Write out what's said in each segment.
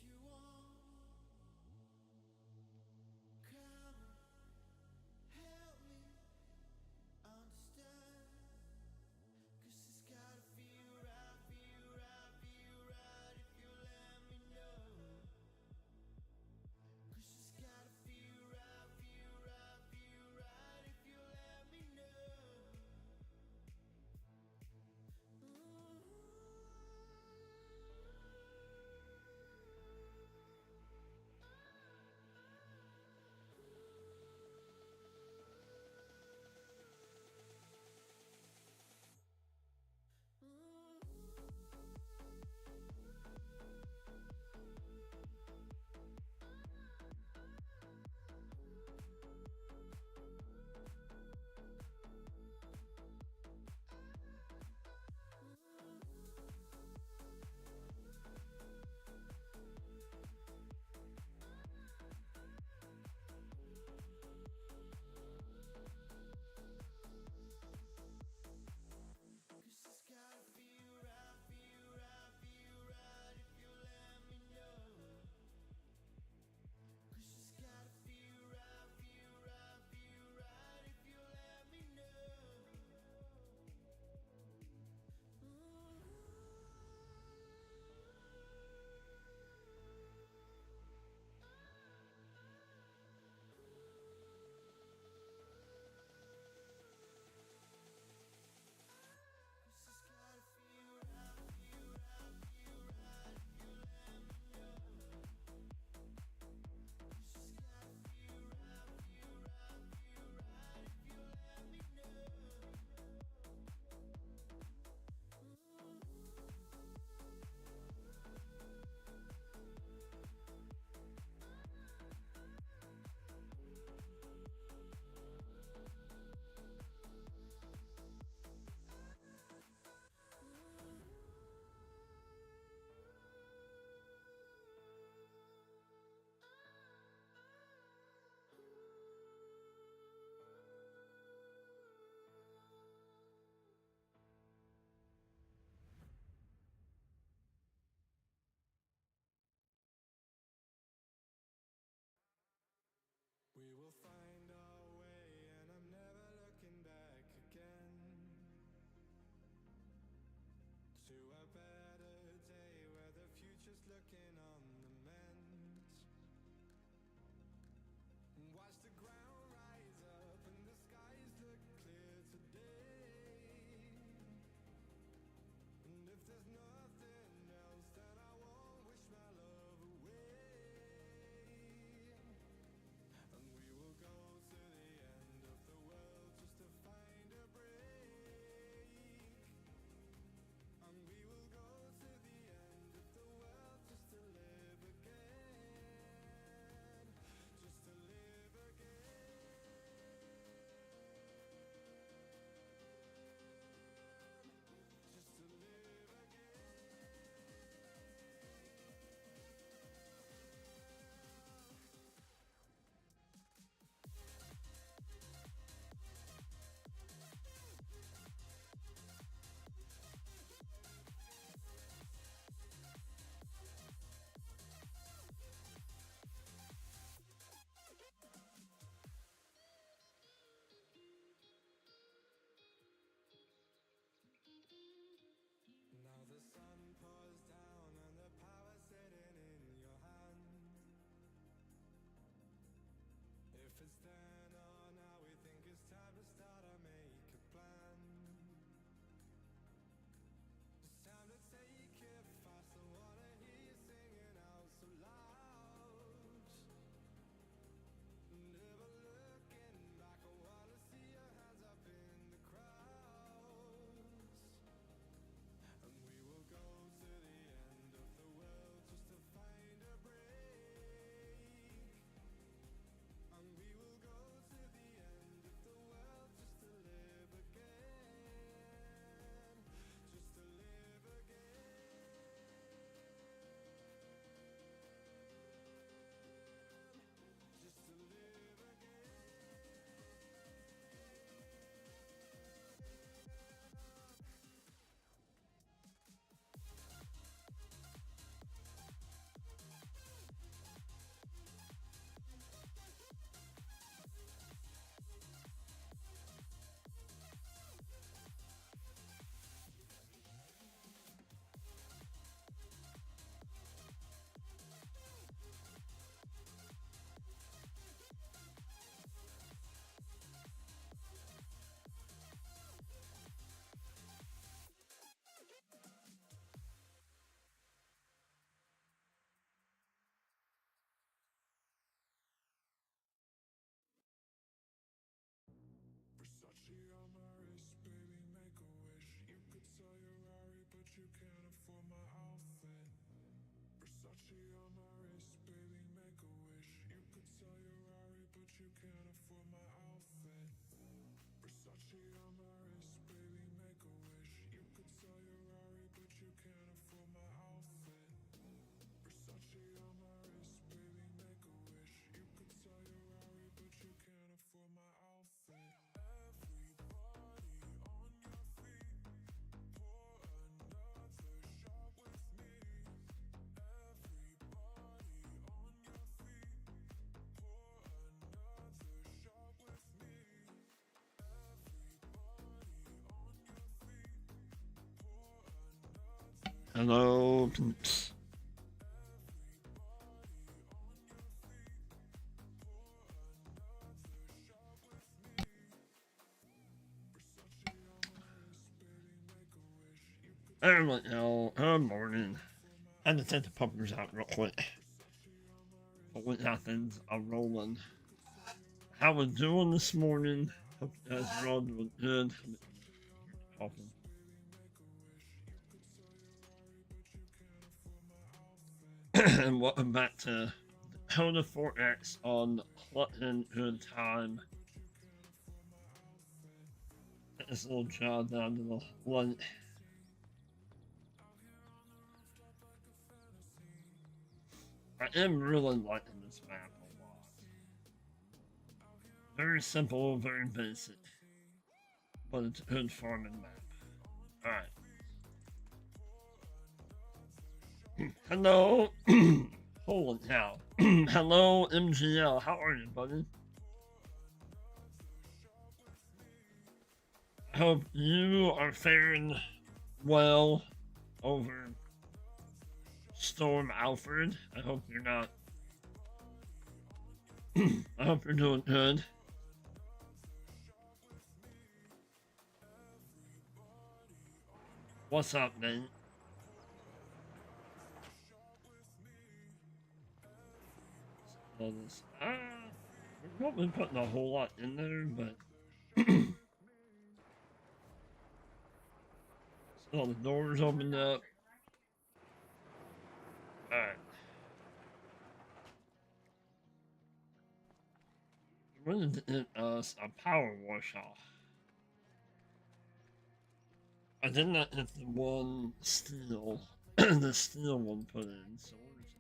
you want. Come help me understand. 'Cause it's gotta feel right, feel right, feel right if you let me know. 'Cause it's gotta feel right, feel right, feel right if you let me know. Hello, peeps. Everyone, good morning. Had to take the puppers out real quick. But with nothing, I'm rolling. How we doing this morning? Hope you guys are all doing good. Coughing. And welcome back to Dakota 4X on Cluckin Good Time. Get this little child down to the light. I am really liking this map a lot. Very simple, very basic. But it's a good farming map. Alright. Hello. Holy cow. Hello, MGL. How are you, buddy? I hope you are faring well over Storm Alfred. I hope you're not. I hope you're doing good. What's up, Nate? All this. We're probably putting a whole lot in there, but all the doors opened up. Alright. When did it us a power wash off? I did not hit the one steel, the steel one put in, so we're just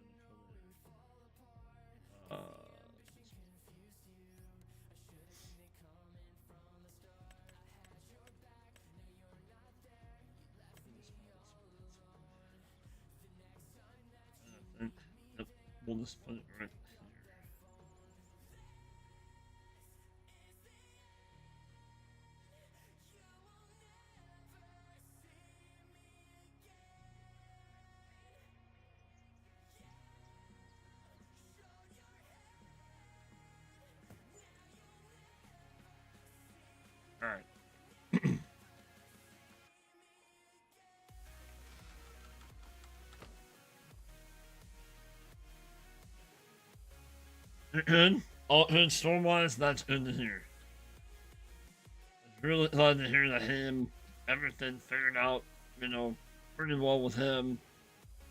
gonna put in, yep, we'll just put it right here. Alright. You're good? All good storm-wise? That's good to hear. I was really glad to hear that everything figured out, pretty well with him.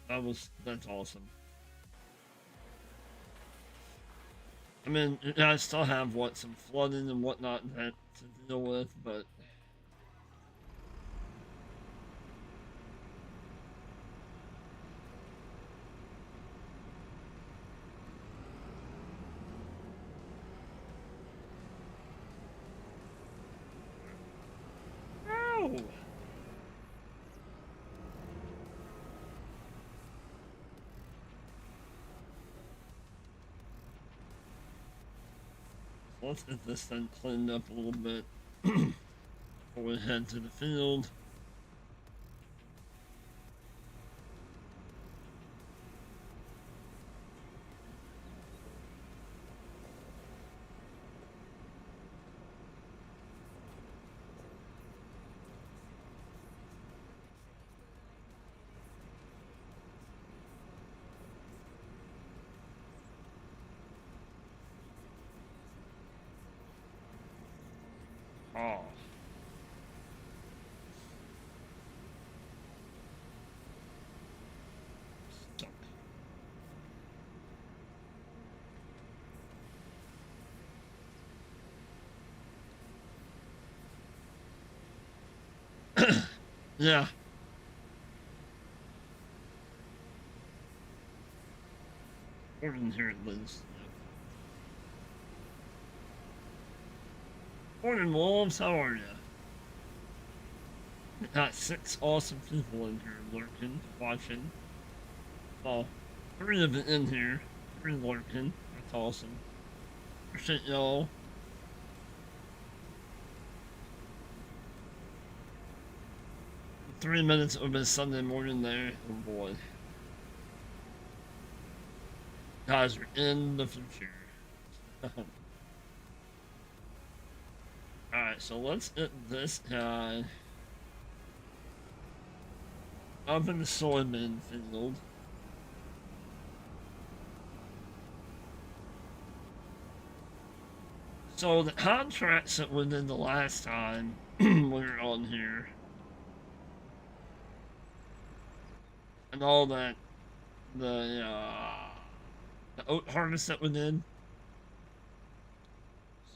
That's awesome. I mean, I still have, some flooding and whatnot to deal with, but... Oh! Let's get this thing cleaned up a little bit before we head to the field. Oh. Yeah. Morning here at least. Yep. Morning, Wolves. How are ya? Got 6 awesome people in here lurking, watching. Well, 3 of it in here. 3 lurking. That's awesome. Appreciate y'all. Three minutes of a Sunday morning there. Oh boy. Guys, we're in the future. Alright, so let's get this guy up in the soybean field. So the contracts that we did the last time we were on here, and all that, the oat harvest that we did.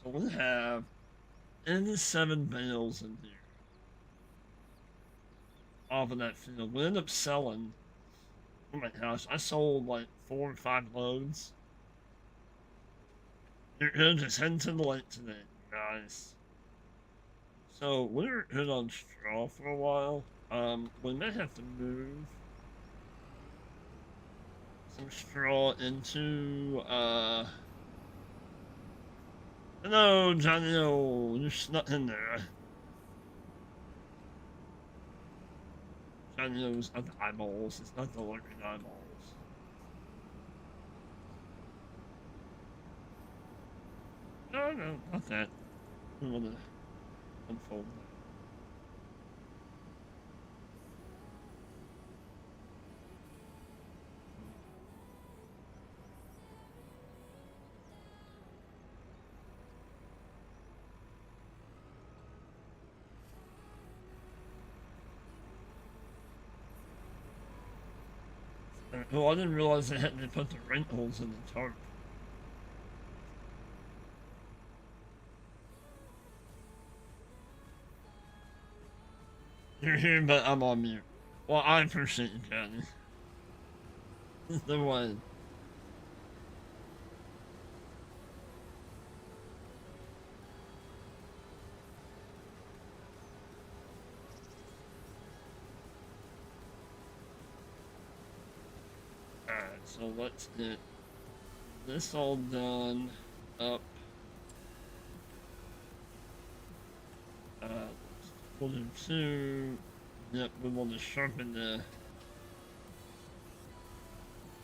So we have 87 bales in here off of that field. We ended up selling. Oh my gosh, I sold like 4 or 5 loads. You're just heading to the lake today, guys. So we were good on straw for a while. We may have to move some straw into hello, Johnny. Oh, you're snuck in there. Johnny O's not the eyeballs. It's not the lurking eyeballs. No, no, not that. I want to unfold that. Oh, I didn't realize they had to put the rent holes in the tarp. You're here, but I'm on mute. Well, I appreciate you, Johnny. The one. Alright, so let's get this all done up. We'll do 2. Yep, we want to sharpen the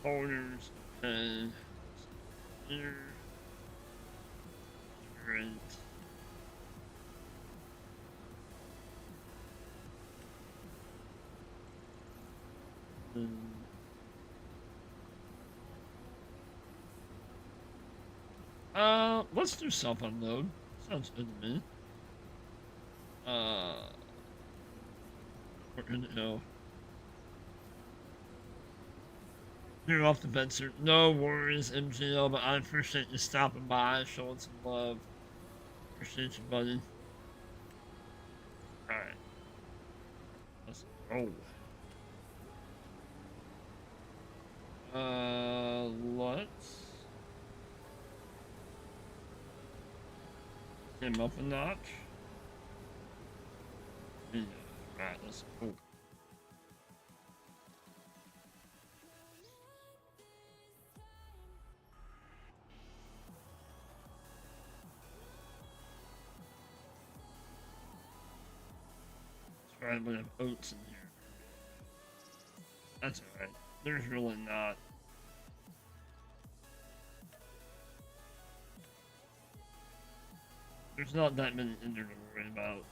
holders. Okay. Here. Great. Let's do self-unload. Sounds good to me. We're gonna go. You're off the bed, sir. No worries, MGL, but I appreciate you stopping by, showing some love. Appreciate you, buddy. Alright. Let's go. Let's get him up a notch. Yeah. Alright, let's go. That's right, we have oats in here. That's alright. There's really not. There's not that many in there to worry about.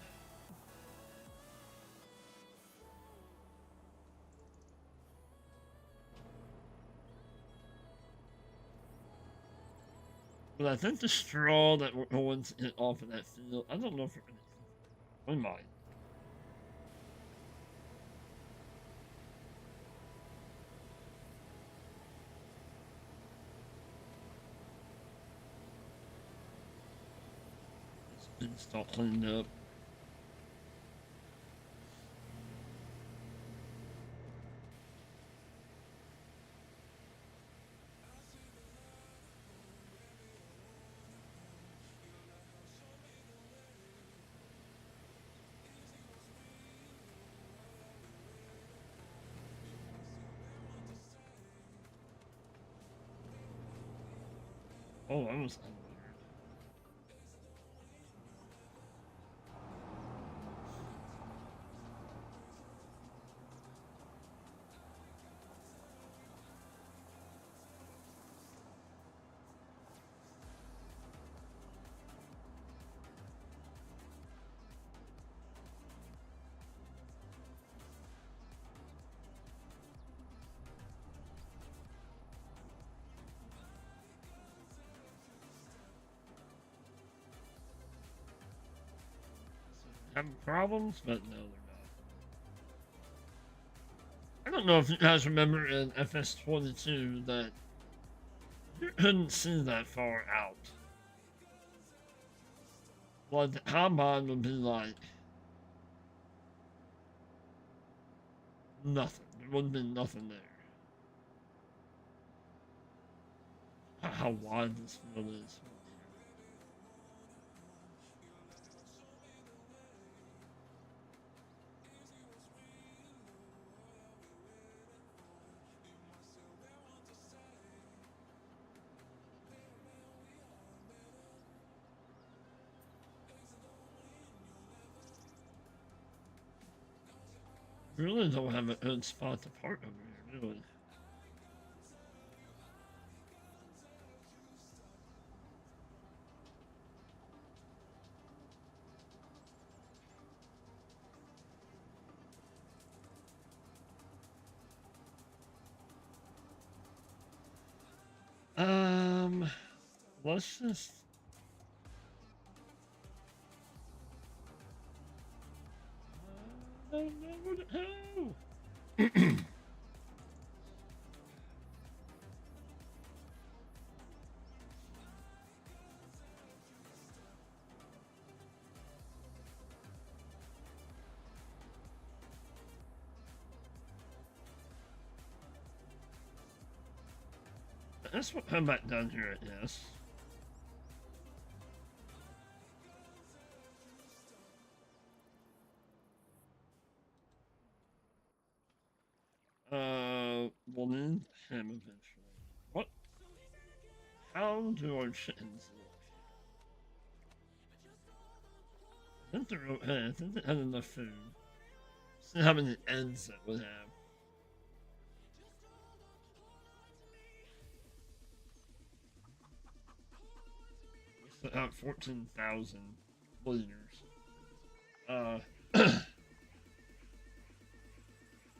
But I think the straw that we're going to get off of that field, I don't know if we're going to. We might. It's all cleaned up. Oh, that was weird. Having problems, but no, they're not. I don't know if you guys remember in FS22 that you couldn't see that far out. Like the combine would be like nothing. There wouldn't be nothing there. How wide this field is. Really don't have a good spot to park over here, do we? Let's just. I don't know what to do. Let's come back down here, I guess. We'll need him eventually. What? How do our chickens look? I think they're okay. I think they had enough food. See how many eggs that would have. We still have 14,000 liters.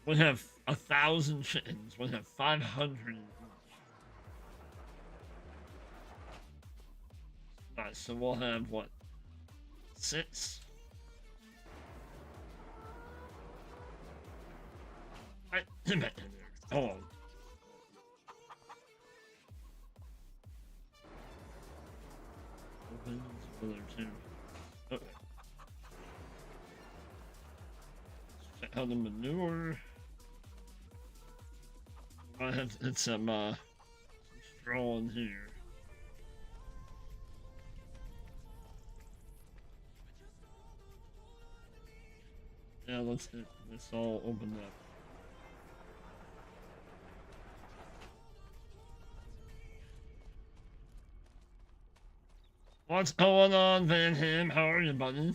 We have 1,000 chickens. We have 500 each. Nice, so we'll have what? 6? Right, get back in there. Hold on. Over there too. Okay. Let's check how the manure. I have to hit some straw in here. Yeah, let's get this all opened up. What's going on, Van Ham? How are you, buddy?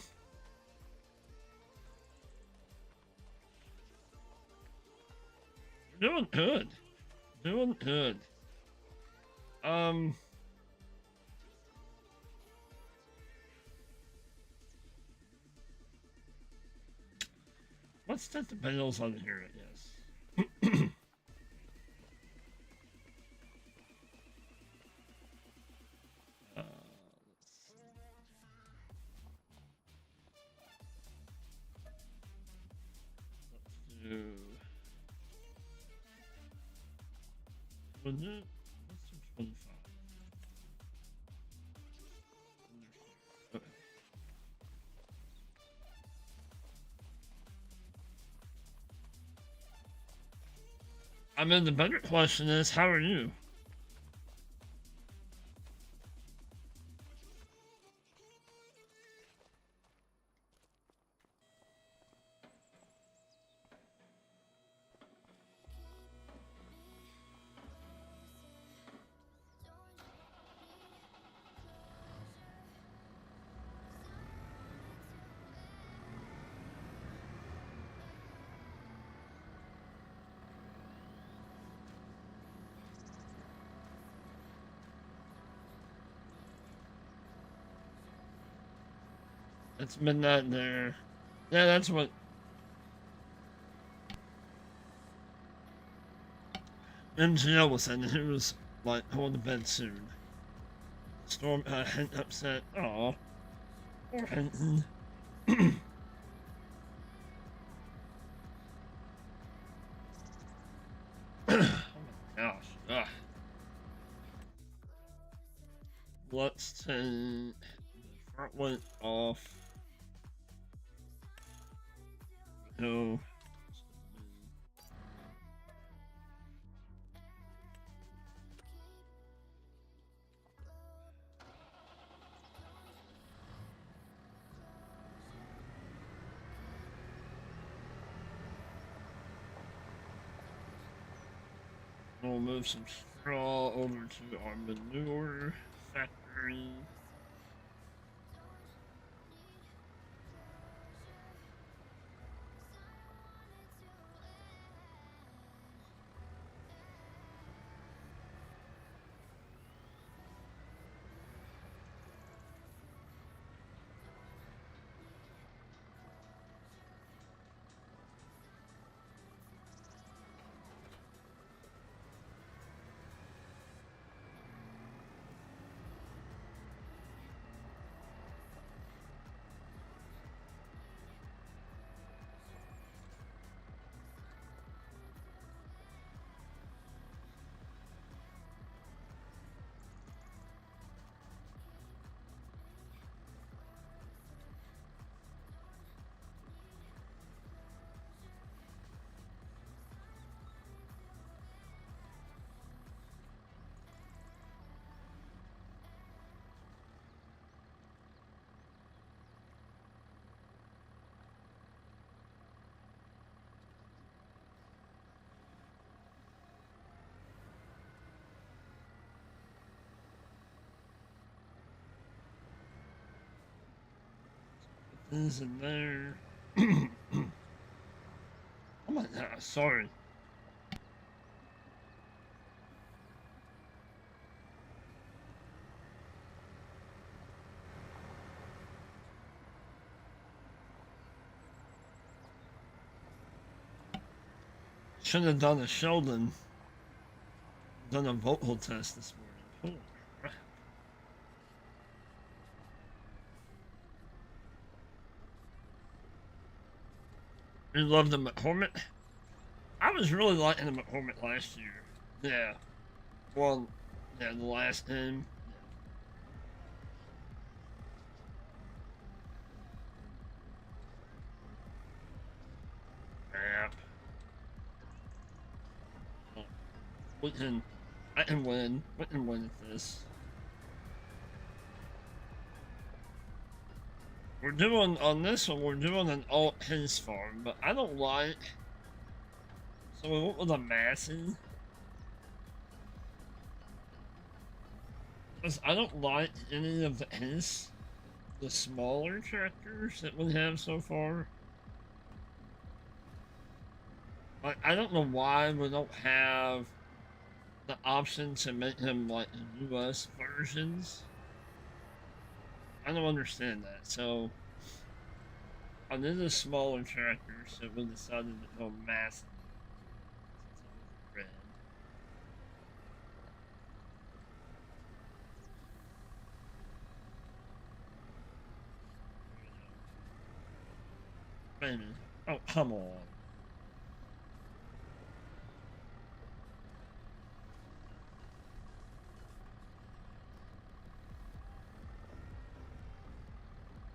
Doing good. Doing good. Let's set the bales on here, I guess. Let's see. Let's do. Let's do 25. Okay. I mean, the better question is, how are you? It's midnight there. Yeah, that's what MGL was saying. He was like going to bed soon. Storm Hint upset. Aw. Poor Hinton. Oh my gosh. Ugh. Let's take the front one off. No. We'll move some straw over to our manure factory. This in there. Oh my god, sorry. Should have done a Sheldon. Done a vocal test this morning. Holy crap. You love the McCormick? I was really liking the McCormick last year. Yeah. Well, yeah, the last game. Crap. Oh, I can win. We can win at this. We're doing, on this one, we're doing an alt his farm, but I don't like. So we went with a Massey. Because I don't like any of the smaller tractors that we have so far. Like, I don't know why we don't have the option to make them like US versions. I don't understand that. So, on the smaller tractors, so we decided to go massive. Red. Maybe. Oh, come on.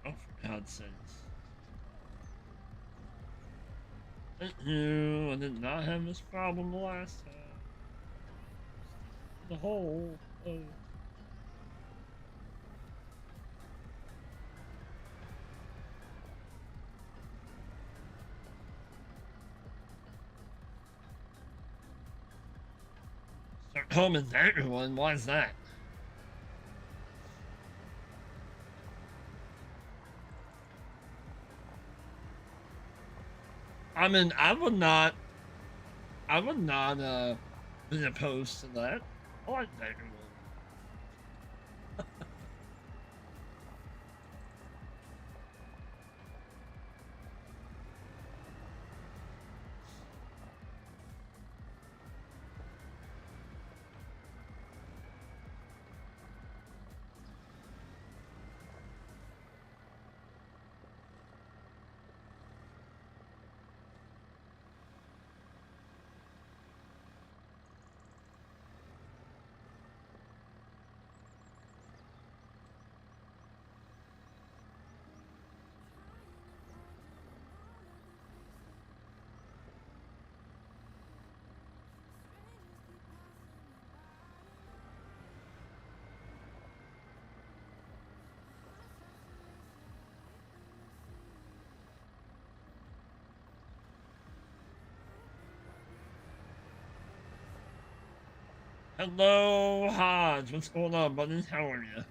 Oh, for God's sakes. Thank you. I did not have this problem the last time. The hole. Oh. Start coming to everyone. Why is that? I mean, I would not, be opposed to that. I like everyone. Hello, Hodge. What's going on, buddy? How are you?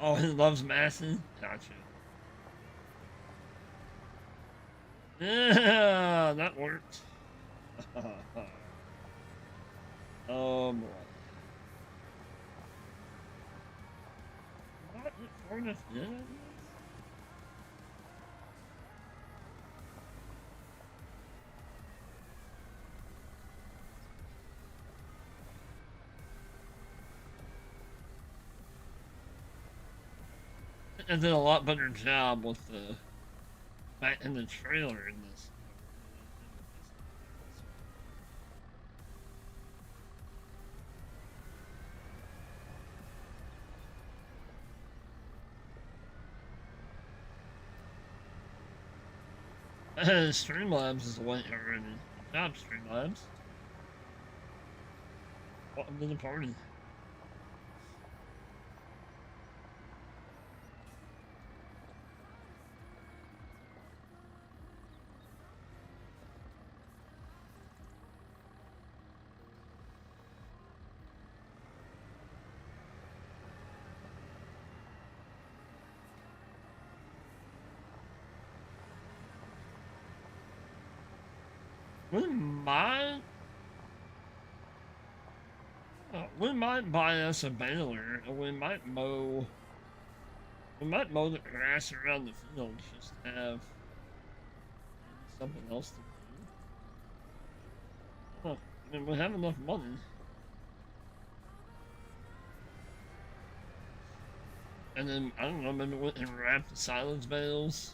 Oh, he loves Massey? Gotcha. Yeah, that worked. Oh, boy. What? Far enough in? I did a lot better job with the back in the trailer in this. Streamlabs is awake already. Good job, Streamlabs. Welcome to the party. We might, we might buy us a baler, and we might mow the grass around the field just to have something else to do. Huh. I mean, we have enough money. And then, I don't know, maybe we can wrap the silage bales.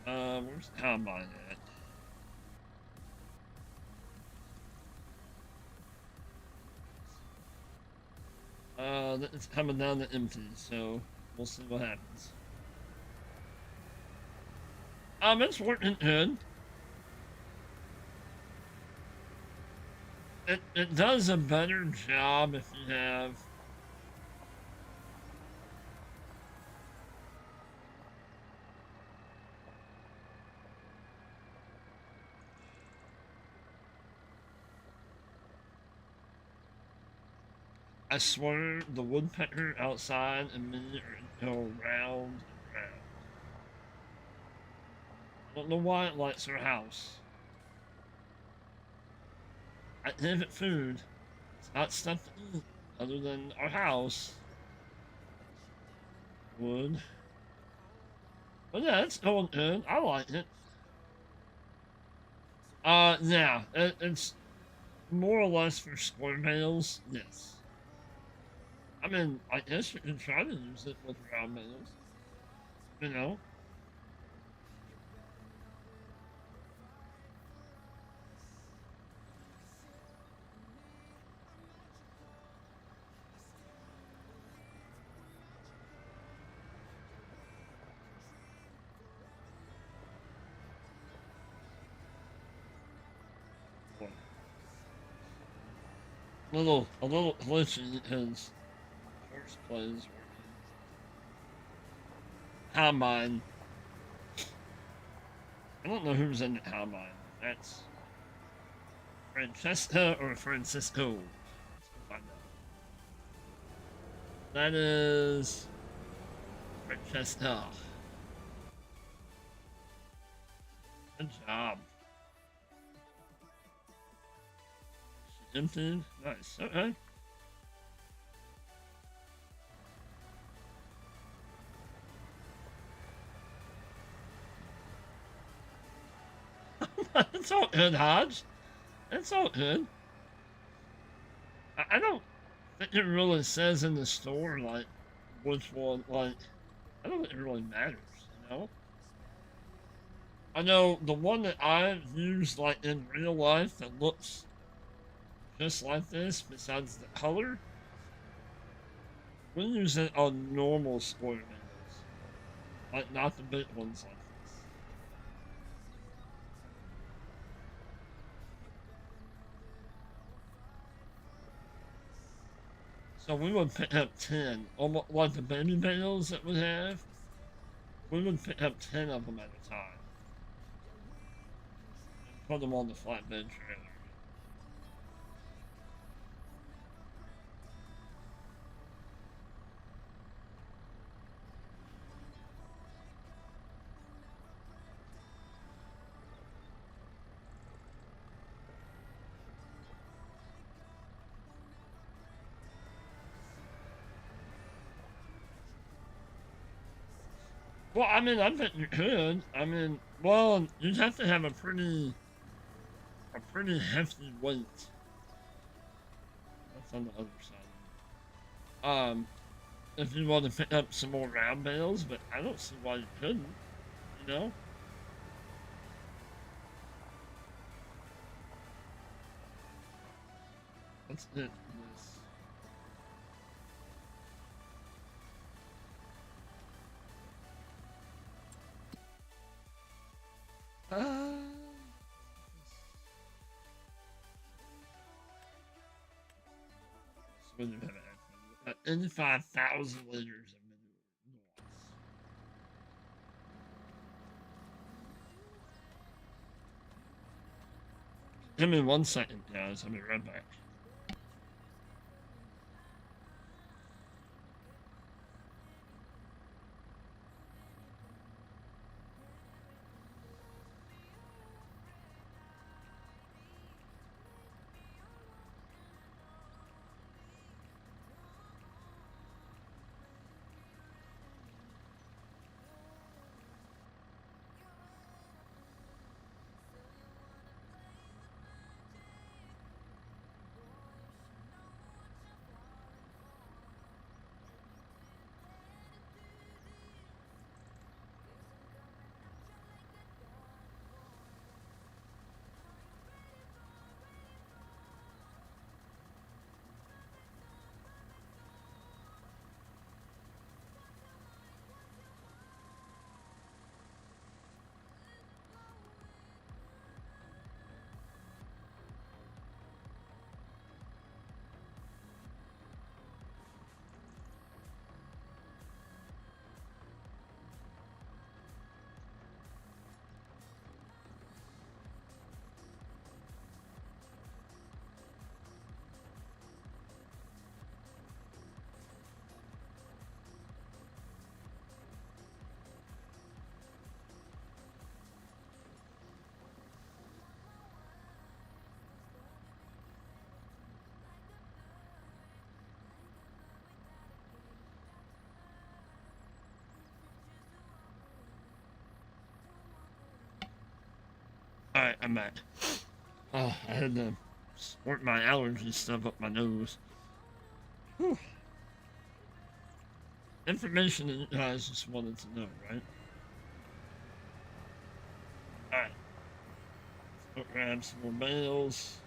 Where's the combine at? It's coming down to empty, so we'll see what happens. It's working good. It does a better job if you have I swear the woodpecker outside and me are go round and round. I don't know why it likes our house. I give it food. It's not stuff to eat other than our house. Wood. But yeah, it's going good. I like it. Yeah, it's more or less for square bales. Yes. I mean, I guess you can try to use it with round bales. You know? A little glitchy because horseplay is working. Combine. I don't know who's in the combine. That's Francesca or Francisco. Let's go find out. That is Francesca. Good job. She emptied. Nice. Okay. It's all good, Hodge. It's all good. I don't think it really says in the store, like, which one, like, I don't think it really matters, you know? I know the one that I've used, like, in real life that looks just like this, besides the color, we use it on normal square windows. Like, not the big ones like this. So we would pick up 10, almost like the baby bales that we have. We would pick up 10 of them at a time and put them on the flatbed trailer. Well, I mean, I bet you could. I mean, well, you'd have to have a pretty hefty weight. That's on the other side. If you want to pick up some more round bales, but I don't see why you couldn't. You know. What's it? This. So you have 85,000 liters of manure. Give me 1 second, guys. I'll be right back. Alright, I'm back. Oh, I had to squirt my allergy stuff up my nose. Whew. Information that you guys just wanted to know, right? Alright. Let's go grab some more bales.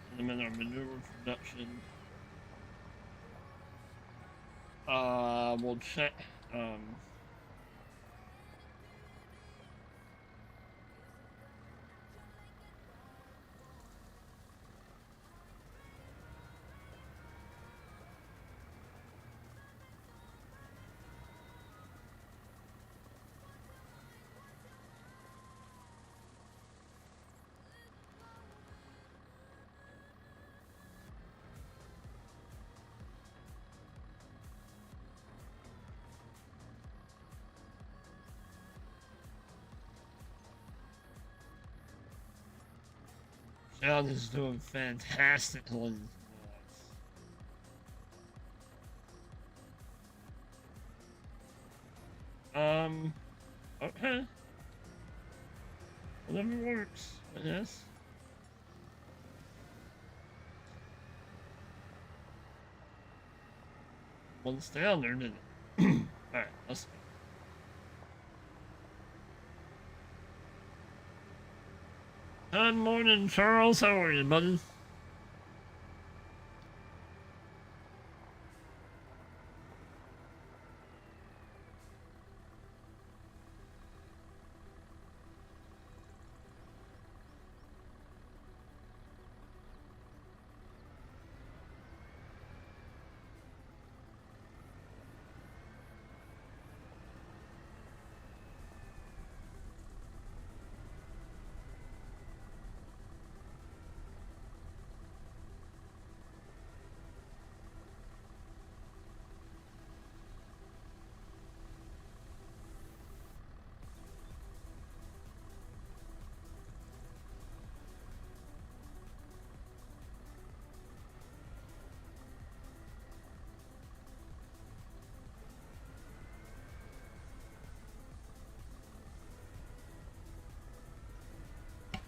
Put them in our manure production. We'll check, John is doing fantastically. Okay. Whatever works, I guess. One's down there, didn't it? Alright, let's go. Good morning, Charles. How are you, buddy?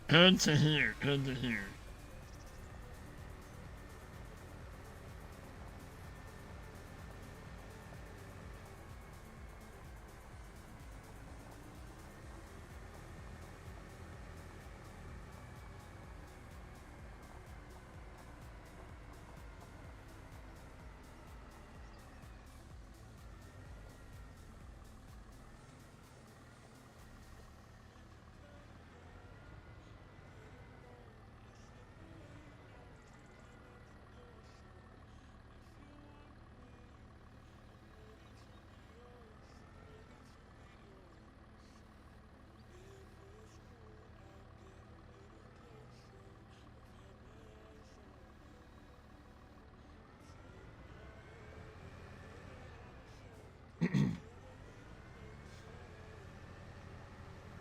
Good to hear. Good to hear.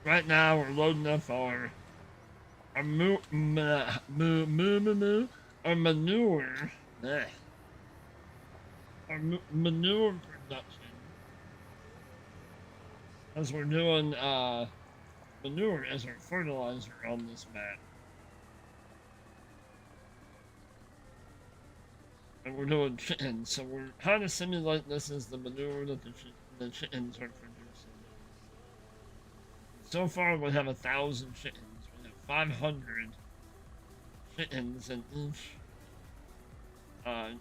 Right now, we're loading up our our manure. Eh, our manure production. As we're doing manure as our fertilizer on this map. And we're doing chickens, so we're kind of simulating this as the manure that the chickens are producing. So far, we have 1,000 chickens. We have 500 chickens in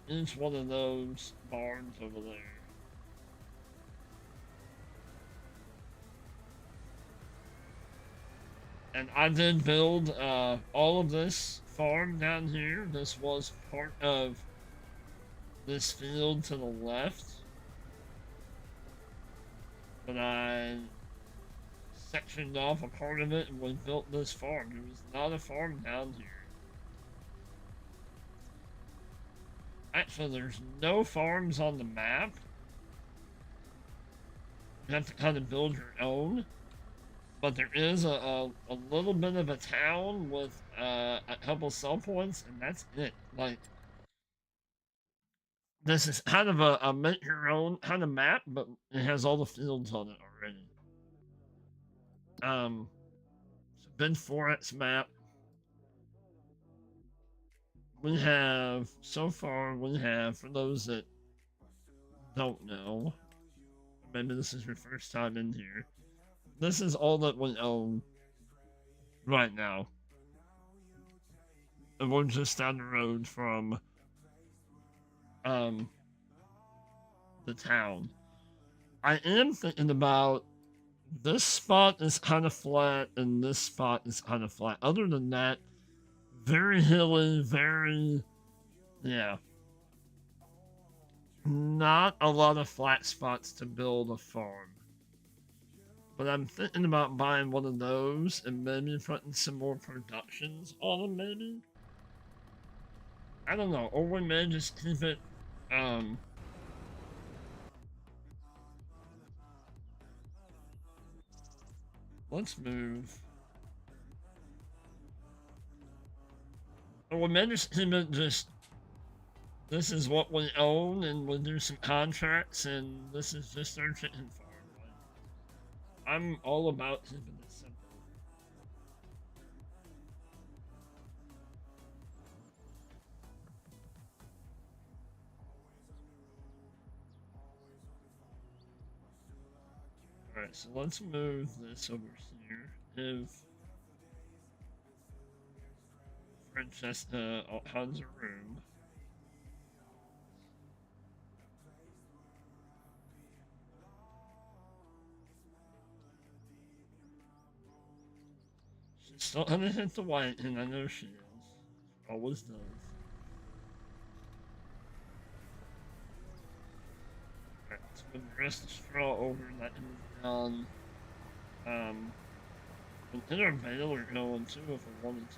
each one of those barns over there. And I did build all of this farm down here. This was part of this field to the left. But I sectioned off a part of it and we built this farm. There was not a farm down here. Actually, there's no farms on the map. You have to kind of build your own. But there is a little bit of a town with a couple sell points, and that's it. Like, this is kind of a make your own kind of map, but it has all the fields on it already. It's a big 4X map. We have, so far, we have, for those that don't know, maybe this is your first time in here, this is all that we own right now. And we're just down the road from the town. I am thinking about this spot is kind of flat and this spot is kind of flat. Other than that, very hilly, very, yeah. Not a lot of flat spots to build a farm. But I'm thinking about buying one of those and maybe putting some more productions on them, maybe? I don't know. Or we may just keep it, let's move. Or we may just keep it just, this is what we own and we'll do some contracts and this is just our chicken farm. I'm all about keeping it simple. Alright, so let's move this over here. If Francesca has a room. She's still gonna hit the white, and I know she is. Always does. Alright, let's move the rest of the straw over and that is down. We can get our baler going too if we wanted to.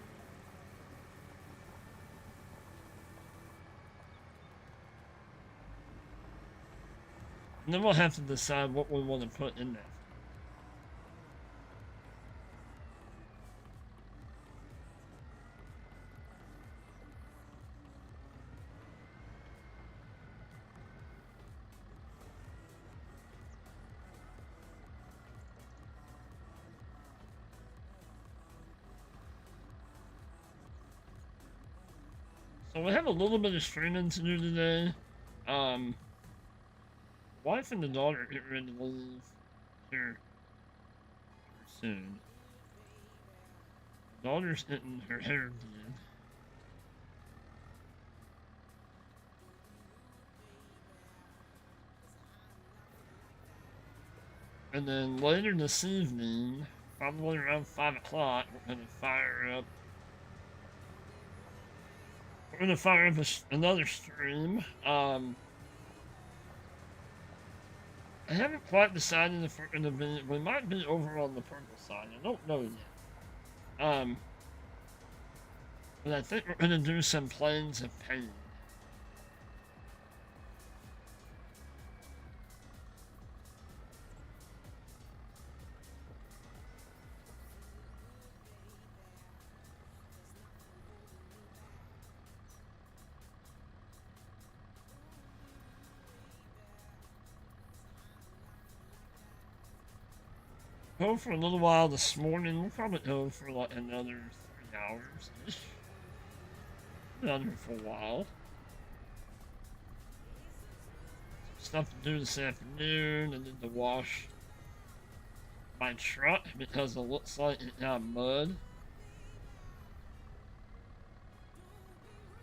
And then we'll have to decide what we want to put in there. So we have a little bit of streaming to do today. Wife and the daughter get ready to leave here soon. Daughter's getting her hair did. And then later this evening, probably around 5 o'clock, we're gonna fire up. We're gonna fire up another stream. I haven't quite decided if we're gonna be. We might be over on the purple side. I don't know yet. But I think we're gonna do some Planes of Pain. Go for a little while this morning. We'll probably go for like another 3 hours ish. Another for a while. Stuff to do this afternoon. I need to wash my truck because it looks like it got mud.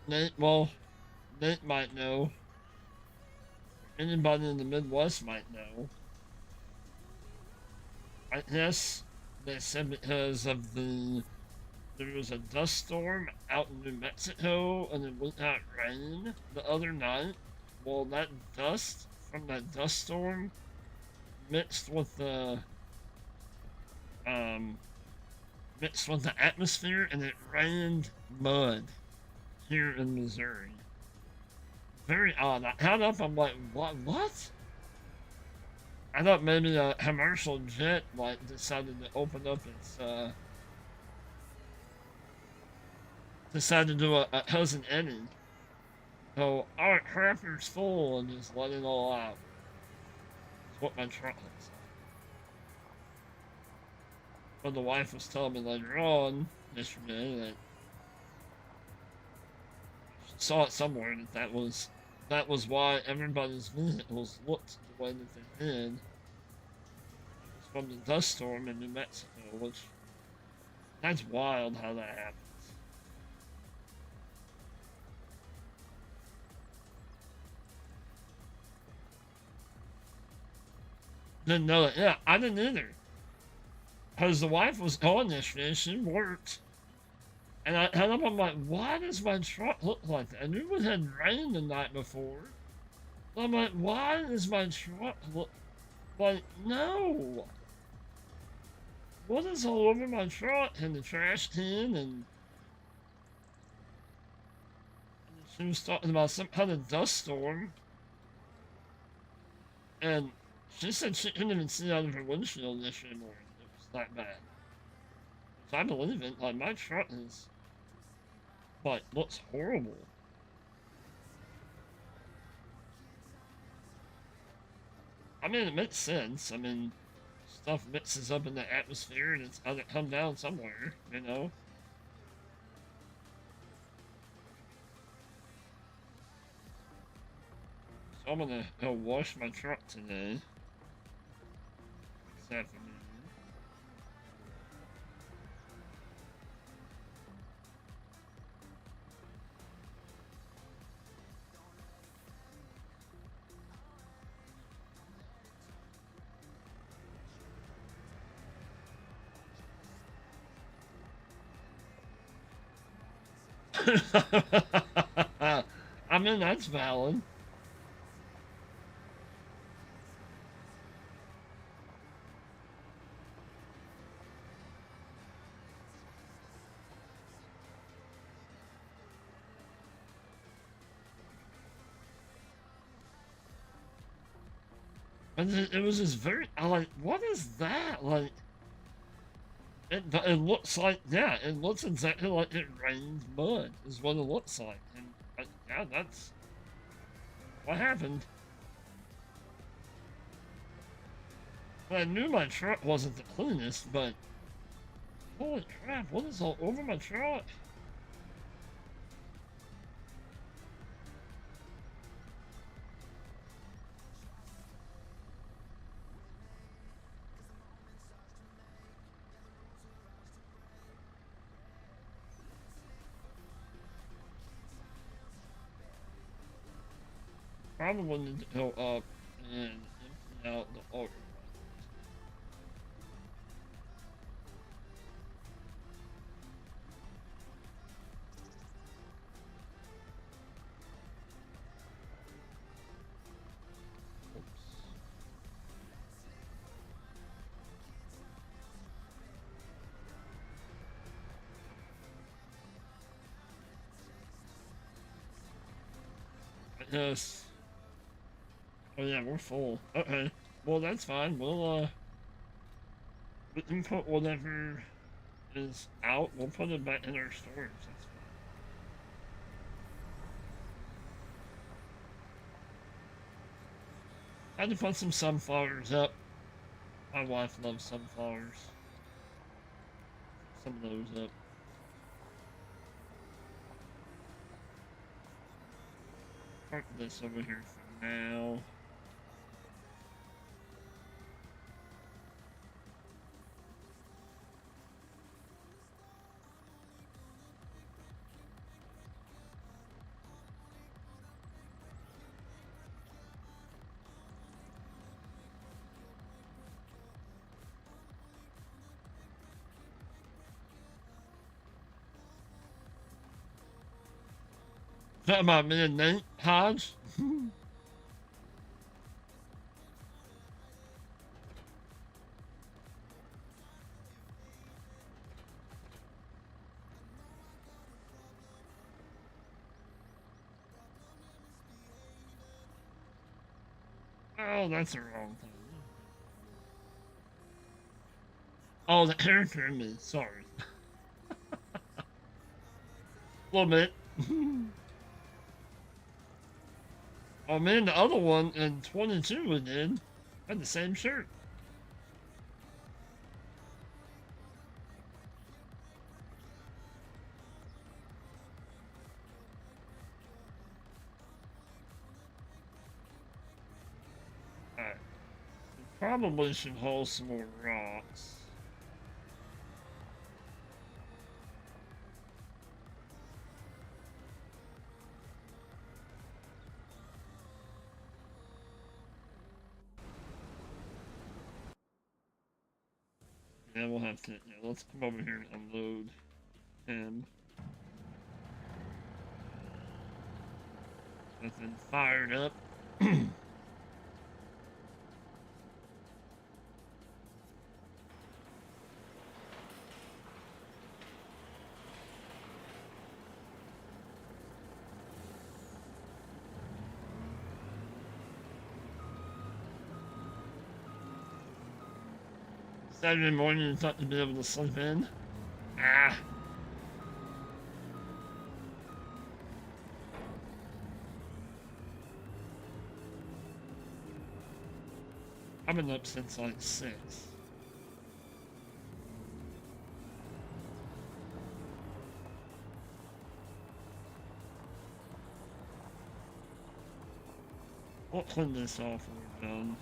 Nate might know. Anybody in the Midwest might know. I guess they said because of there was a dust storm out in New Mexico and it went out rain the other night. Well, that dust from that dust storm mixed with the atmosphere and it rained mud here in Missouri. Very odd. I held up, I'm like, what? I thought maybe a commercial jet like decided to open up its decided to do a Cousin Eddie. So our crapper's full and just let it all out. That's what my truck looks like. But the wife was telling me later on yesterday that she saw it somewhere that was why everybody's vehicles looked the way that they did. It was from the dust storm in New Mexico, which that's wild how that happens. Didn't know that. Yeah, I didn't either. Because the wife was gone yesterday, she worked. And I'm like, why does my truck look like that? I knew it had rained the night before. I'm like, why does my truck look like, no? What is all over my truck and the trash can and she was talking about some kind of dust storm. And she said she couldn't even see out of her windshield yesterday morning. It was that bad. Which I believe it. Like, my truck is, like, looks horrible. I mean, it makes sense. I mean, stuff mixes up in the atmosphere and it's gonna come down somewhere, you know? So I'm gonna go wash my truck today. This afternoon. I mean, that's valid. And it was just very, I like, what is that? Like, it looks like, yeah, it looks exactly like it rained mud, is what it looks like. And, yeah, that's what happened. I knew my truck wasn't the cleanest, but holy crap, what is all over my truck? probably need to go up and empty out the auto. Yes. Oh yeah, we're full. Okay. Well, that's fine. We can put whatever is out. We'll put it back in our storage. That's fine. I had to put some sunflowers up. My wife loves sunflowers. Some of those up. Park this over here for now. Talking about me and Nate Hodge? Oh, that's the wrong thing. Oh, the character in me. Sorry. A little bit. Oh man, the other one in 22 we did had the same shirt. Alright. Probably should hold some more rocks. Yeah, we'll have to. Yeah, let's come over here and unload him. That's been fired up. Saturday morning, you thought you'd be able to sleep in? Ah. I've been up since like 6. We'll clean this off when we're done.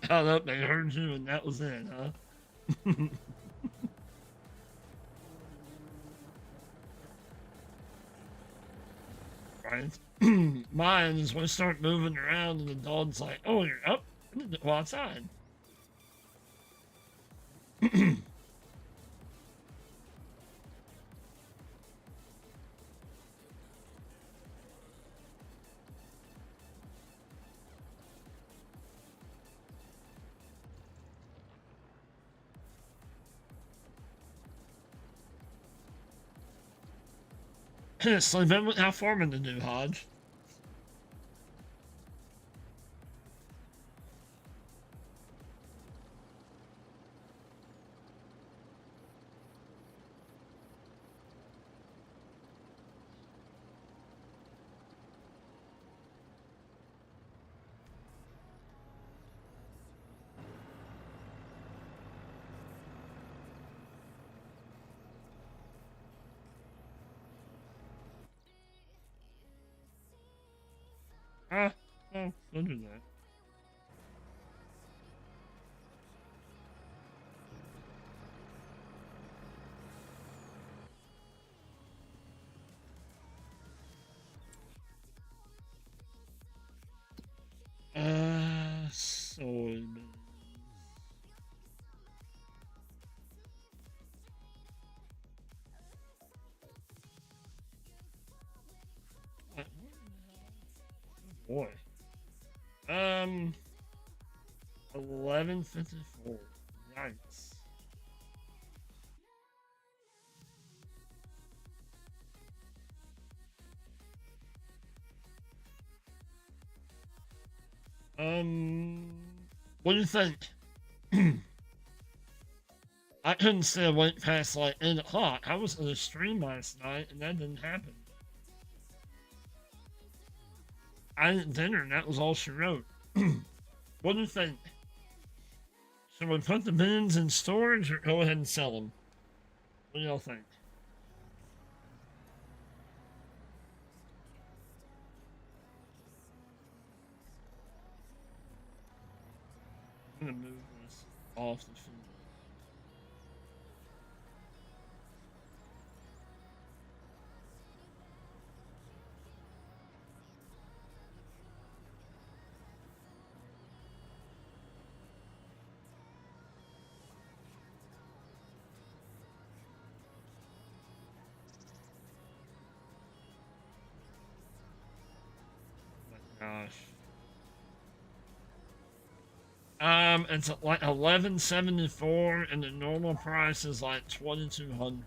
Caught up, they heard you, and that was it, huh? Right? Mine is when I start moving around, and the dog's like, "Oh, you're up. I need to go outside." Sleep in with how foreman to do, Hodge. Ah, no, don't do that. Soybeans. What? Boy. 11:54. Yikes. What do you think? I couldn't stay awake past like 8 o'clock. I was in a stream last night and that didn't happen. I ate dinner and that was all she wrote. What do you think? Should we put the bins in storage or go ahead and sell them? What do y'all think? I'm gonna move this off the field. Oh my gosh. It's like 11.74, and the normal price is like 2,200.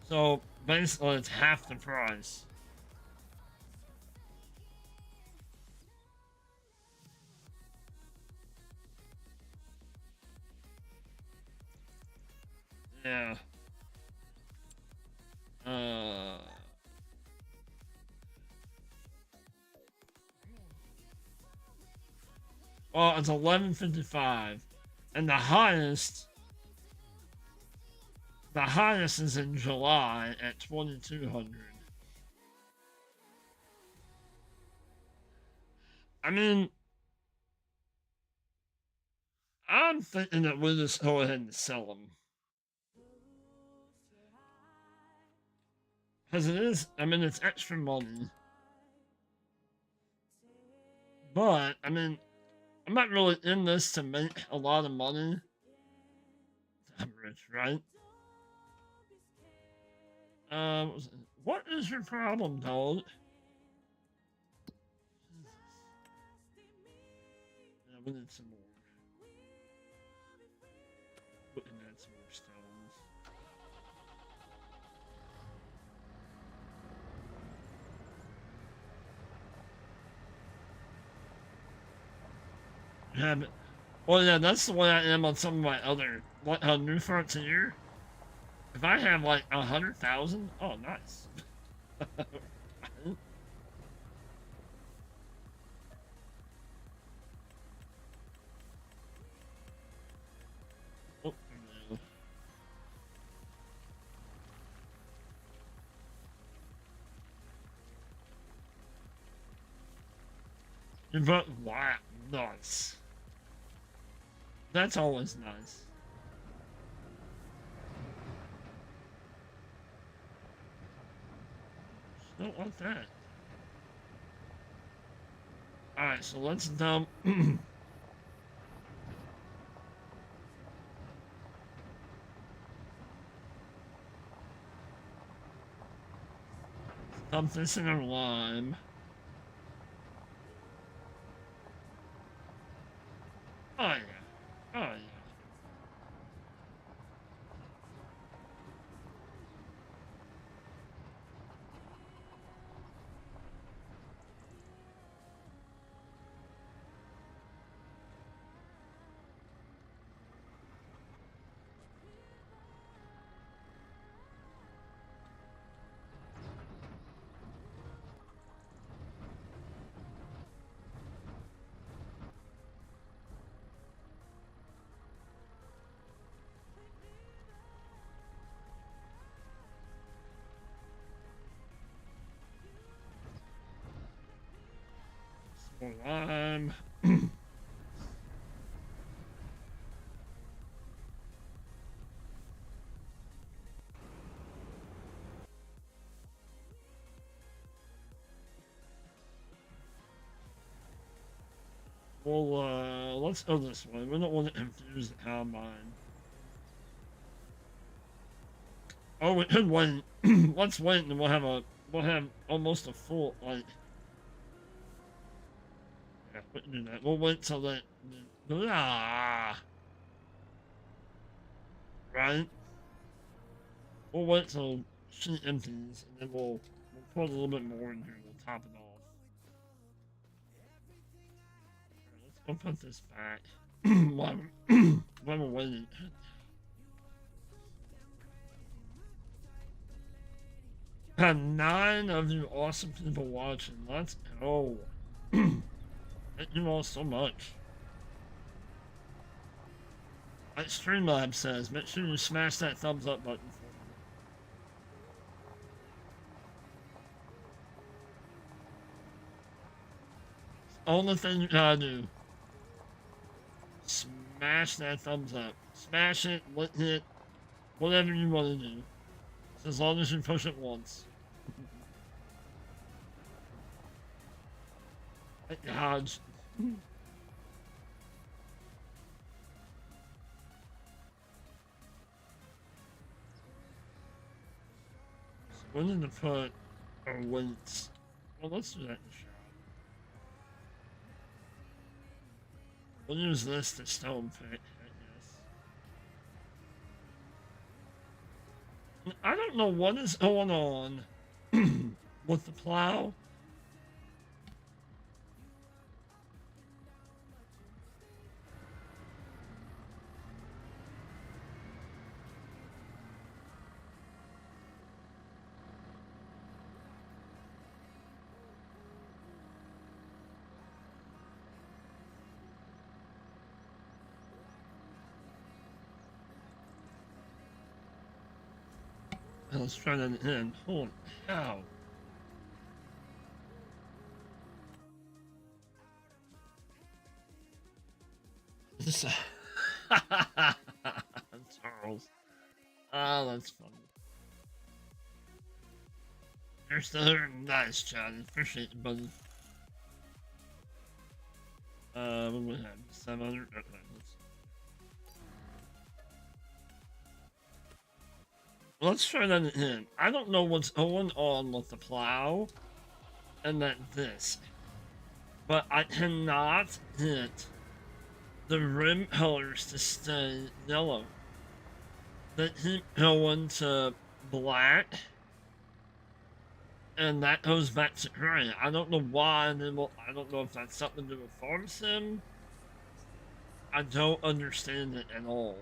So basically, it's half the price. Yeah. Uh. Well, it's 11.55, and the highest is in July at 2,200. I mean, I'm thinking that we'll just go ahead and sell them. Because it is, I mean, it's extra money. But, I mean, I'm not really in this to make a lot of money. I'm rich, right? What is your problem, dog? Yeah, we need some more. We can add some more stones. Yeah, but, well, yeah, that's the way I am on some of my other, like New Frontier. If I have like 100,000, oh, nice. Oh, no. But wow, nice. That's always nice. Don't want that. Alright, so let's dump. Dump this in our lime. Oh yeah. Oh yeah. let's go this way. We don't want to confuse the combine. Oh, we could wait. Let's wait, and we'll have almost a full like. Yeah, we can do that. We'll wait till that. Right. We'll wait till she empties, and then we'll put a little bit more in here. We'll top it off. Right, let's go put this back. while, while we're waiting. Have 9 of you awesome people watching. Let's go. Thank you all so much. Like Streamlabs says, make sure you smash that thumbs up button for me. Only thing you gotta do. Smash that thumbs up. Smash it, lick it, whatever you want to do. As long as you push it once. Dodge. We need to put our weights. Well, let's do that in the shop. We'll use this to stone pick, I guess. I don't know what is going on with the plow. Let's try that again. Holy cow. This, Charles. Oh, that's funny. You're still here. Nice, John. Appreciate it, buddy. What do we have? 700? Okay, let's try that again. I don't know what's going on with the plow and that disc, but I cannot get the rim colors to stay yellow. They keep going to black, and that goes back to gray. I don't know why, I don't know if that's something to do with Farm Sim. I don't understand it at all.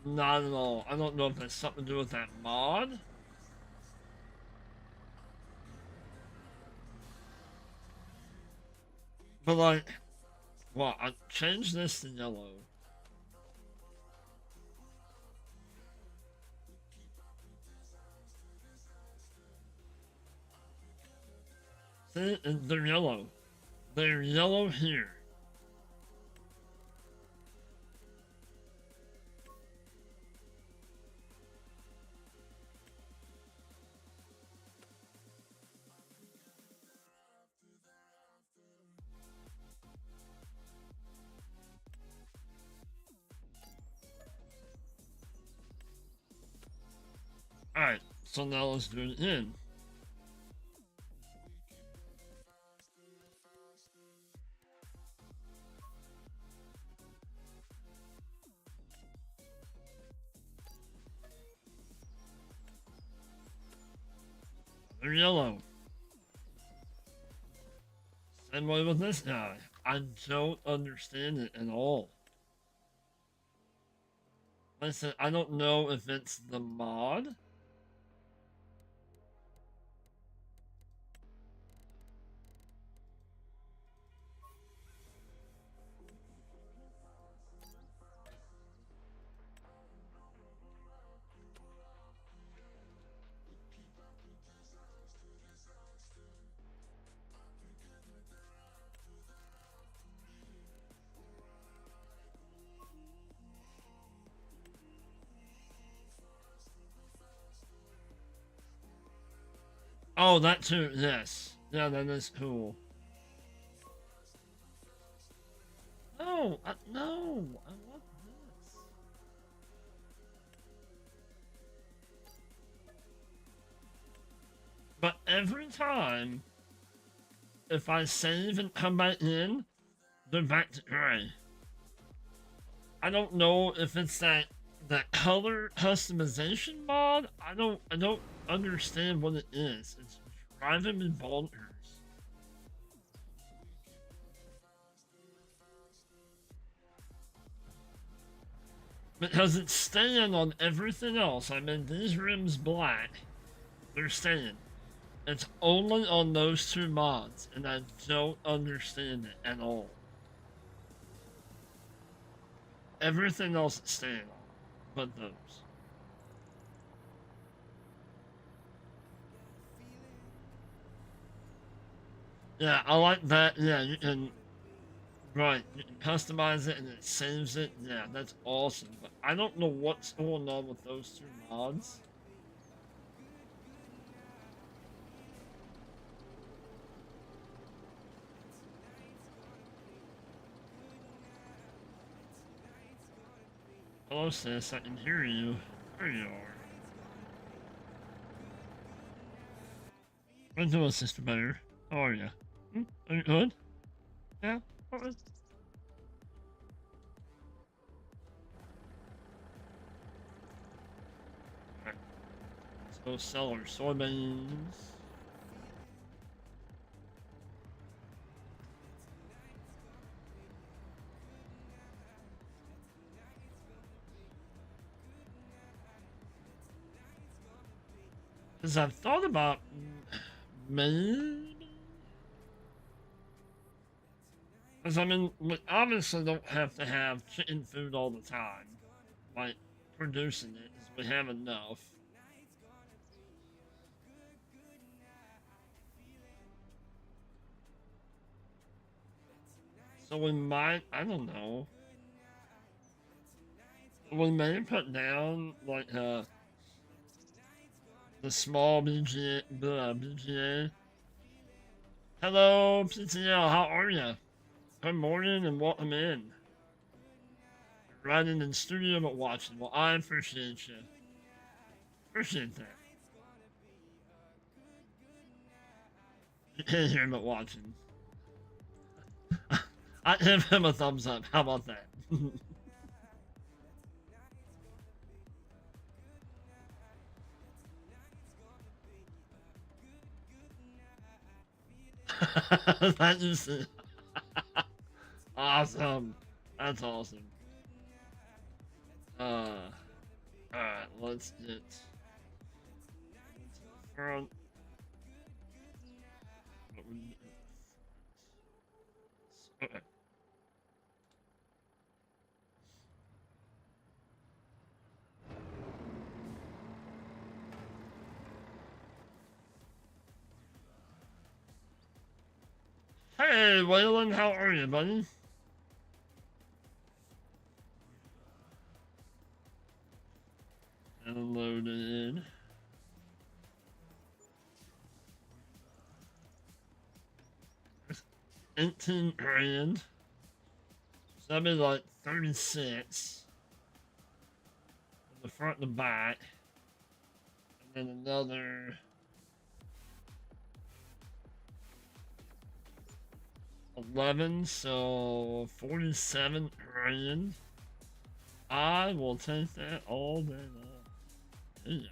Not at all. I don't know if that's something to do with that mod. But like, well, I changed this to yellow. See, they're yellow. They're yellow here. Alright, so now let's do it in. They're yellow. Same way with this guy. I don't understand it at all. Listen, I don't know if it's the mod. Oh, that too, yes. Yeah, that is cool. no, no, I want this. But every time, if I save and come back in, they're back to gray. I don't know if it's that color customization mod. I don't understand what it is. It's driving me bonkers. Because it's staying on everything else. I mean, these rims black. They're staying. It's only on those two mods, and I don't understand it at all. Everything else is staying on, but those. Yeah, I like that. Yeah, you can. Right, you can customize it and it saves it. Yeah, that's awesome. But I don't know what's going on with those two mods. Hello, sis. I can hear you. There you are. I'm doing, Sister Bear. How are you? Are you good? Yeah? Alright. Let's go sell our soybeans. Because I've thought about maybe. Because I mean, we obviously don't have to have chicken food all the time. Like, producing it, because we have enough. So we might, I don't know. We may put down, like, the small BGA. Hello, PTL, how are you? Good morning and welcome in. Riding in studio but watching. Well, I appreciate you. Appreciate that. You can't hear him but watching. I give him a thumbs up. How about that? That just awesome. That's awesome. Alright, let's get to the front. Okay. Hey, Waylon, how are you, buddy? Downloaded. 18 grand. So that'd be like 36. From the front and the back. And then another 11, so 47 grand. I will take that all day long. Yeah.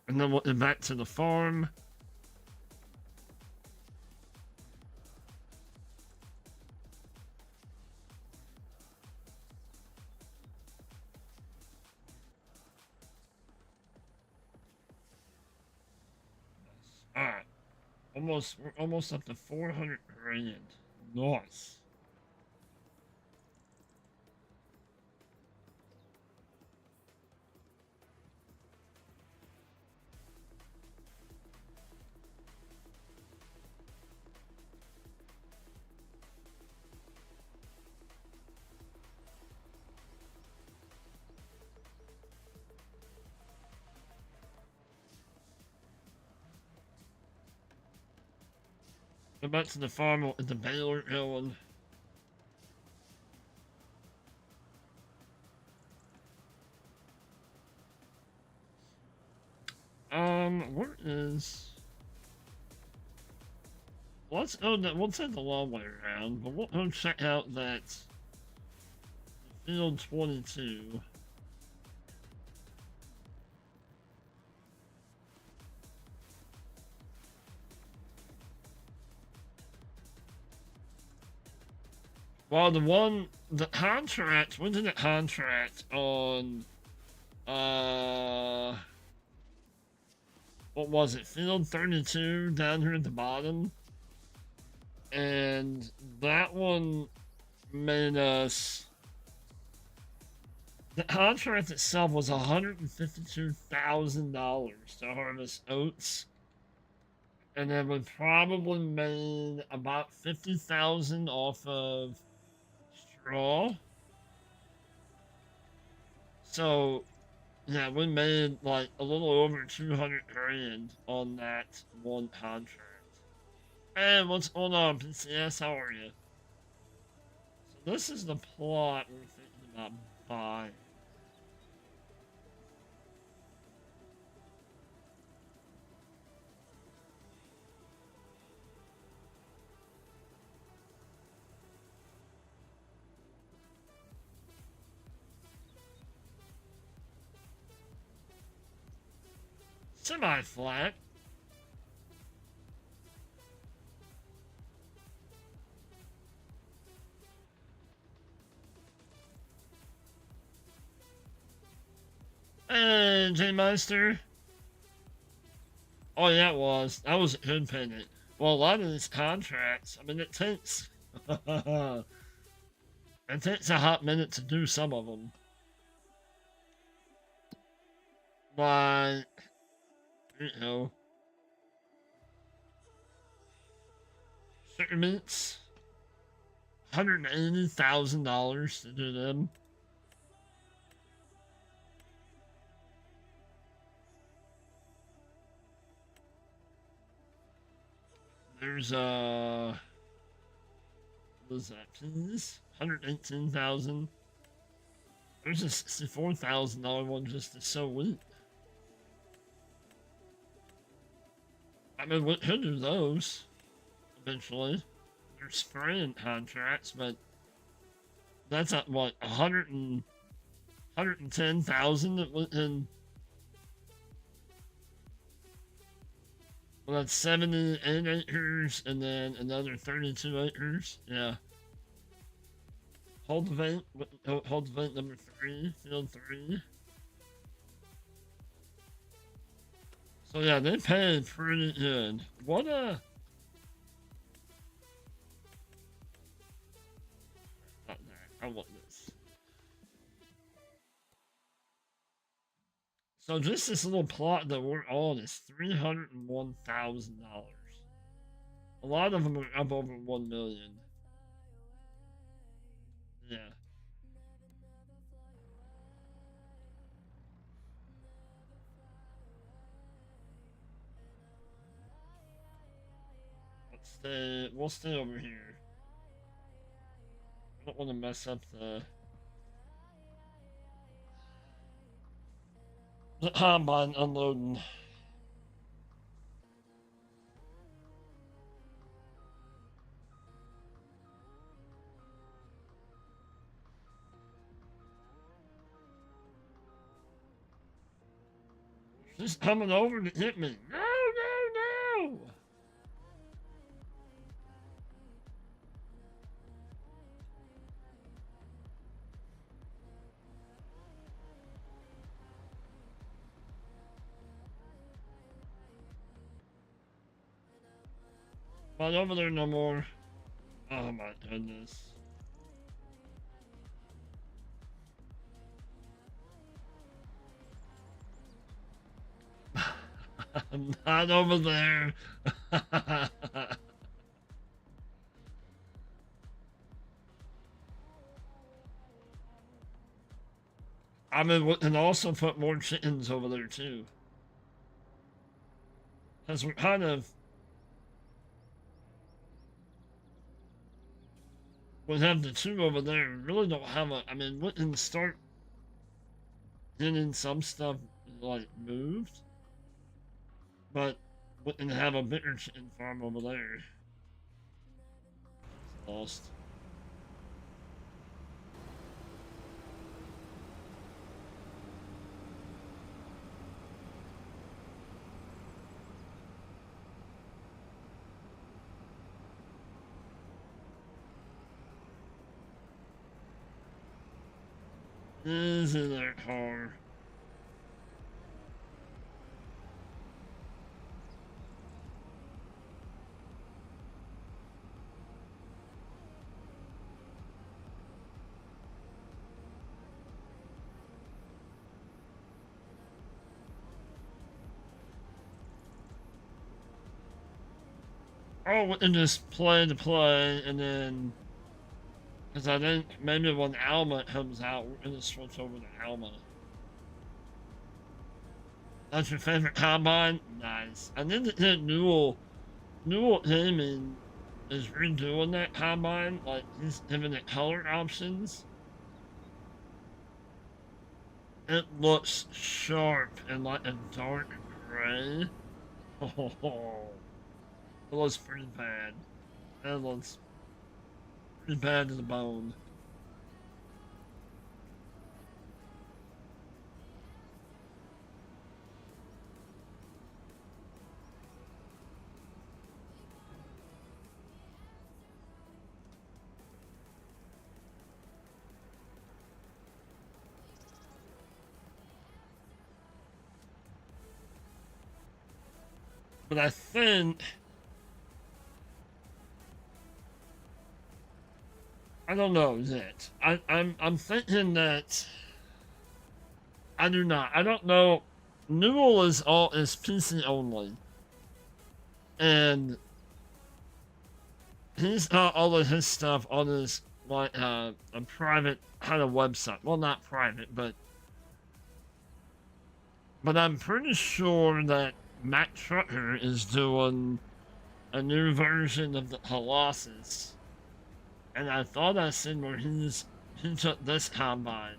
And then we'll get back to the farm. Alright. We're almost up to 400 grand. Nice. Go back to the farm at the baler going. Where is... Let's go, we'll take the long way around, but we'll go check out that field 22. Well, the contract, when did the contract on, what was it, field 32 down here at the bottom? And that one made us, the contract itself was $152,000 to harvest oats. And then we probably made about 50,000 off of straw. So, yeah, we made like a little over 200 grand on that one contract. And what's going on, PCS? How are you? So this is the plot we're thinking about buying. Semi-flat. Hey, J-Meister. Oh, yeah, it was. That was a good payment. Well, a lot of these contracts, I mean, it takes... it takes a hot minute to do some of them. But, you know... shipments, $180,000 to do them. There's what is that, please? 118,000. There's a $64,000 one just to sow wheat. I mean, we could do those eventually. They're spraying contracts, but that's at what, 110,000 that went in. Well, that's 78 acres and then another 32 acres. Yeah. Hold the vent number 3, field 3. So yeah, they paid pretty good. What a... Not that. I want this. So just this little plot that we're on is $301,000. A lot of them are up over 1 million. Yeah. We'll stay over here. I don't want to mess up the combine unloading. She's coming over to hit me. No, no, no! Not over there no more. Oh my goodness. I'm not over there. I mean, we can also put more chickens over there too. Because we're kind of... we have the two over there. We really don't have a. I mean, we can start getting some stuff like moved, but we can have a bigger chicken farm over there. It's lost. Isn't that hard? Oh, we can just play the play, and then, because I think maybe when Alma comes out, we're gonna switch over to Alma. That's your favorite combine? Nice. I think that Newell Gaming is redoing that combine, like he's giving it color options. It looks sharp and like a dark gray. Oh, it looks pretty bad. It looks pretty bad to the bone. But I think I don't know yet. I'm thinking that I do not. I don't know. Newell is PC only, and he's got all of his stuff on his like a private kind of website. Well, not private, but I'm pretty sure that Matt Trucker is doing a new version of the Colossus, and I thought I seen where he took this combine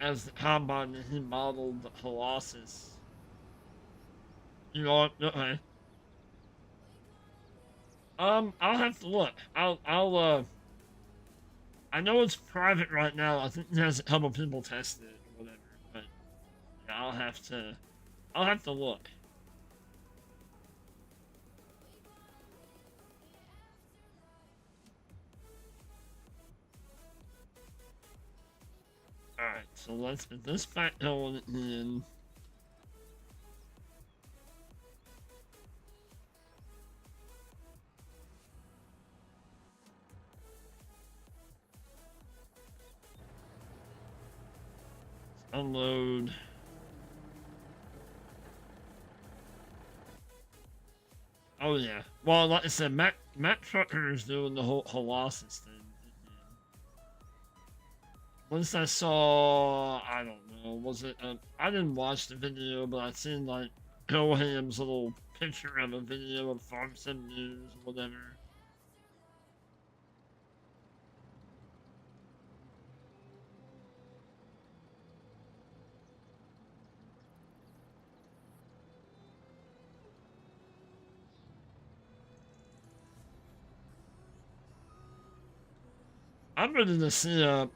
as the combine that he modeled the Colossus. You know what? Okay. I'll have to look. I know it's private right now. I think he has a couple people tested it or whatever, but yeah, I'll have to look. Alright, so let's get this back going in. Unload. Oh yeah. Well, like I said, Matt Trucker is doing the whole Colossus thing. Once I saw, I don't know, was it? I didn't watch the video, but I seen like Coham's little picture of a video of Farm Sim News or whatever. I'm ready to see a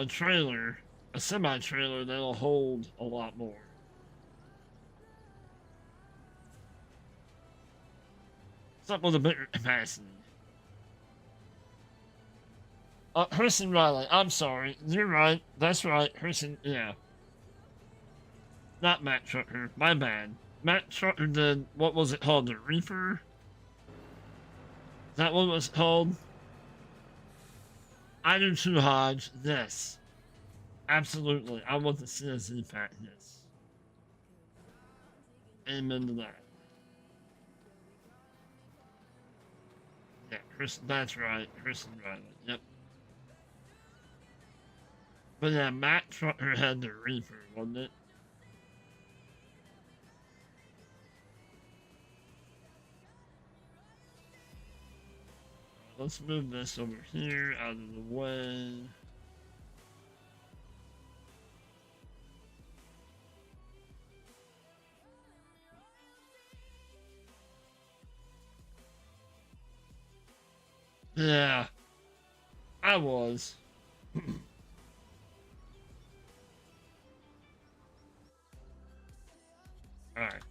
trailer, a semi-trailer that'll hold a lot more. Something with a bigger capacity. Harrison Riley, I'm sorry. You're right. That's right. Harrison, yeah. Not Matt Trucker. My bad. Matt Trucker did, what was it called? The Reaper? Is that what it was called? I do too, Hodge. Yes. Absolutely. I want to see a Z-Pack. Yes. Amen to that. Yeah, Chris, that's right. Kristen Riley. Yep. But yeah, Matt Trucker had the Reaper, wasn't it? let's move this over here out of the way. Yeah, I was. Alright.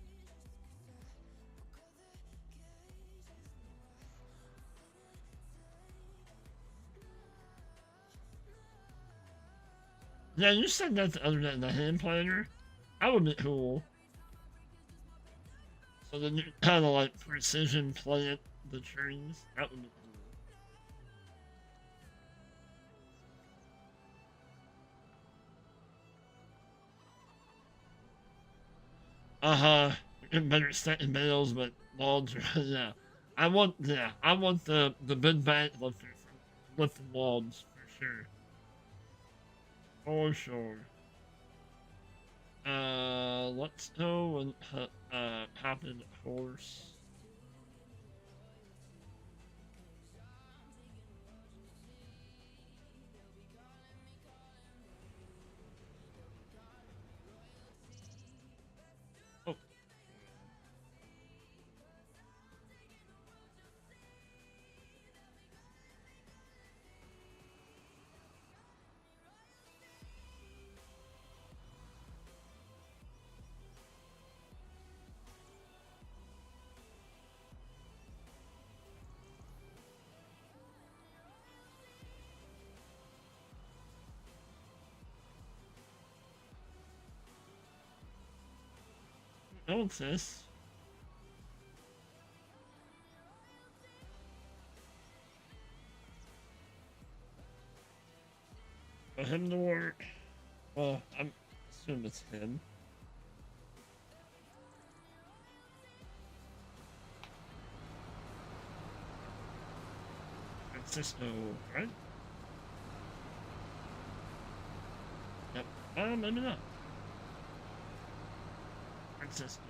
Yeah, you said that the other day in the hand planner. That would be cool. So then you kind of like precision plant the trees. That would be cool. Uh-huh. Getting better at stacking bales, but logs are, yeah. I want the big back lifter for lifting logs, for sure. For sure. Let's go and hop in the horse. Oh, what's this? For him to work. Well, I'm assuming it's him. Francisco, right? Yep. Maybe not. Francisco.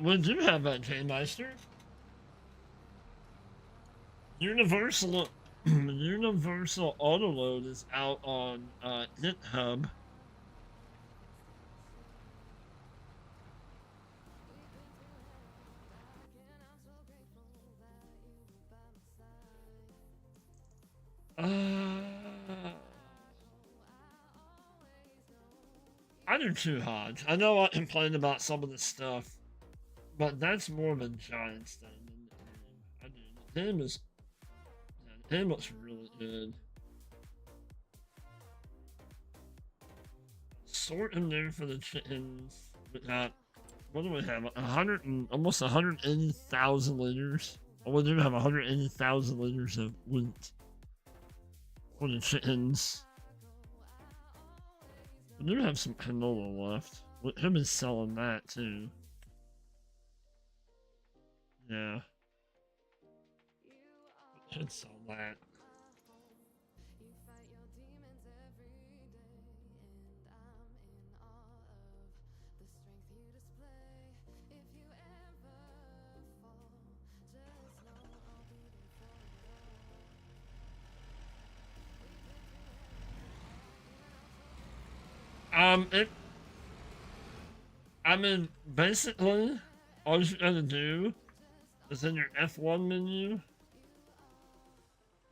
We do have that J-Meister. Universal Universal Autoload is out on GitHub. I do too, Hodge. I know I complained about some of the stuff, but that's more of a Giants thing than the game. I do. The game is, yeah, the game looks really good. Sort in there for the chickens. We got, what do we have? 100 and almost 180,000 liters. Oh, we do have 180,000 liters of wheat for the chickens. We do have some canola left. We could be selling that too. Yeah. We could sell that. It, I mean, basically, all you gotta do is in your F1 menu,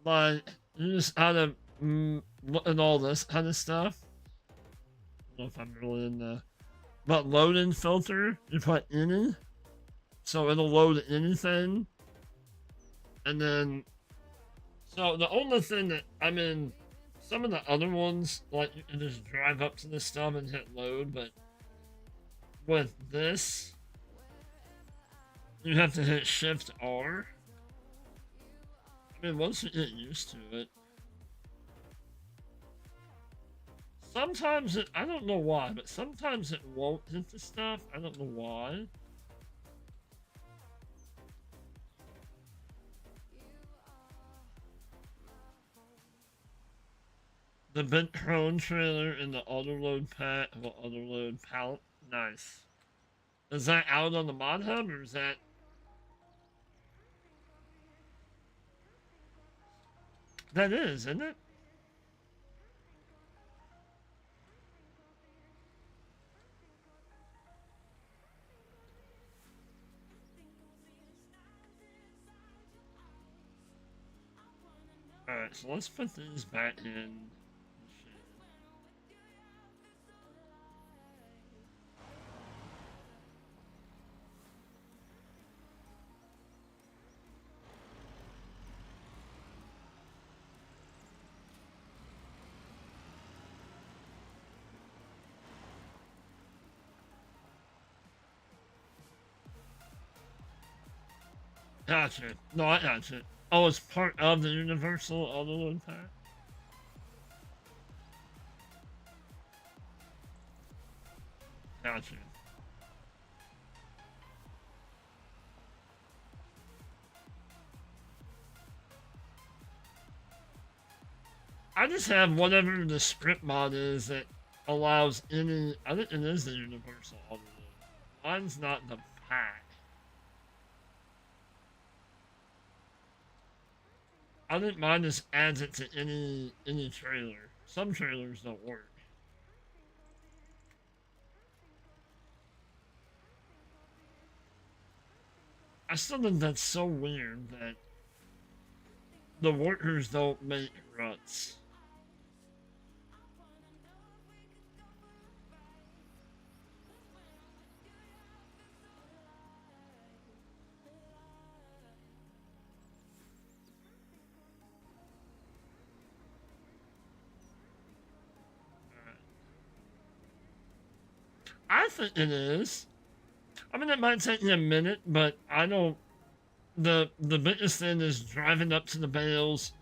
like, you just gotta look at all this kind of stuff. I don't know if I'm really in the, but loading filter, you put any, so it'll load anything, and then, so the only thing that, I mean, some of the other ones, like, you can just drive up to the stuff and hit load, but with this, you have to hit Shift R. I mean, once you get used to it, sometimes it, I don't know why, but sometimes it won't hit the stuff. I don't know why. The bent prone trailer and the autoload pat will autoload pallet. Nice. Is that out on the mod hub or is that? That is, isn't it? Alright, so let's put these back in. Gotcha. No, I gotcha. Oh, it's part of the universal autoload pack? Gotcha. I just have whatever the script mod is that allows any. I think it is the universal autoload. Mine's not the pack. I think mine just adds it to any trailer. Some trailers don't work. I still think that's so weird that the workers don't make ruts. I think it is. I mean, it might take me a minute, but I don't. The biggest thing is driving up to the bales.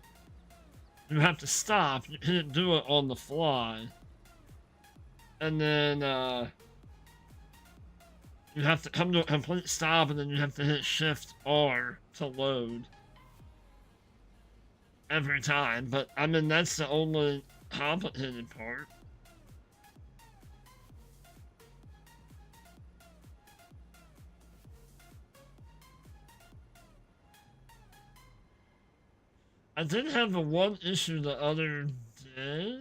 You have to stop. You can't do it on the fly, and then you have to come to a complete stop, and then you have to hit Shift R to load every time. But I mean, that's the only complicated part. I did have the one issue the other day.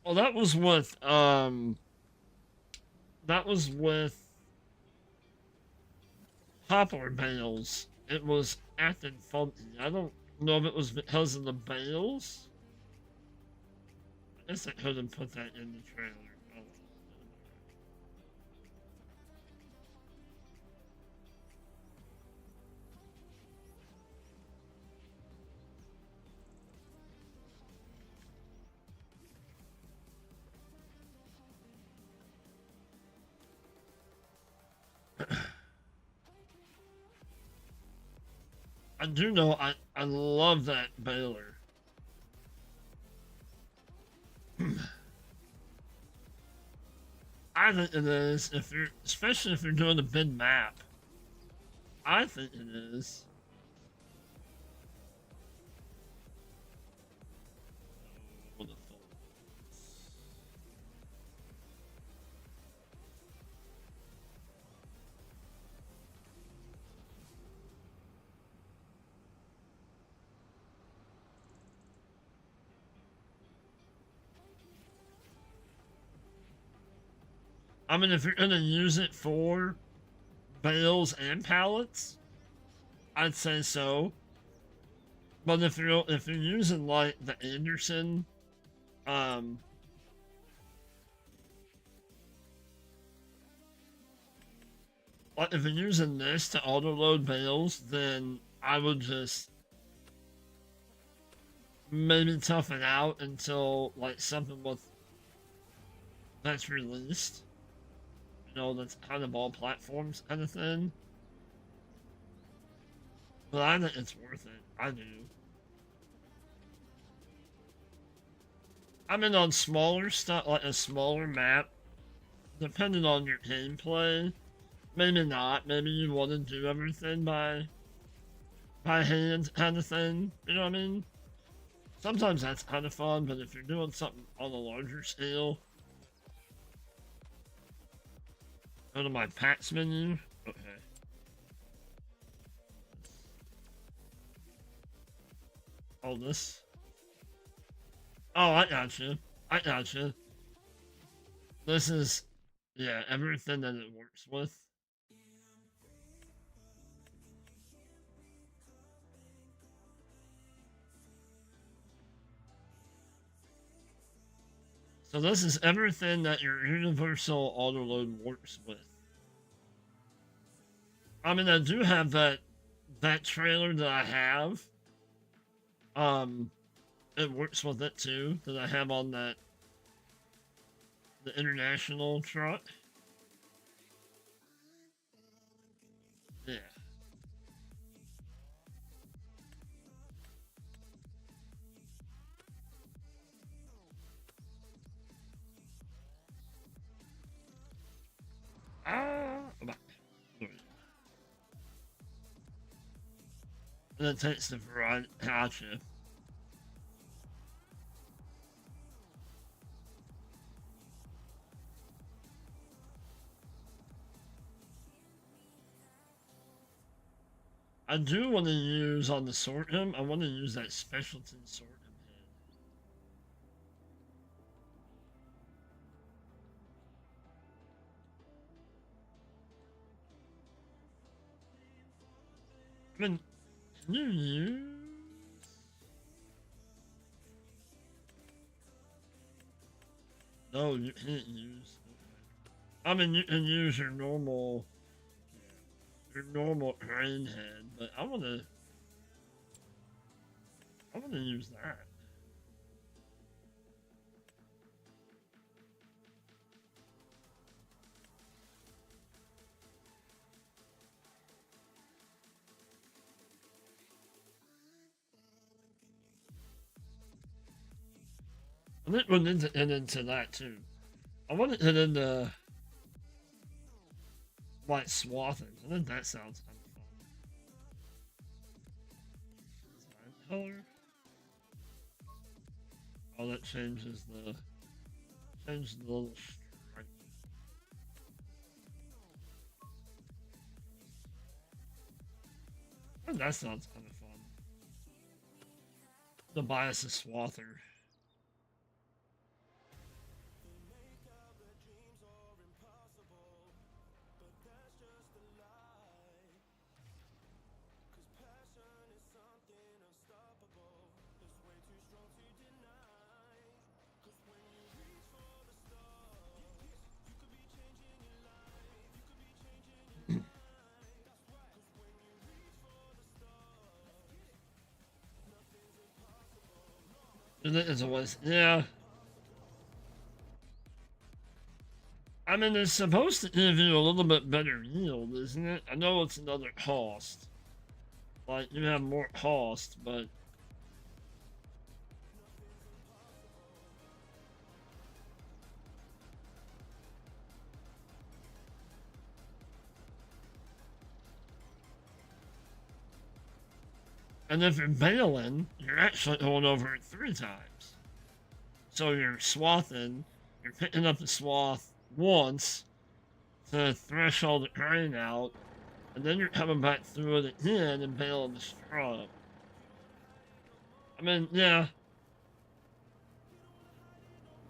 Well, that was with poplar bales. It was acting funky. I don't know if it was because of the bales. I guess I could have put that in the trailer. Oh, I do know I love that baler. I think it is if you're especially if you're doing a big map. I think it is. I mean, if you're gonna use it for bales and pallets, I'd say so. But if you're using like the Anderson, um, like if you're using this to auto load bales, then I would just maybe tough it out until like something with that's released. You know, that's kind of all platforms kind of thing. But I think it's worth it. I do. I mean, on smaller stuff, like a smaller map, depending on your gameplay, maybe not. Maybe you want to do everything by hand, kind of thing. You know what I mean? sometimes that's kind of fun, but if you're doing something on a larger scale, go to my packs menu. Okay. Oh, this. Oh, I got you. I got you. This is, yeah, everything that it works with. So this is everything that your universal autoload works with. I mean, I do have that trailer that I have. Um, it works with it too. That I have on the international truck. Yeah. Ah, and it takes the variety. Gotcha. I do want to use on the sorghum. I want to use that specialty sorghum head. I mean, can you use? No, you can't use. I mean, you can use your normal grain head, but I wanna use that. I think we'll need to get into that too. I want to get into like swathing. I think that sounds kind of fun. Design color. Oh, that changes the little stripe. I think that sounds kind of fun. The bias is swather. It's always, yeah. I mean, it's supposed to give you a little bit better yield, isn't it? I know it's another cost. Like, you have more cost, but and if you're bailing, you're actually going over it 3 times. So you're swathing, you're picking up the swath once to threshold the grain out, and then you're coming back through it again and bailing the straw. I mean, yeah.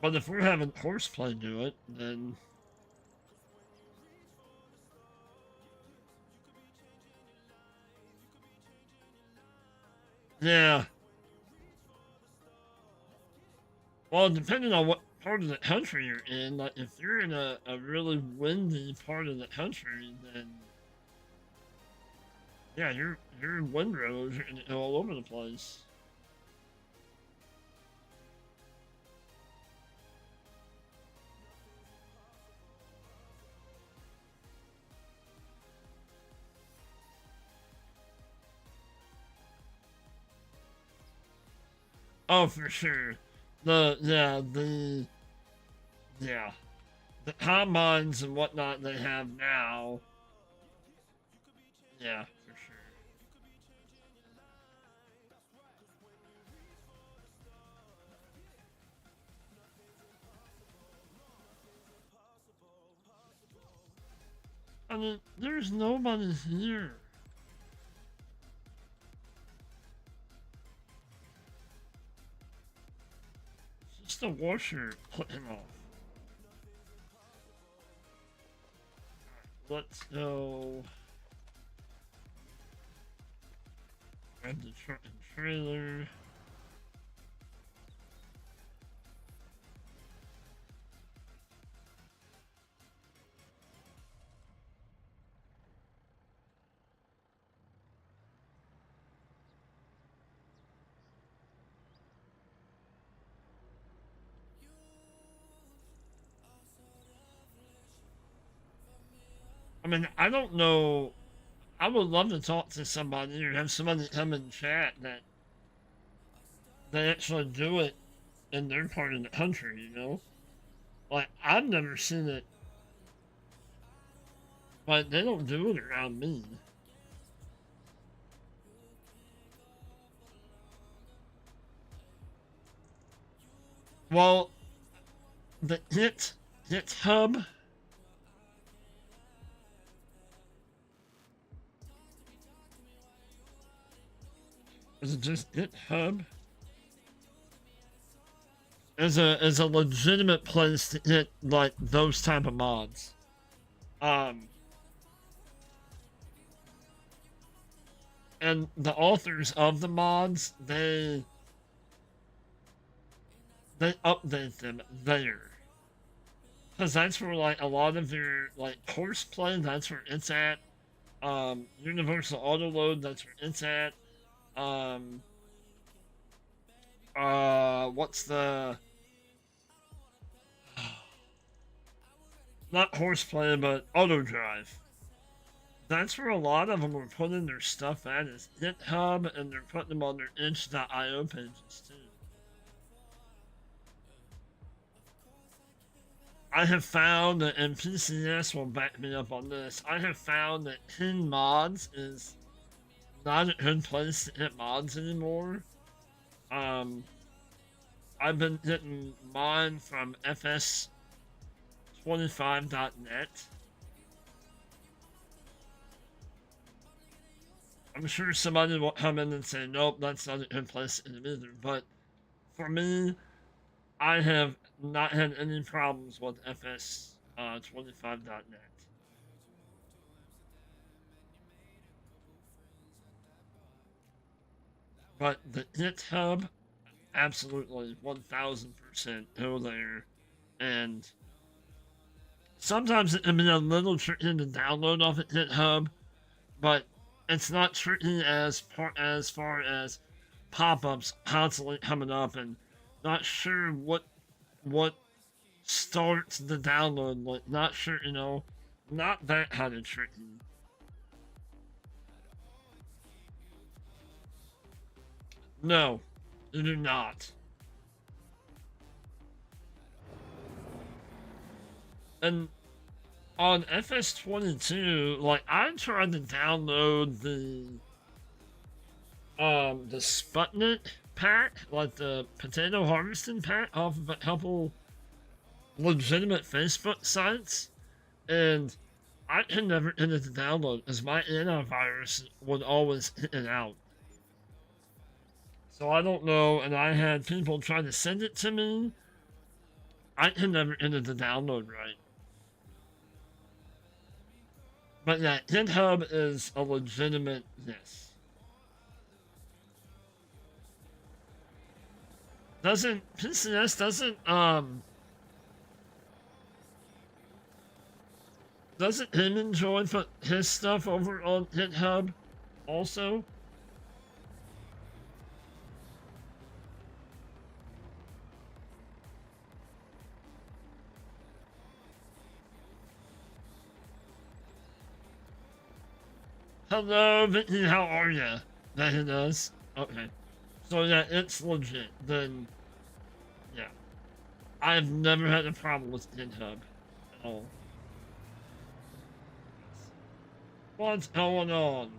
But if we're having horseplay do it, then yeah. Well, depending on what part of the country you're in, like if you're in a really windy part of the country, then yeah, your windrows are gonna go all over the place. Oh, for sure. Yeah, the combines and whatnot they have now. Yeah, for sure. on it. There's nobody here. It's just a washer clicking off. Let's go. Grab the truck and trailer. I mean, I don't know. I would love to talk to somebody or have somebody come and chat that they actually do it in their part of the country, you know? Like, I've never seen it, but they don't do it around me. Well, the Hit Hub. Is it just Hit Hub? Is a legitimate place to hit like those type of mods. Um, and the authors of the mods, they update them there, because that's where like a lot of your like course play, that's where it's at. Universal Auto Load, that's where it's at. Um, what's the not horseplay, but auto drive. That's where a lot of them are putting their stuff at is GitHub, and they're putting them on their itch.io pages too. I have found that, and PCS will back me up on this, I have found that King Mods is not a good place to hit mods anymore. Um, I've been hitting mine from fs25.net. I'm sure somebody will come in and say, nope, that's not a good place to hit either. But for me, I have not had any problems with fs25.net. But the GitHub, absolutely 1000% go there. And sometimes it can be a little tricky to download off of GitHub, but it's not tricky as far as pop-ups constantly coming up and not sure what starts the download, like not sure, not that kind of tricky. No, you do not. And on FS22, like I tried to download the Sputnik pack, like the potato harvesting pack off of a couple legitimate Facebook sites, and I could never get it to download because my antivirus would always hit it out. So I don't know, and I had people try to send it to me. I could never get it to download right. But yeah, GitHub is a legitimate this. Doesn't PCS doesn't him enjoy put his stuff over on GitHub also? Hello, Vicky, how are ya? That he does? Okay. So yeah, it's legit. Then, yeah. I've never had a problem with GitHub at all. What's going on?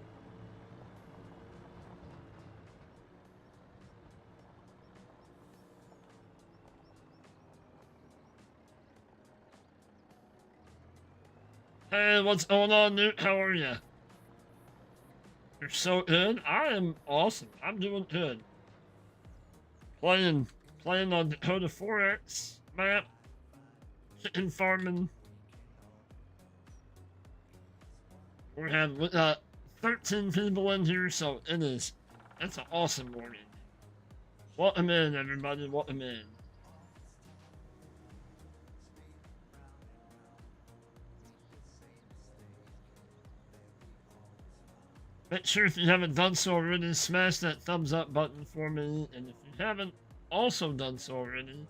Hey, what's going on, Newt? How are you? You're so good. I am awesome. I'm doing good. Playing, playing on Dakota 4X map, chicken farming. We have 13 people in here, so it's an awesome morning. Welcome in, everybody. Welcome in. Make sure if you haven't done so already, smash that thumbs up button for me. And if you haven't also done so already,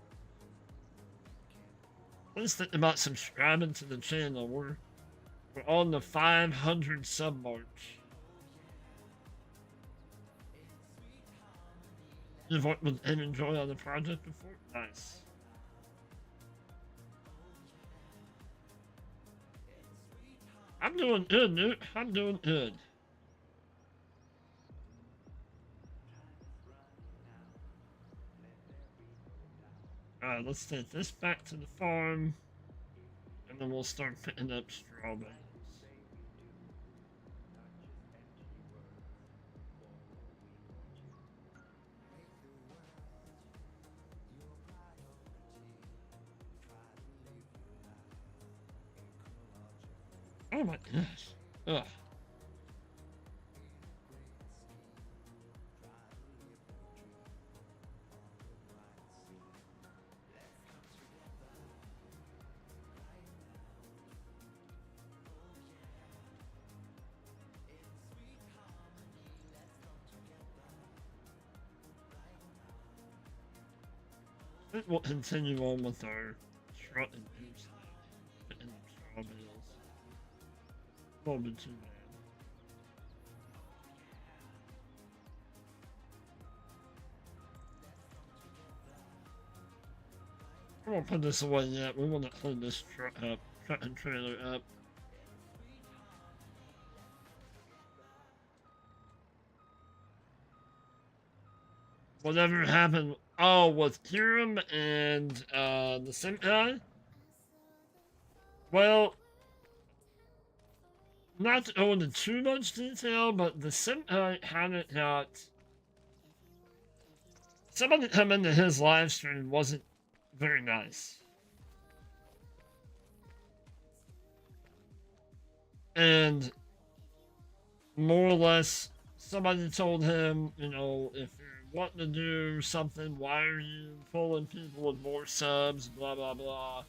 please think about subscribing to the channel. We're on the 500 sub march. You've worked with Amy Joy on the project before? Nice. I'm doing good, dude. I'm doing good. Alright, let's take this back to the farm. And then we'll start picking up strawberries. Oh my gosh. Ugh. I think we'll continue on with our strut and goose picking up strawberries. A little bit too bad. I won't put this away yet. We want to clean this truck and trailer up. Whatever happened? Oh, with Kiram and the Simp guy? Well, not to go into too much detail, but the Simp guy hadn't got. Somebody come into his live stream wasn't very nice. And more or less, somebody told him, you know, if you're wanting to do something, why are you pulling people with more subs, blah, blah, blah.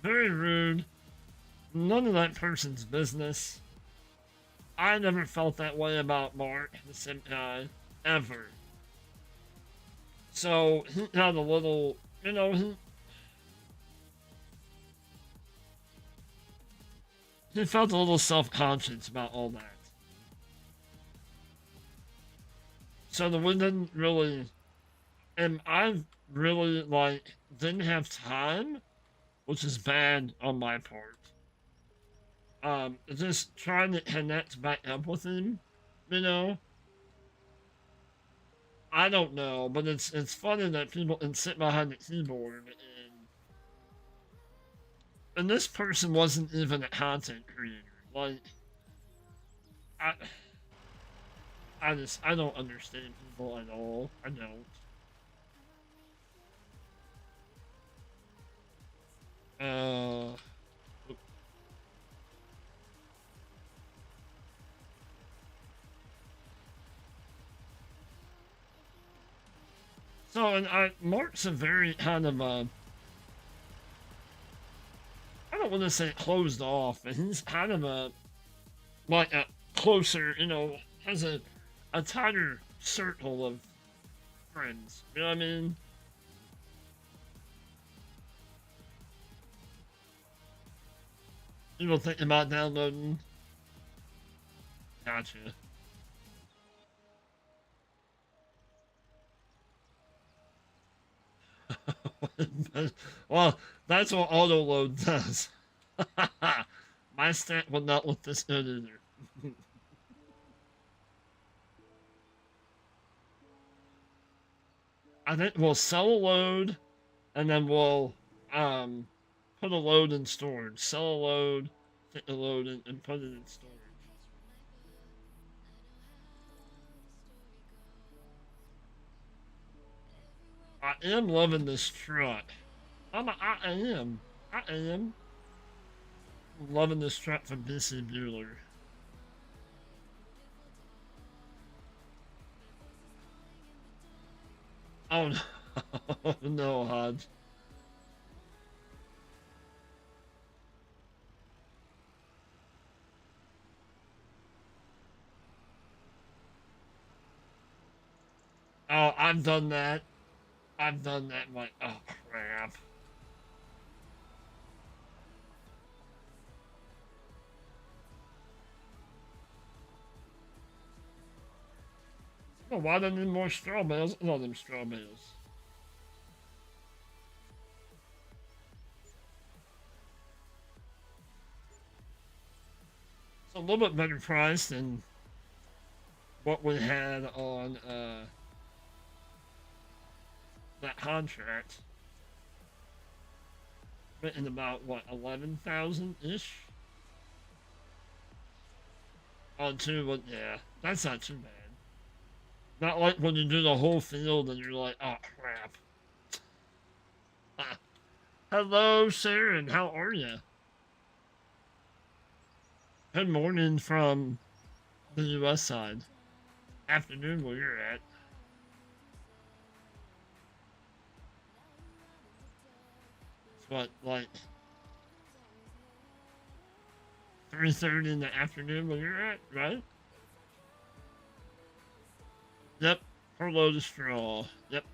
Very rude. None of that person's business. I never felt that way about Mark, the Simp guy, ever. So he got a little, you know, he felt a little self-conscious about all that. So the we didn't really, and I really like didn't have time, which is bad on my part. Just trying to connect back up with him, you know. I don't know, but it's funny that people can sit behind the keyboard and this person wasn't even a content creator. Like, I I don't understand people at all. I don't. Uh, so and Mark's a very kind of I don't want to say closed off, but he's kind of like a closer, you know, has a tighter circle of friends. You know what I mean? People thinking about downloading. Gotcha. Well, that's what auto load does. My stat will not look this good either. I think we'll sell a load, and then we'll put a load in storage. Sell a load, take a load and put it in storage. I am loving this truck. I am. I am loving this truck from BC Bueller. Oh no, no, Hodge. Oh, I've done that. I've done that. I'm like, oh crap. Oh, why do I need more straw bales? No, them straw bales. It's a little bit better price than what we had on that contract. In about what 11,000 ish on two, but yeah, that's not too bad. Not like when you do the whole field and you're like, oh crap. Hello, Sharon. How are you? Good morning from the U.S. side. Afternoon where you're at. It's what, like 3:30 in the afternoon where you're at, right? Yep. Per load of straw. Yep.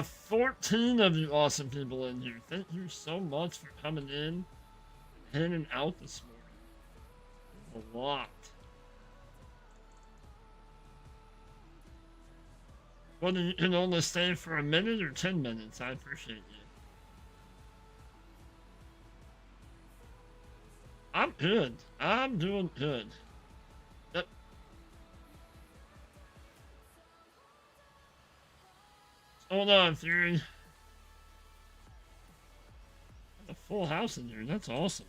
14 of you awesome people in here. Thank you so much for coming in and hanging out this morning. A lot. Whether you can only stay for a minute or 10 minutes, I appreciate you. I'm good. I'm doing good. Yep. Hold on, Fury. A full house in here. That's awesome.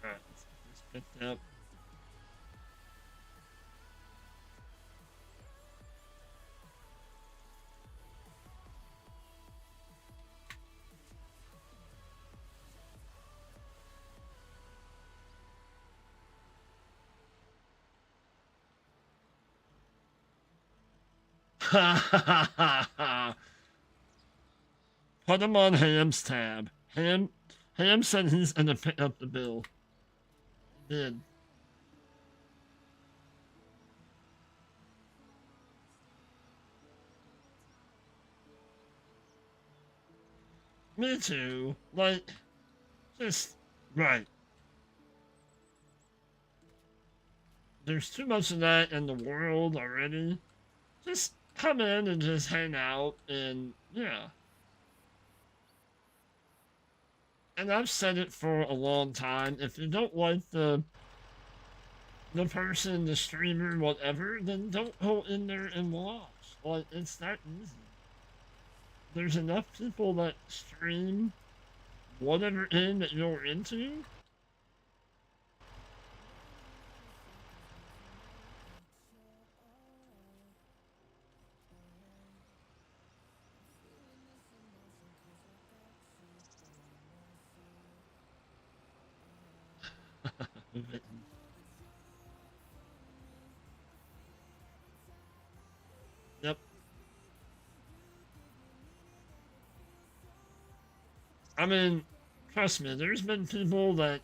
Alright, let's get this picked up. Ha ha ha ha. Put him on Ham's tab. Ham said he's gonna pick up the bill. He did. Me too. Like, just right. There's too much of that in the world already. Just come in and just hang out and yeah. And I've said it for a long time. If you don't like the person, the streamer, whatever, then don't go in there and watch. Like it's that easy. There's enough people that stream whatever in that you're into. Yep. I mean, trust me, there's been people that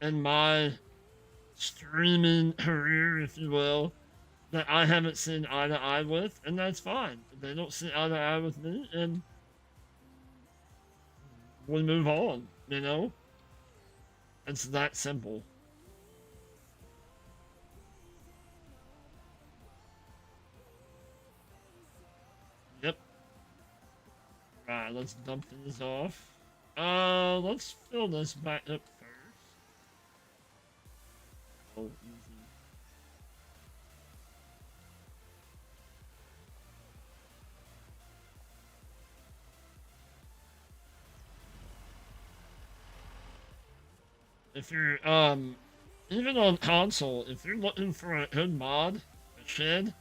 in my streaming career, if you will, that I haven't seen eye to eye with, and that's fine. They don't see eye to eye with me, and we move on, you know? It's that simple. Yep. Alright, let's dump these off. Let's fill this back up first. Oh, easy. If you're even on console, if you're looking for a good mod, a shed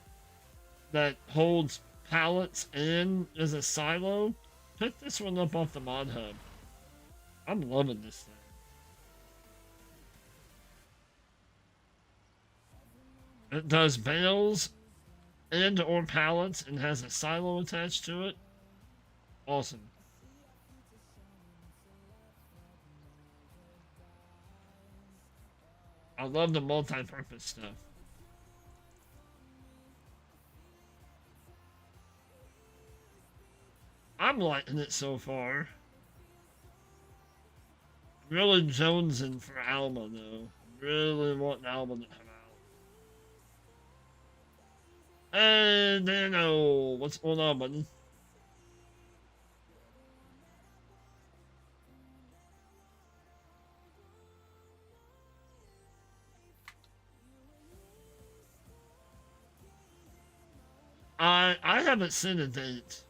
that holds pallets and is a silo, pick this one up off the mod hub. I'm loving this thing. It does bales and or pallets and has a silo attached to it. Awesome. I love the multi-purpose stuff. I'm liking it so far. Really jonesing for Alma though. Really wanting Alma to come out. Hey, Dano, what's going on, buddy? I haven't seen a date.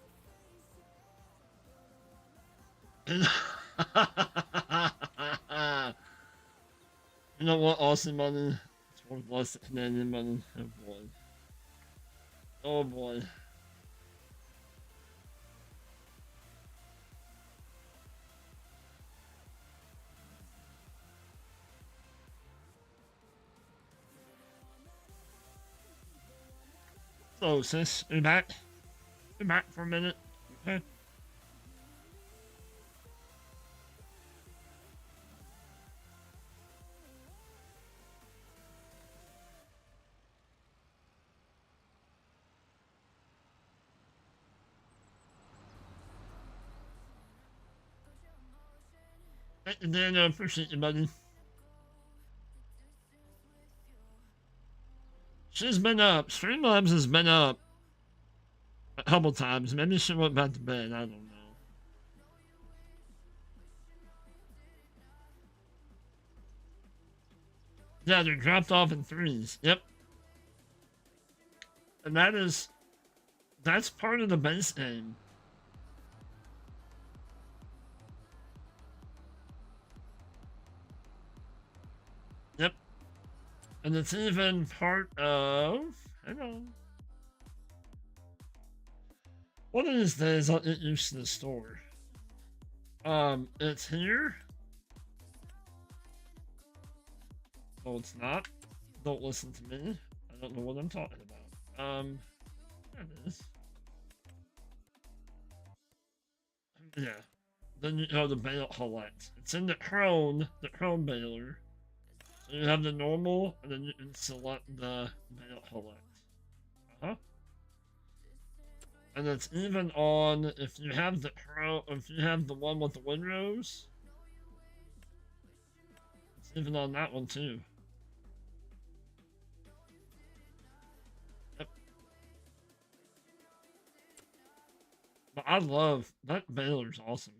You know what? Austin money. It's worth less than Canadian money. Oh boy. Oh boy. So, sis, you back? You back for a minute? Okay. Thank you, Daniel. Appreciate you, buddy. She's been up. Streamlabs has been up a couple times. Maybe she went back to bed. I don't know. Yeah, they're dropped off in threes. Yep. And that's part of the base game. Yep. And it's even part of. Hang on. One of these days I'll get used to the store. It's here. No, it's not. Don't listen to me. I don't know what I'm talking about. There it is. Yeah. Then you have the bale collect. It's in the Chrome baler. So you have the normal, and then you can select the bale collect. Uh-huh. And it's even on, if you have the one with the windrows, it's even on that one too. Yep. But I love, that baler's awesome.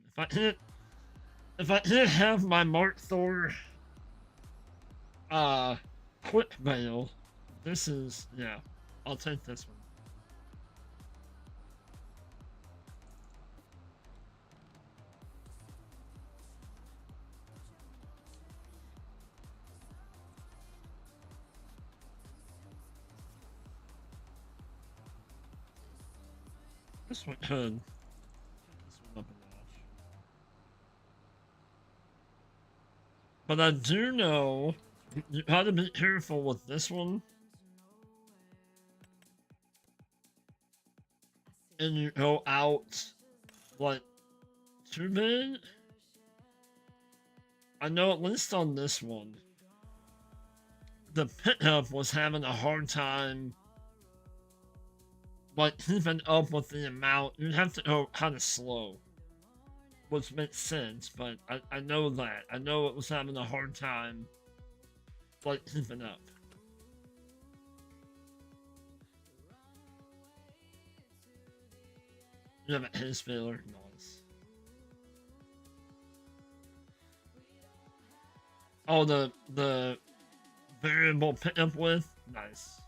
If I didn't have my Mark Thor, quick bale, this is, yeah, I'll take this one. This one could. This one up a notch. But I do know you have to be careful with this one. And you go out like too big. I know at least on this one, the pickup was having a hard time like keeping up with the amount. You'd have to go kind of slow. Which makes sense, but I know that. I know it was having a hard time like keeping up. You have a hay baler? Nice. Oh, the variable pickup width? Nice.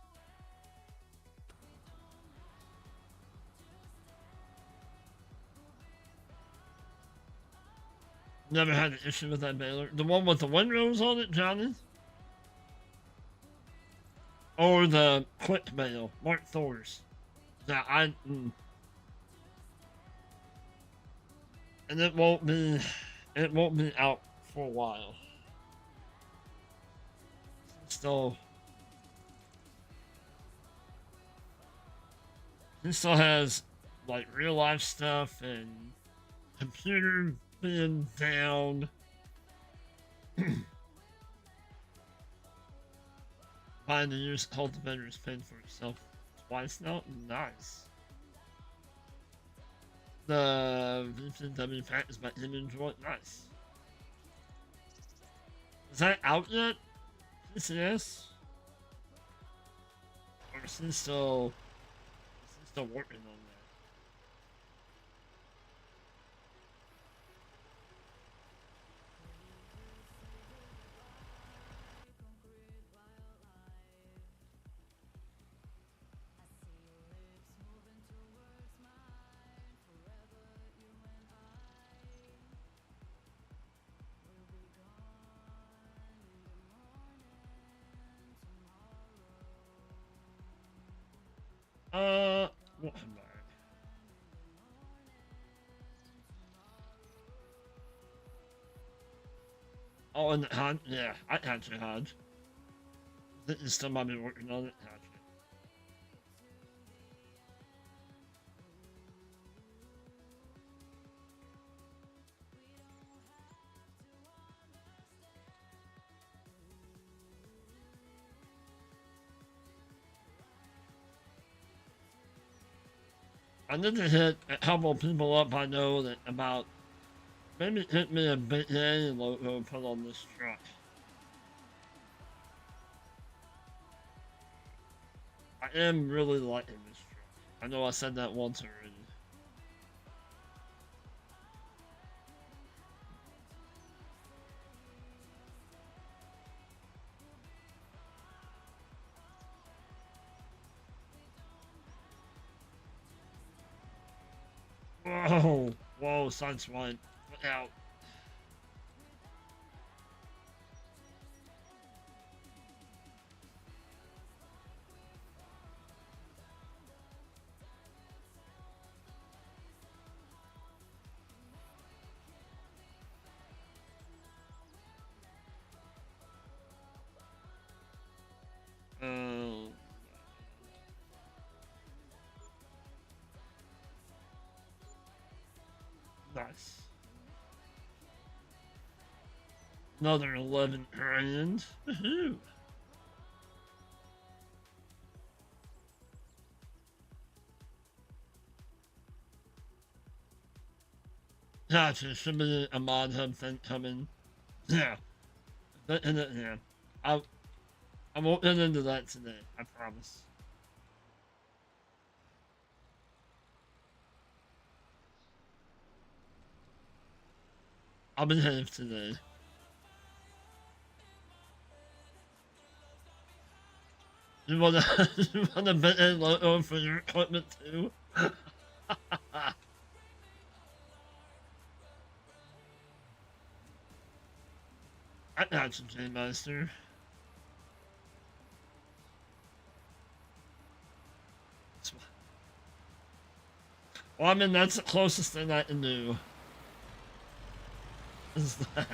Never had an issue with that baler. The one with the windrows on it, Johnny? Or the quick bale, Mark Thor's. That and it won't be out for a while. Still, he still has like real life stuff and computer being down. Buying the used cultivator is paying for itself twice now. Nice. The VPW pack is by Image Joint. Nice. Is that out yet? PCS? Or is he still working on that? What am I? Oh, and Han, yeah, I had you, Han. You still might be working on it. Had you. I need to hit a couple people up I know that about maybe hit me a big A logo put on this truck. I am really liking this truck. I know I said that once already. Whoa, whoa, sideswipe. Look out. Oh, nice. Another 11 grand. Woohoo. Gotcha, should be a mod hub thing coming. Yeah. Yeah. I, I won't get into that today, I promise. I'll behave today. You wanna you wanna bet a logo for your equipment too? I got you, J Master. Well, I mean that's the closest thing I can do. Is that?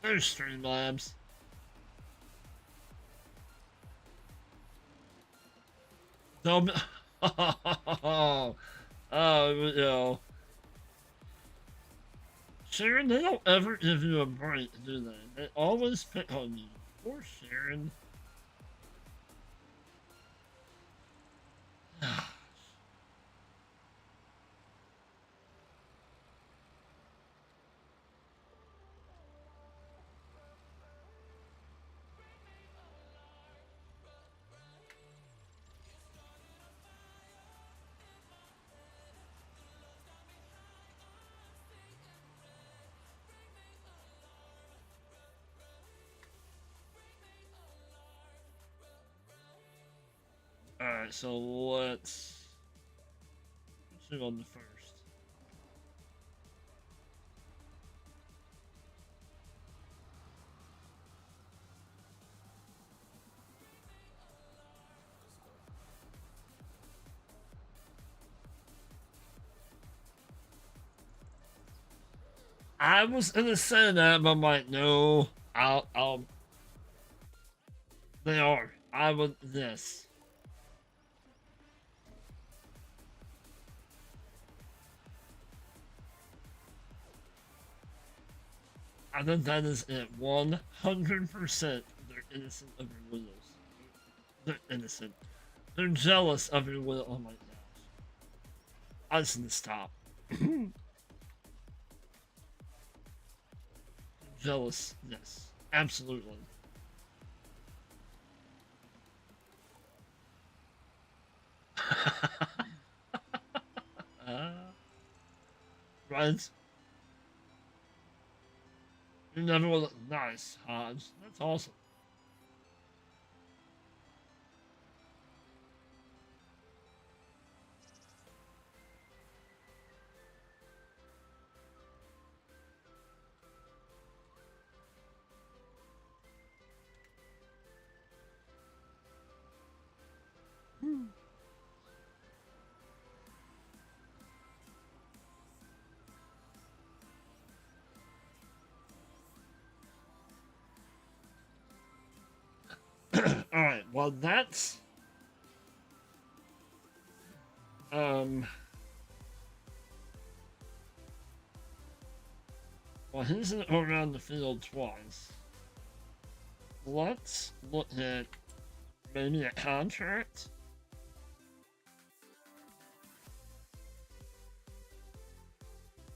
There's Streamlabs. Don't. Oh, you know. Sharon, they don't ever give you a break, do they? They always pick on you. Poor Sharon. Alright, so let's do on the first. I was gonna say that, but I'm like, no, I'll. They are. I would this. I think that is it. 100%. They're innocent of your wills. They're innocent. They're jealous of your will. Oh my gosh. I just need to stop. Jealous. Yes. Absolutely. Right? You never will look nice, Hodge. That's awesome. Alright, well that's um well he's around the field twice. Let's look at maybe a contract.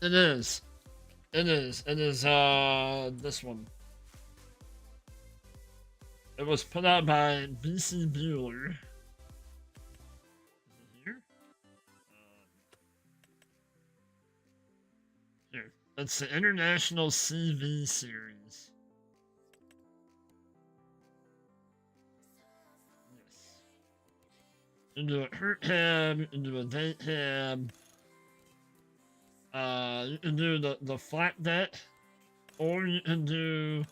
It is. It is. It is this one. It was put out by BC Bueller. Is it here? Here. It's the International CV Series. Yes. You can do a hurt tab, you can do a date tab. You can do the flat deck, or you can do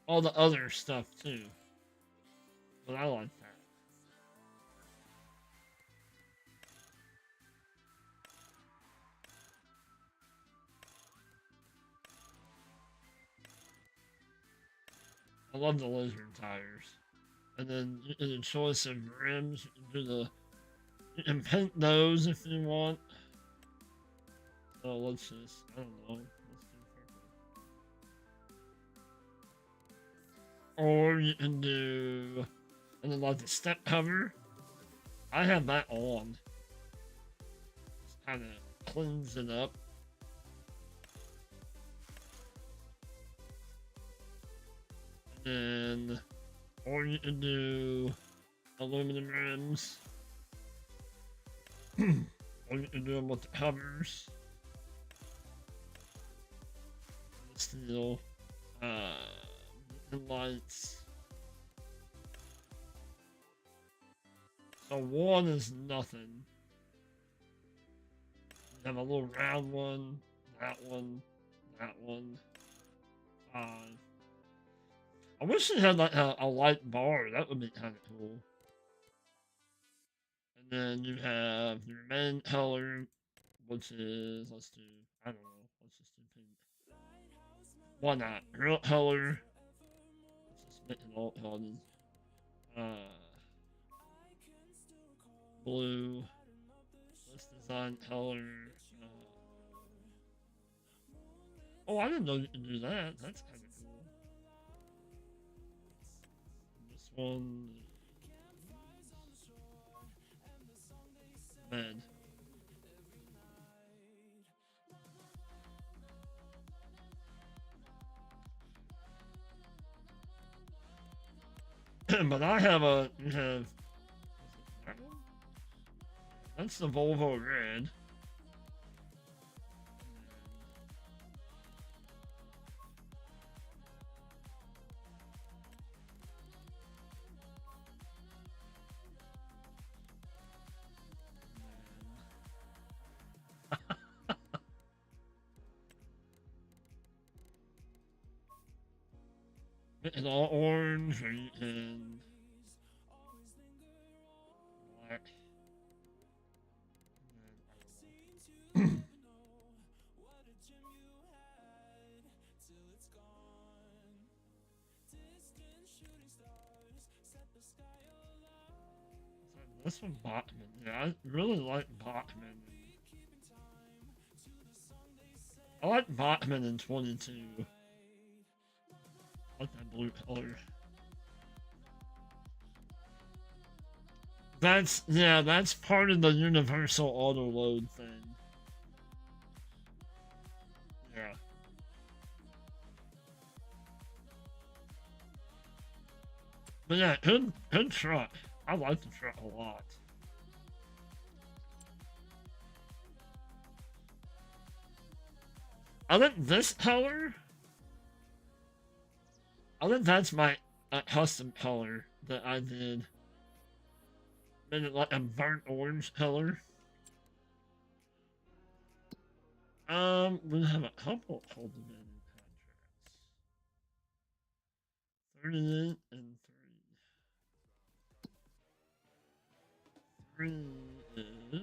all the other stuff too. But I like that. I love the lizard tires. And then in the choice of rims, you can do you can paint those if you want. So let's just, I don't know, let's do purple. Or you can do, and then like the step cover, I have that on. Just kind of cleans it up. And then, or you can do aluminum rims. Or you can do them with the covers. The steel. The lights. So one is nothing. You have a little round one, that one, that one. Five. I wish it had like a light bar. That would be kind of cool. And then you have your main color, which is let's do I don't know. Let's just do pink. Why not? Real color. Let's just make it all colored. Uh, blue. Let's design color. Uh, oh, I didn't know you could do that. That's kind of cool. This one. Bed. But I have a. You have. That one? That's the Volvo Red. Make it all orange, or you can black. And then, this one Bachman. Yeah, I really like Bachman. I like Bachman in 22. I like that blue color. That's part of the universal auto load thing. Yeah. But yeah, good truck. I like the truck a lot. I think this color, I think that's my custom color that I did. Made it like a burnt orange color. We have a couple cultivated contracts. 38 and 3. 3 is there.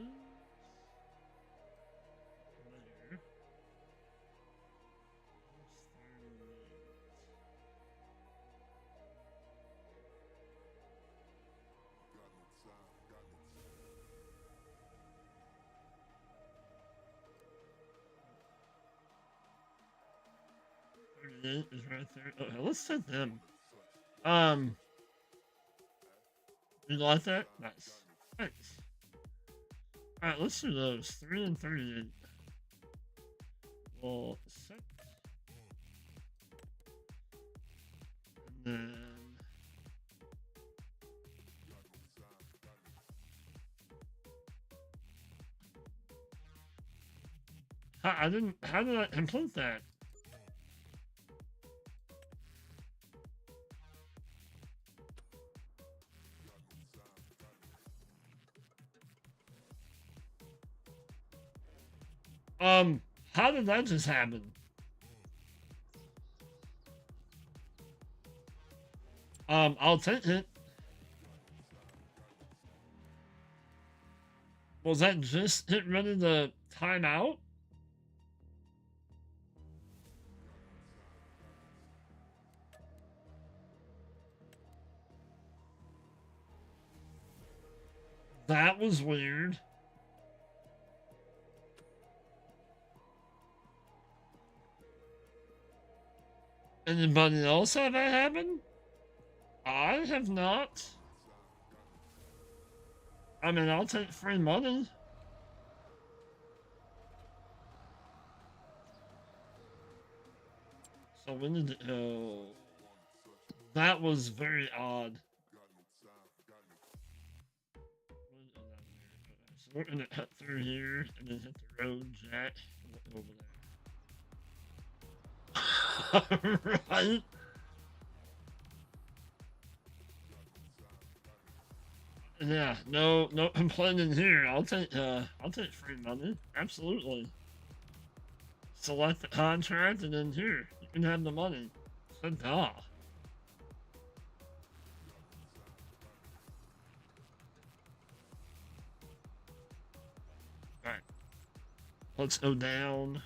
38 is right there. Okay, let's set them. You like that? Nice. Thanks. Alright, let's do those. 3 and 38. Well, set. And then. I didn't. How did I complete that? How did that just happen? I'll take it. Was that just hit ready to time out? That was weird. Anybody else have that happen? I have not. I mean, I'll take free money. So we need to go. That was very odd. So we're gonna cut through here and then hit the road jack over there. Right? Yeah, no complaining here. I'll take free money. Absolutely. Select the contract and then here, you can have the money. Ta-da. Alright. Let's go down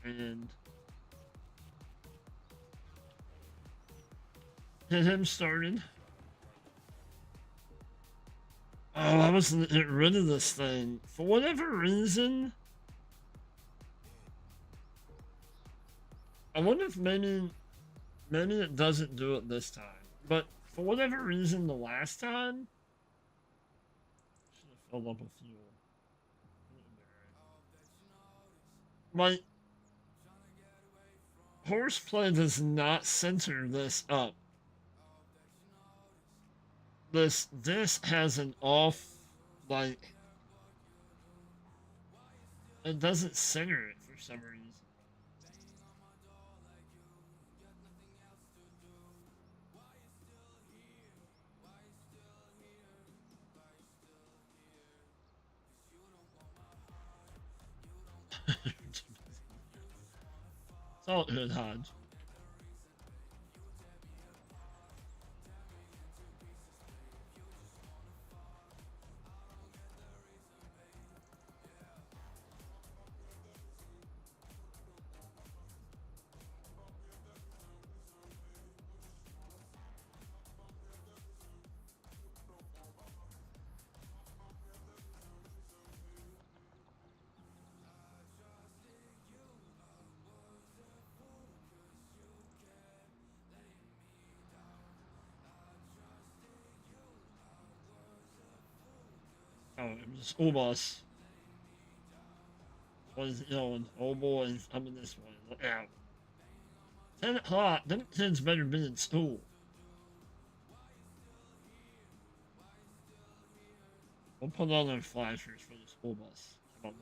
and get him started. Oh, I was gonna get rid of this thing. For whatever reason, I wonder if maybe it doesn't do it this time. But for whatever reason, the last time, should have filled up with fuel. My horseplay does not center this up. This has an off, like, it doesn't center it for some reason. It's all good, Hodge. it was a school bus. Was yelling, "Oh boys, I'm in this one. Look out!" 10 o'clock. Them kids better be in school. We'll put on their flashers for the school bus. How about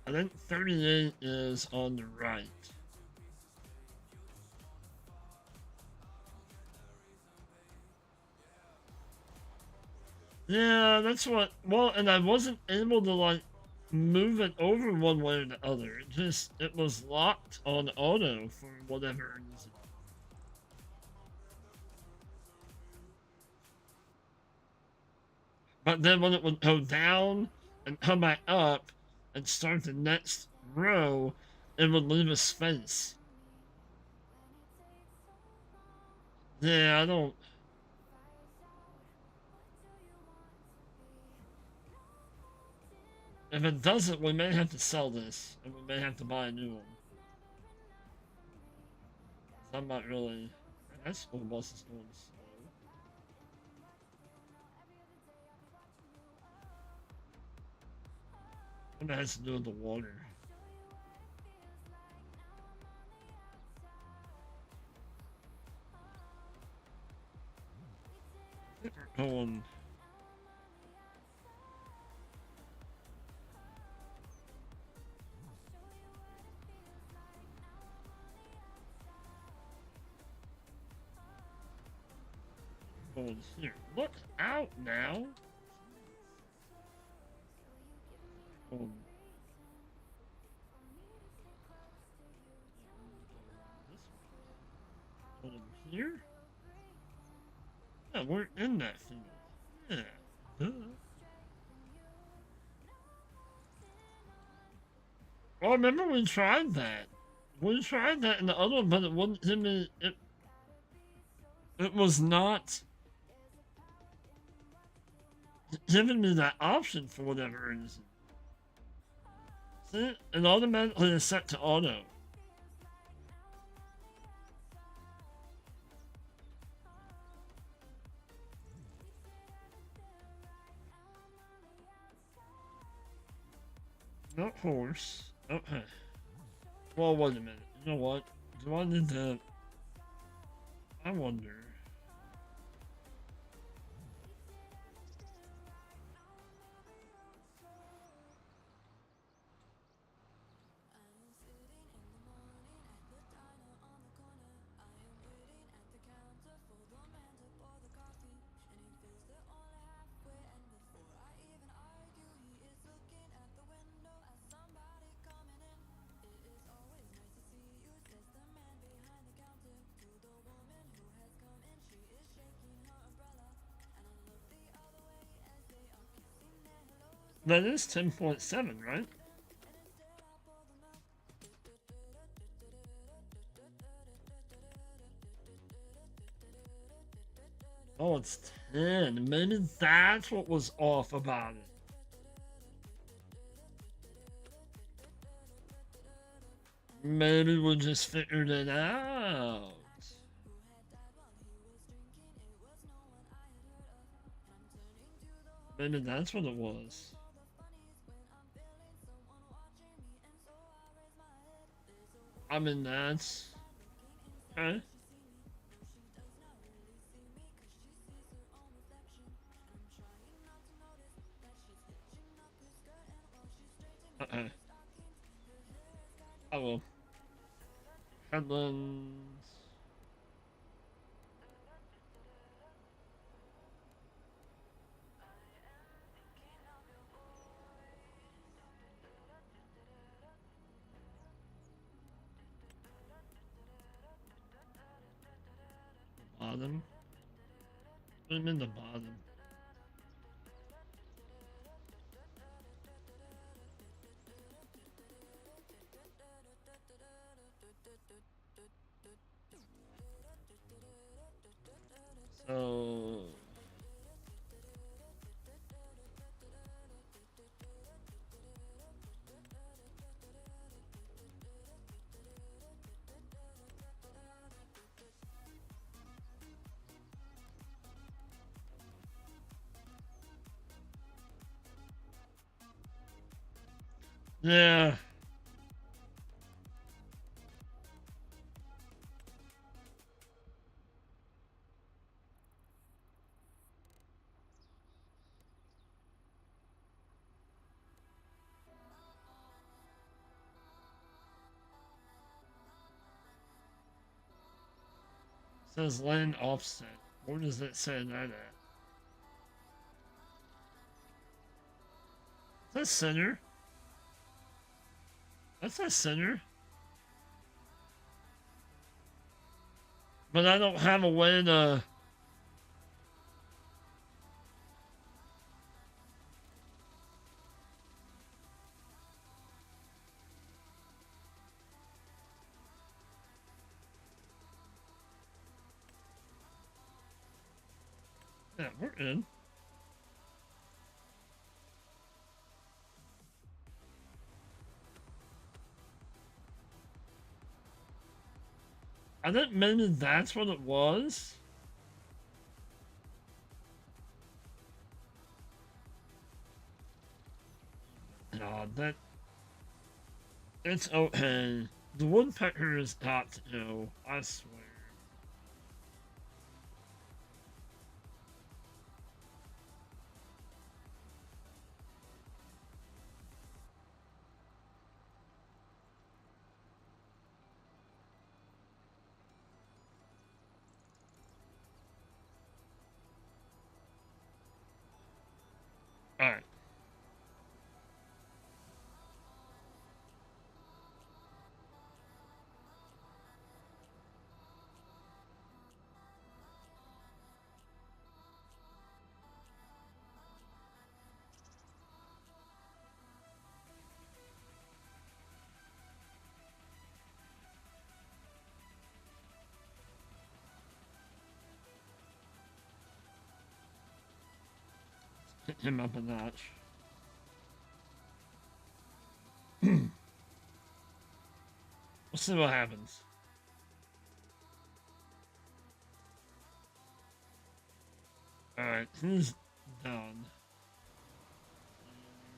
that? I think 38 is on the right. Yeah, that's what. Well, and I wasn't able to like move it over one way or the other. It was locked on auto for whatever reason. But then when it would go down and come back up and start the next row, it would leave a space. Yeah, I don't. If it doesn't, we may have to sell this, and we may have to buy a new one. I'm not really. That school bus is going slow. What has to do with the water? I think we're going. Going here. Look out now. Going this way. Going here. Yeah, we're in that field. Yeah. Duh. Well, remember we tried that. We tried that in the other one, but it wasn't. It was not giving me that option for whatever reason. See, it automatically is set to auto. Not horse. Okay. Well, wait a minute. You know what? Do I need to? I wonder. That is 10.7, right? Oh, it's 10. Maybe that's what was off about it. Maybe we just figured it out. Maybe that's what it was. I mean, that's... Okay. Okay. I will. Headlands. Bottom. Put him in the bottom. So... Yeah. Says land offset. Where does it say that at? Is that center? That's a center. But I don't have a way to. Yeah, we're in. I think maybe that's what it was. No, that. It's okay. The woodpecker is not ill, I swear. Alright. Hit him up a notch. We'll see what happens. Alright, he's done.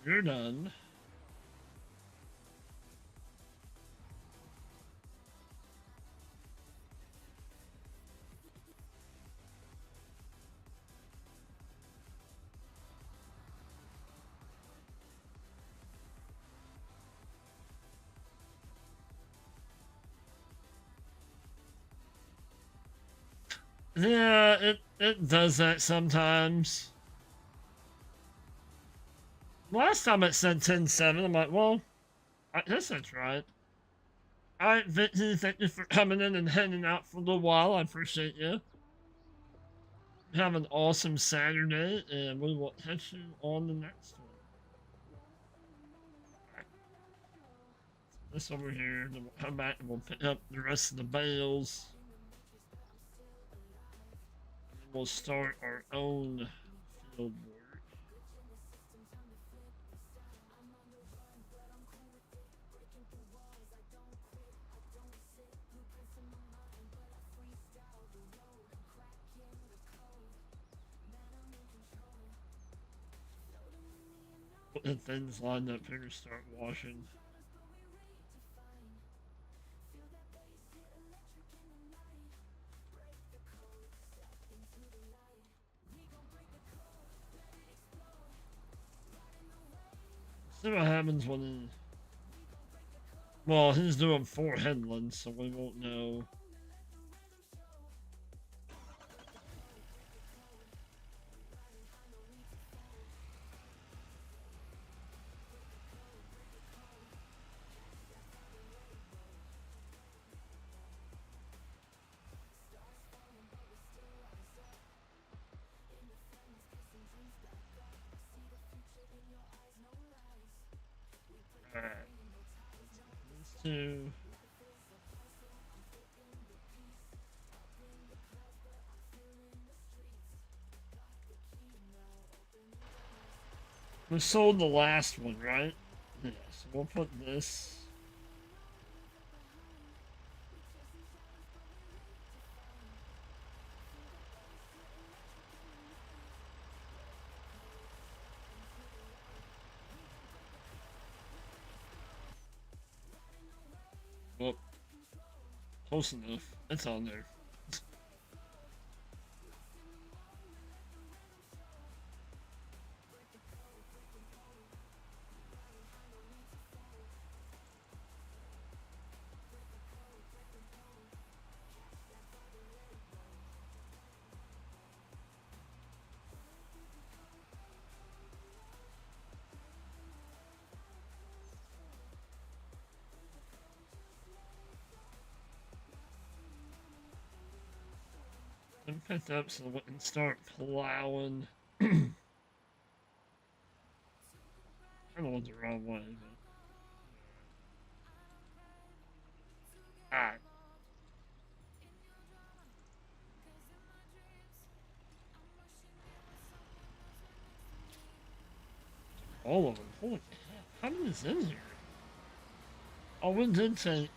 You're done. Yeah, it does that sometimes. Last time it said 10-7, I'm like, well, I guess that's right. Alright, Vicky, thank you for coming in and hanging out for a little while. I appreciate you. Have an awesome Saturday, and we will catch you on the next one. Alright, this over here, then we'll come back and we'll pick up the rest of the bales. And we'll start our own field work. Put the things lined up here to start washing. See what happens when he... Well, he's doing 4 headlands, so we won't know. Alright. These two. We sold the last one, right? Yeah, so we'll put this. Well, close enough. It's on there. And pick up so we can start plowing. Kind of went the wrong way, but. Alright. All of them. Holy cow. How many is in here? Oh, we did take.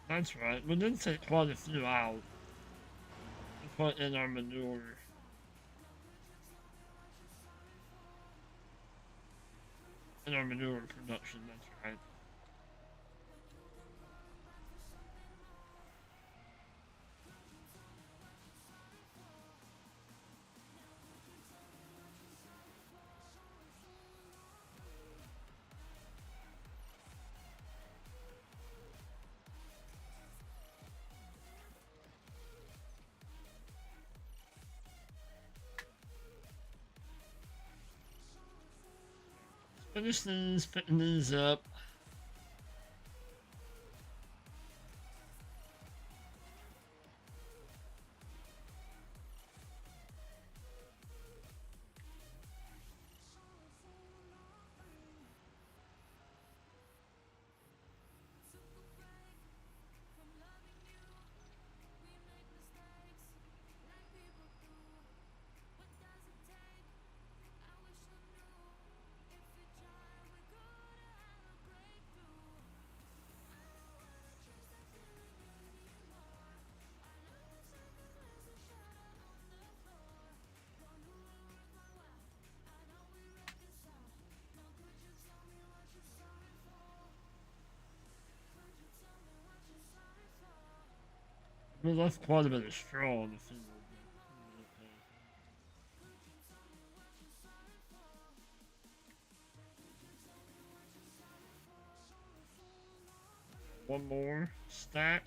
That's right. We did take quite a few out. To put in our manure. In our manure production, that's right. Finish these, picking these up. We left quite a bit of straw on the field. One more stack.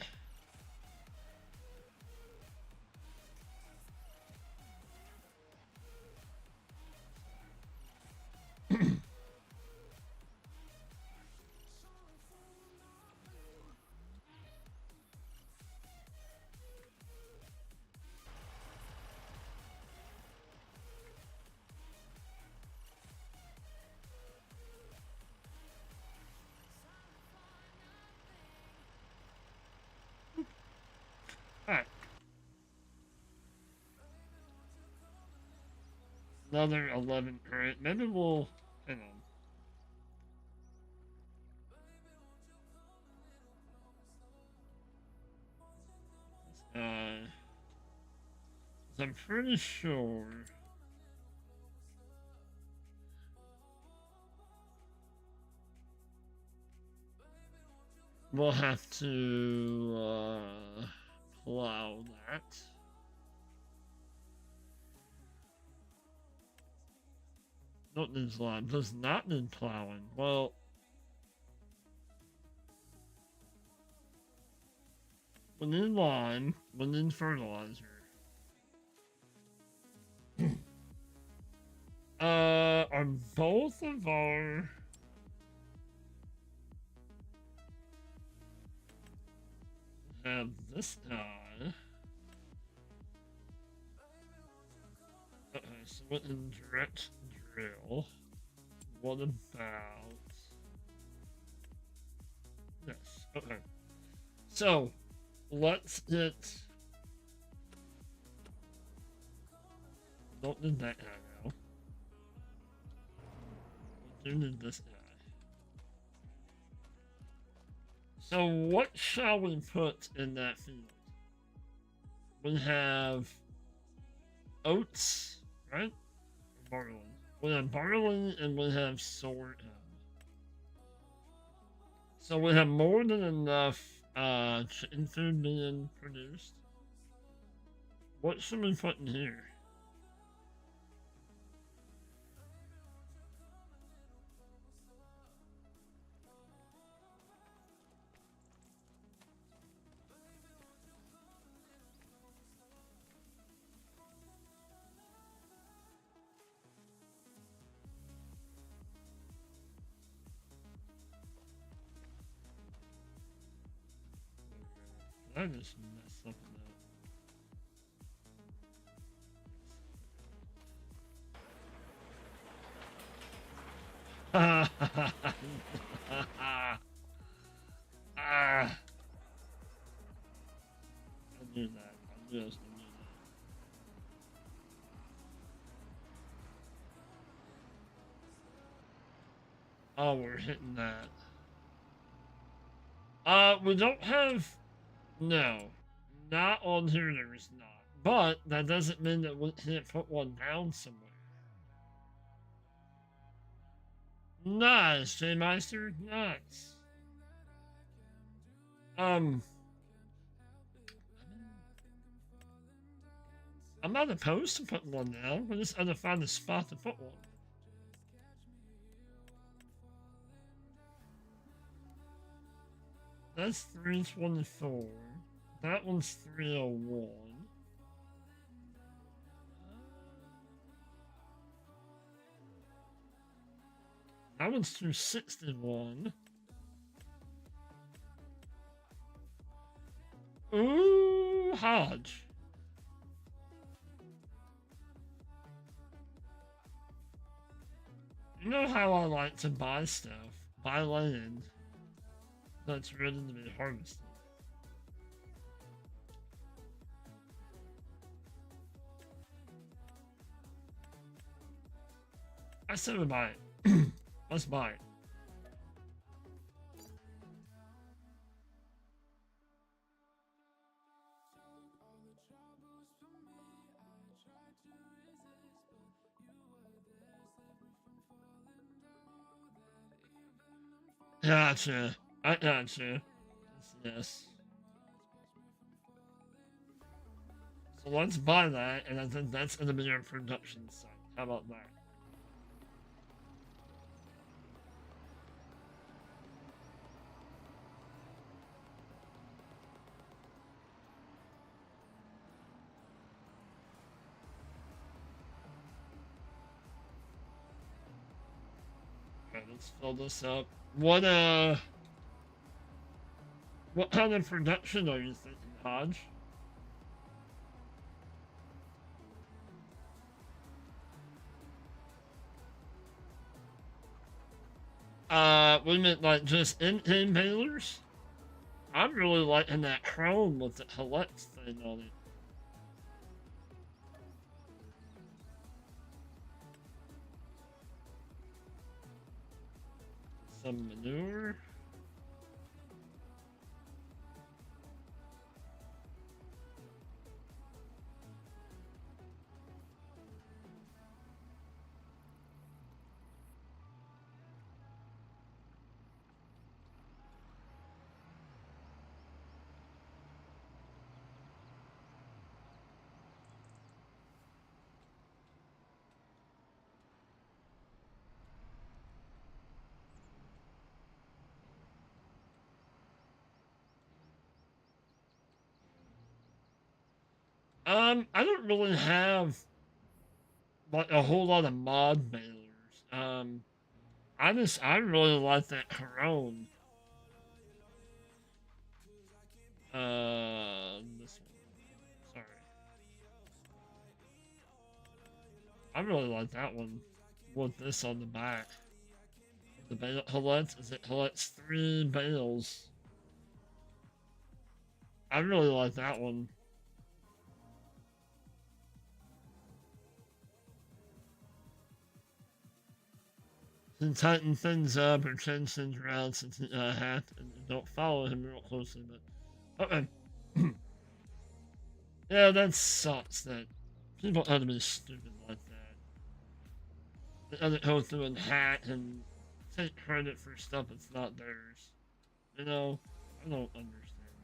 Alright. Another 11 current. Maybe we'll. Hang on. I'm pretty sure. We'll have to plow that. Not needs lime. Does not need plowing. Well, we need lime. We need fertilizer. Are both of our have this guy? Okay, so what in direct drill? What about this? Okay, so let's get. Don't need that guy now. We do need this guy. So what shall we put in that field? We have oats, right? Barley. We have barley and we have sorghum. So we have more than enough chicken food being produced. What should we put in here? I just messed something up. I knew that. I just knew that. Oh, we're hitting that. We don't have. No. Not on here, there is not. But that doesn't mean that we can't put one down somewhere. Nice, J Meister. Nice. Um, I'm not opposed to putting one down. We just gotta find a spot to put one. That's 324. That one's 301. That one's 261. Ooh, Hodge. You know how I like to buy stuff, buy land that's ready to be harvested. I said we buy it. Let's buy it. Gotcha. I gotcha. Yes. So let's buy that, and I think that's going to be our production site. How about that? Alright, let's fill this up. What kind of production are you thinking, Hodge? We meant like just in-game balers? I'm really liking that chrome with the Helix thing on it. Some manure. I don't really have like a whole lot of mod balers. I really like that Corone. This one. Sorry. I really like that one with this on the back. The bale Helix 3 bales. I really like that one. To tighten things up or change things around since hat and don't follow him real closely, but okay. Yeah, that sucks that people ought to be stupid like that. They ought to go through and hack and take credit for stuff that's not theirs. You know, I don't understand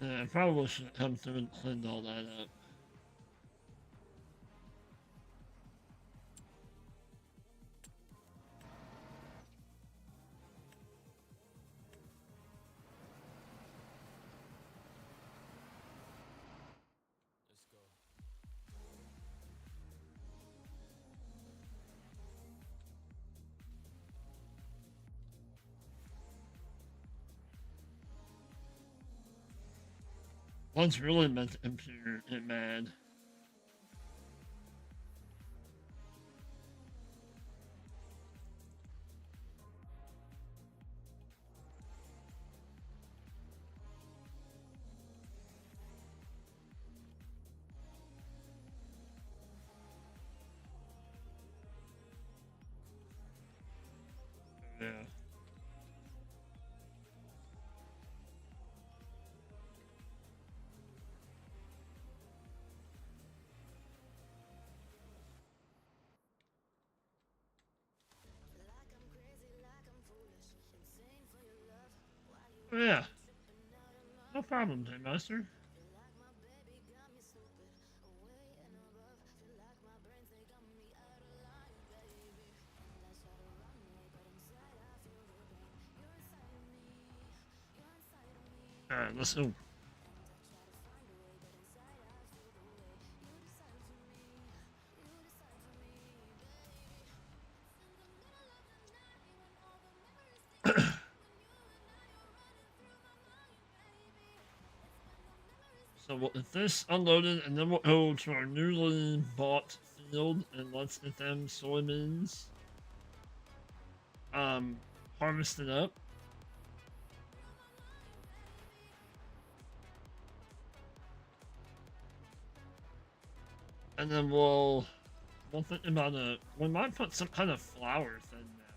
Yeah, I probably should have come through and cleaned all that up. Let's go. Once really meant to computer it mad. Yeah. Like I'm crazy, like I'm foolish, insane for your love. Why you Yeah. tripping out of my No problem, J Master. feel like my baby got me stupid, away and above. Feel like my brains they got me out of line, baby. And I try to run away, but inside I feel the pain. You're inside of me, you're inside of me. Alright, let's go. And I try to find a way, but inside I feel the way. You decide for me, you decide for me, baby. In the middle of the night when all the memories stick tight, when you and I are running through my mind, baby. It's when the memories stick So we'll tight. get this unloaded and then we'll go to our newly bought field and let's get them soybeans harvested up. And then we'll think about it. We might put some kind of flour thing now.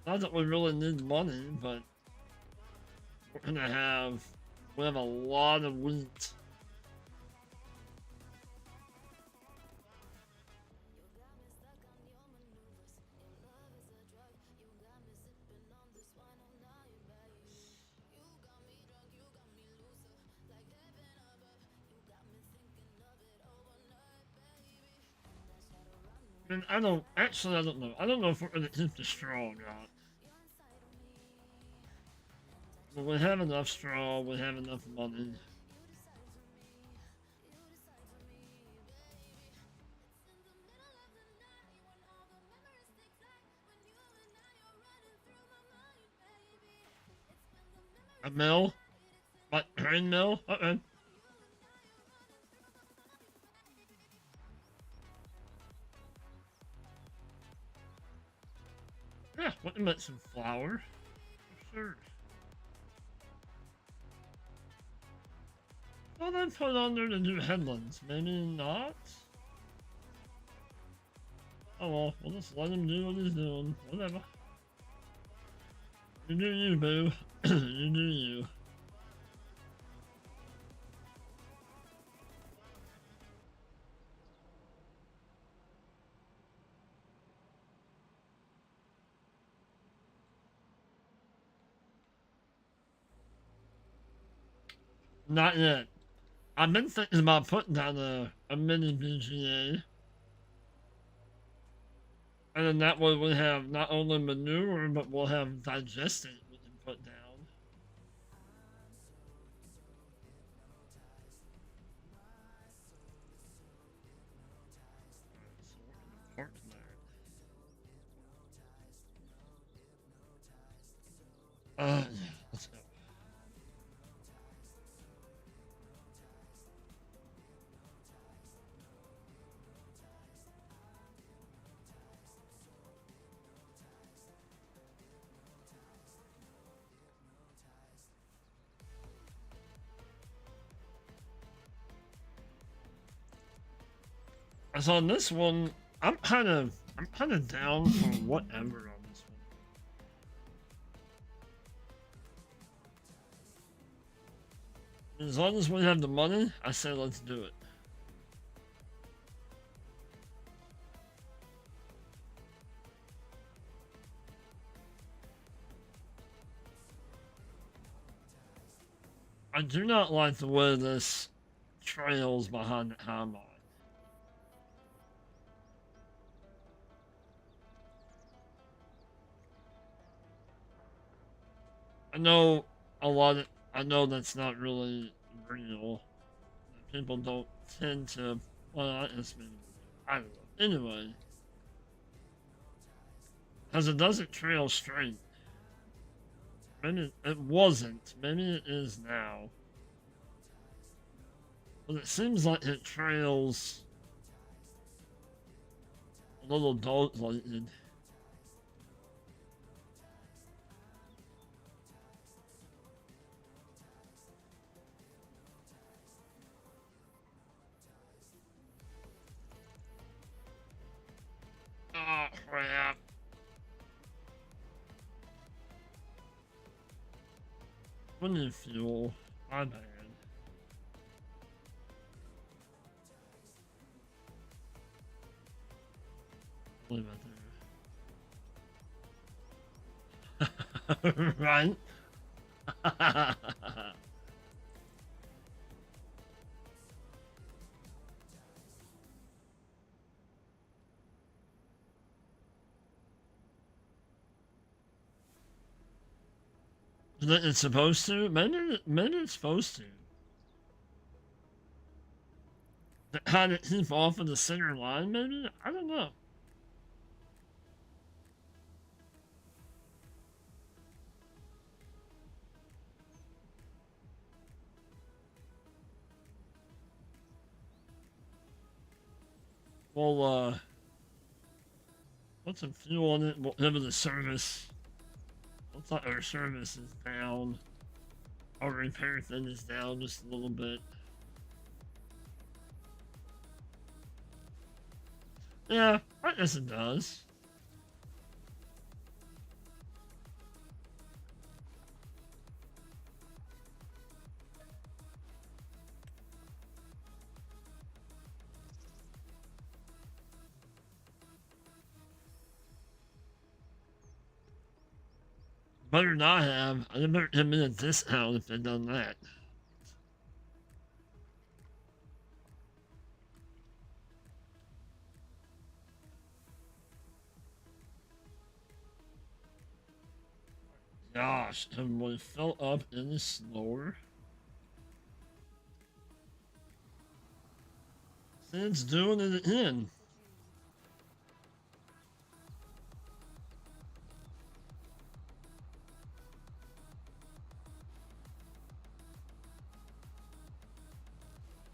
Not that we really need money, but we have a lot of wheat. You got me stuck on your maneuvers. Your love is a drug. You got me sipping on this wine all night, baby. You got me drunk, you got me looser, like heaven above. You got me thinking of it overnight, baby. And I try to run away, I mean, but inside I I feel don't the know. I pain. don't know if we're gonna keep the You're straw or inside of me, not. you're inside of me. And I But try we to have find a enough way, but straw, we inside have I enough feel the money. way. You decide for me, you decide for me, baby. It's in the middle of the night when all the memories stick tight, when you and I are running through my mind, baby. It's when the A memories stick mill? tight. It's in the Like middle grain of the mill? night Okay. when you and I are running through my mind, baby. Yeah, we can make some flour. For sure. Well, then put on there to do headlands. Maybe not? Oh well, we'll just let him do what he's doing. Whatever. You do you, boo. You do you. Not yet. I've been thinking about putting down a mini BGA. And then that way we have not only manure, but we'll have digestate we can put down. So we're gonna park that. Yeah, let's go. So on this one, I'm kind of down for whatever on this one. As long as we have the money, I say let's do it. I do not like the way this trails behind the timeline. I know a lot of, I know that's not really real. People don't tend to, well, it's been, I don't know. Anyway, because it doesn't trail straight. Maybe it wasn't. Maybe it is now. But it seems like it trails a little dog-related. Oh, crap. Winning fuel. My bad. Leave it there. Right? It's supposed to? Maybe it's supposed to. How to keep off of the center line, maybe? I don't know. Well, put some fuel on it. Whatever the service. Looks like our service is down. Our repair thing is down just a little bit. Yeah, I guess it does. Better not have. I better have been a discount if they'd done that. Gosh, everyone fell up any slower. See, it's doing it again.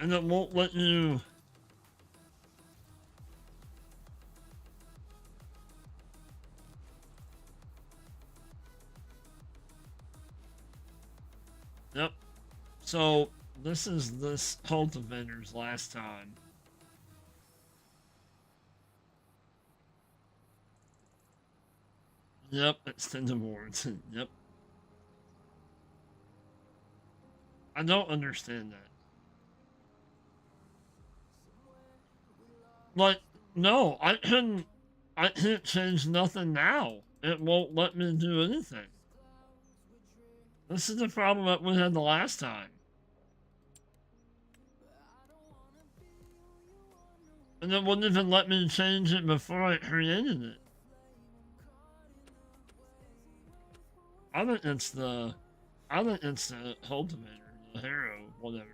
And it won't let you. Yep. So, this is this cultivator's last time. Yep, extended warranty. Yep. I don't understand that. Like, no, I can't change nothing now. It won't let me do anything. This is the problem that we had the last time. And it wouldn't even let me change it before I created it. I think it's the cultivator, the harrow, whatever.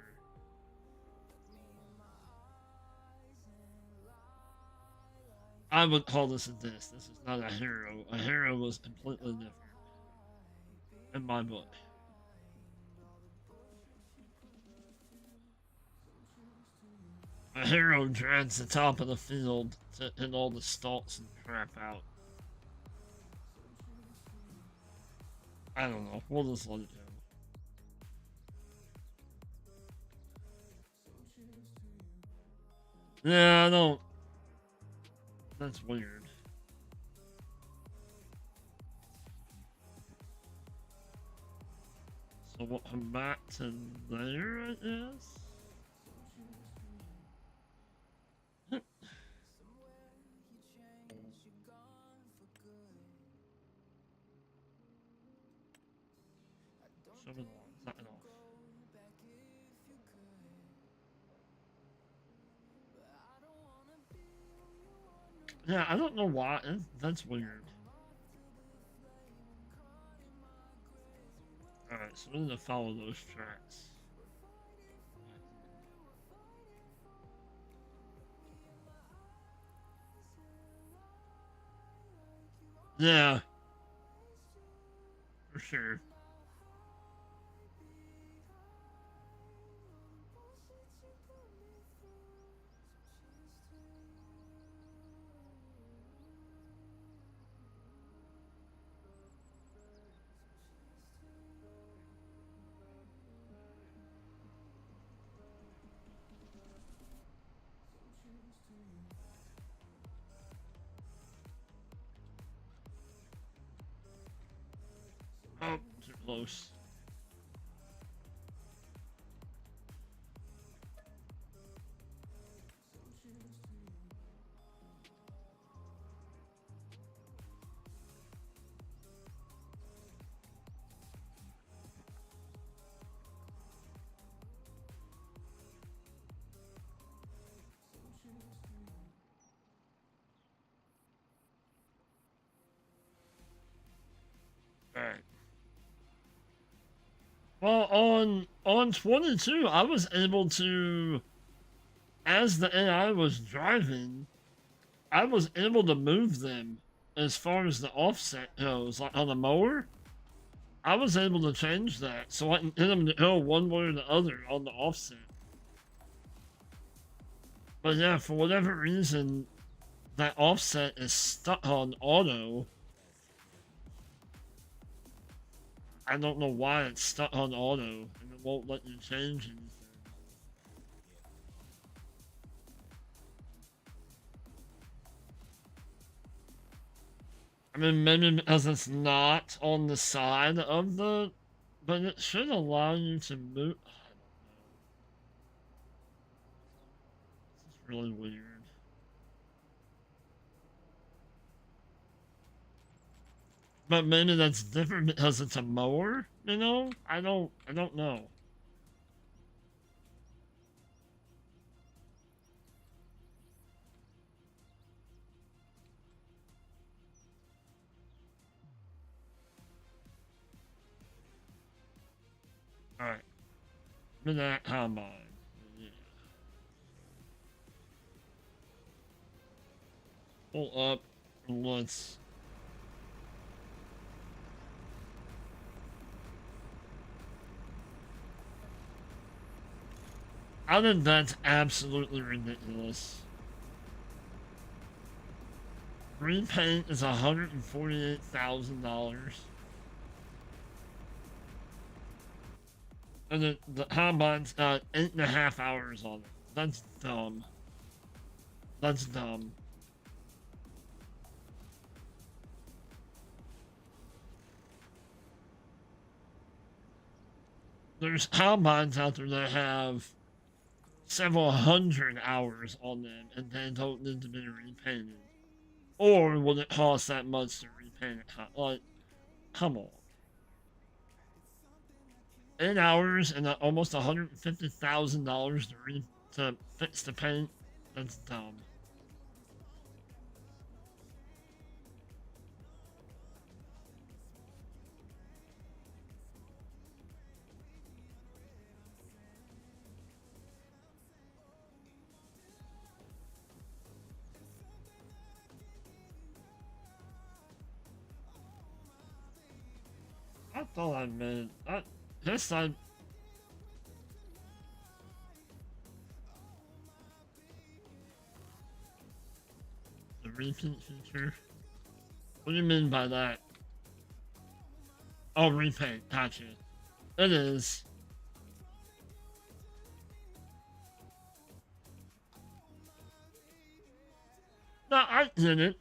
I would call this a disc. This is not a harrow. A harrow was completely different in my book. A harrow drags the top of the field to hit all the stalks and crap out. I don't know. We'll just let it go. Yeah, I don't. That's weird. So we'll come back to there, I guess. Show me the lines, not enough. Yeah, I don't know why. That's weird. Alright, so we need to follow those tracks. Yeah, for sure. Oh, too close. Alright. Well, on 22, I was able to, as the AI was driving, I was able to move them as far as the offset goes. Like on the mower, I was able to change that so I can hit them to go one way or the other on the offset. But yeah, for whatever reason, that offset is stuck on auto. I don't know why it's stuck on auto and it won't let you change anything. I mean, maybe because it's not on the side of the, but it should allow you to move. I don't know. This is really weird. But maybe that's different because it's a mower. You know, I don't know. All right, with that combine. Yeah. Pull up. Let's. I think that's absolutely ridiculous. Repaint is $148,000. And the combine's got 8.5 hours on it. That's dumb. That's dumb. There's combines out there that have several hundred hours on them and they don't need to be repainted. Or would it cost that much to repaint it? Like, come on. 8 hours and almost $150,000 to fix the paint? That's dumb. I thought I meant. This time. The repaint feature? What do you mean by that? Oh, repaint. Gotcha. It is. No, I did it.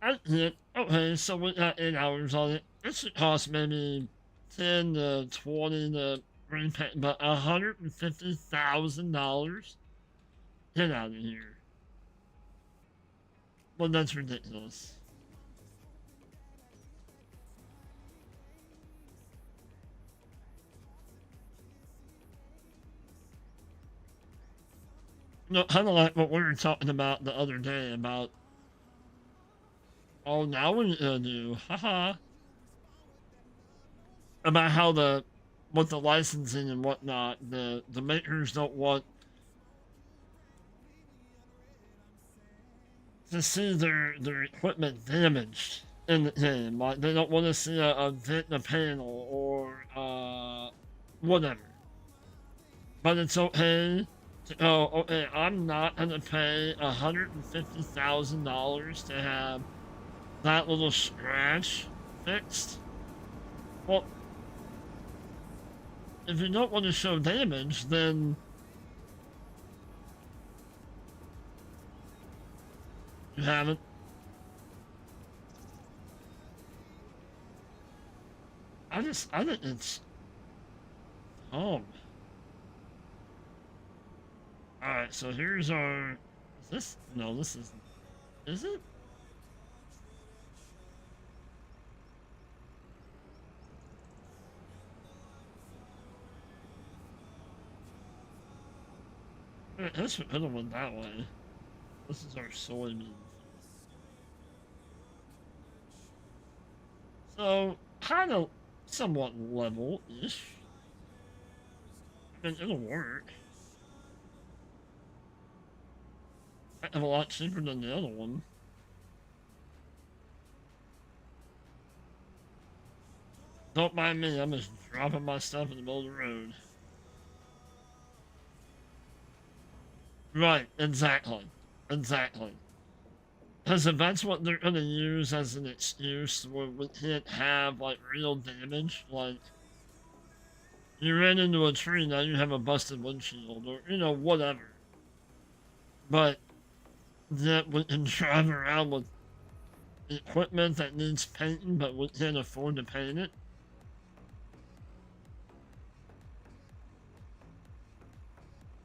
I did. Okay, so we got 8 hours on it. It should cost maybe 10 to 20 to repaint, but $150,000? Get out of here. Well, that's ridiculous. No, kind of like what we were talking about the other day about Oh, now what are you gonna do? Haha. About how with the licensing and whatnot, the makers don't want to see their equipment damaged in the game. Like they don't want to see a dent in a panel or whatever. But it's okay. Okay, I'm not gonna pay $150,000 to have that little scratch fixed. Well, if you don't want to show damage, then you haven't. I think it's home. Alright, so here's our. Is this? No, this isn't. Is it? This could have went that way. This is our soybean. So, kind of somewhat level-ish. I mean, it'll work. I have a lot cheaper than the other one. Don't mind me, I'm just dropping my stuff in the middle of the road. Right, exactly. Exactly. Because if that's what they're going to use as an excuse where we can't have, like, real damage, like, you ran into a tree, now you have a busted windshield, or, whatever. But that we can drive around with equipment that needs painting, but we can't afford to paint it.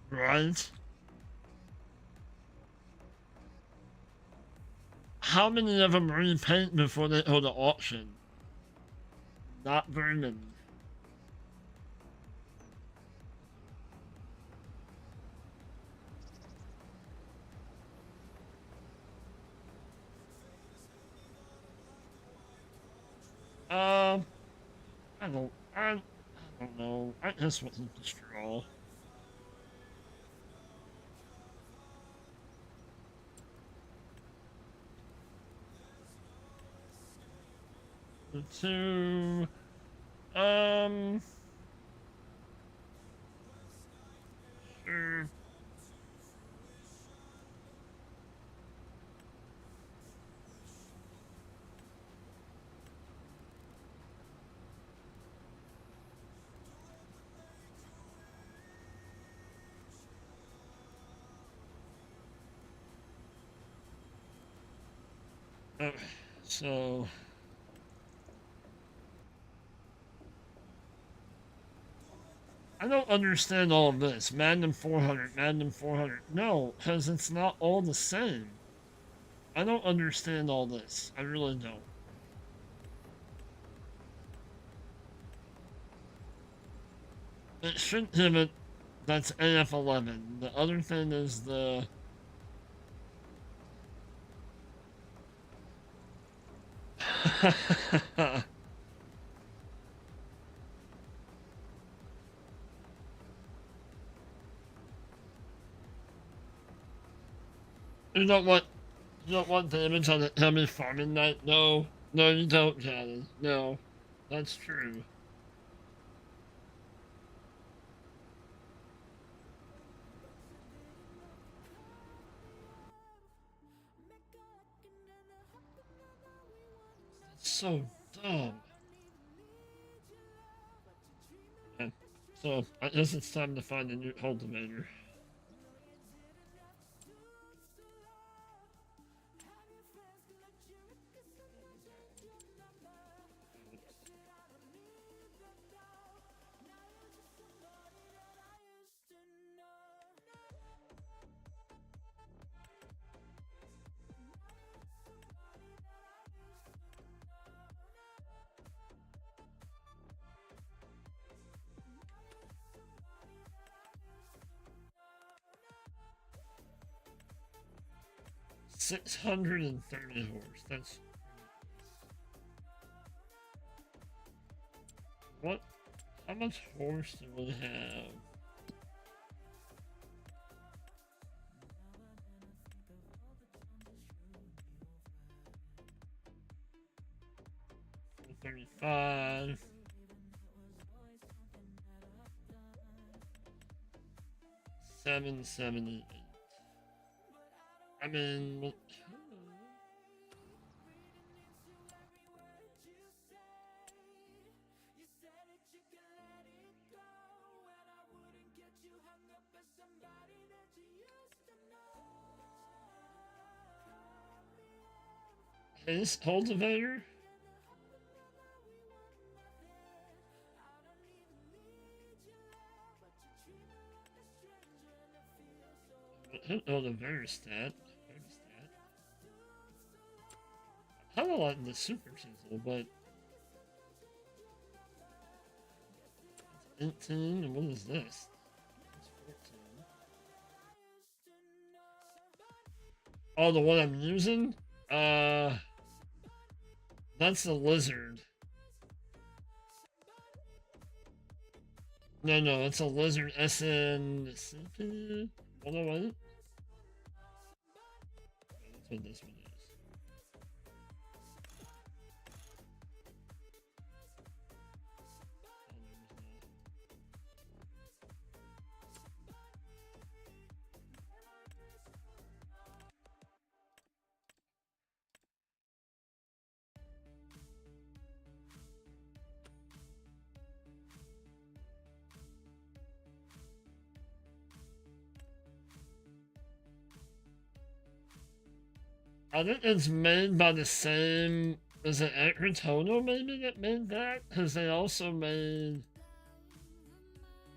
Right? How many of them repaint before they go to auction? Not very many. Um, I don't know. I just want the straw. The two, um, sure. Okay, so I don't understand all of this. Magnum 400, Magnum 400. No, because it's not all the same. I don't understand all this. I really don't. It should give it. That's AF11. The other thing is the. You don't want. You don't want damage on the heavy farming night? No. No, you don't, Cannon. No. That's true. That's so dumb. Okay. So, I guess it's time to find a new cultivator. $630 horse. That's How much horse do we have? $35. 778. I mean, his cultivator? Oh, the very stat. I kind of like the super chisel, but 18, and what is this? It's 14. Oh, the one I'm using? That's the lizard. No, it's a lizard SN. Hold on, wait. That's what this one is. I think it's made by the same. Is it Dakota maybe that made that? Because they also made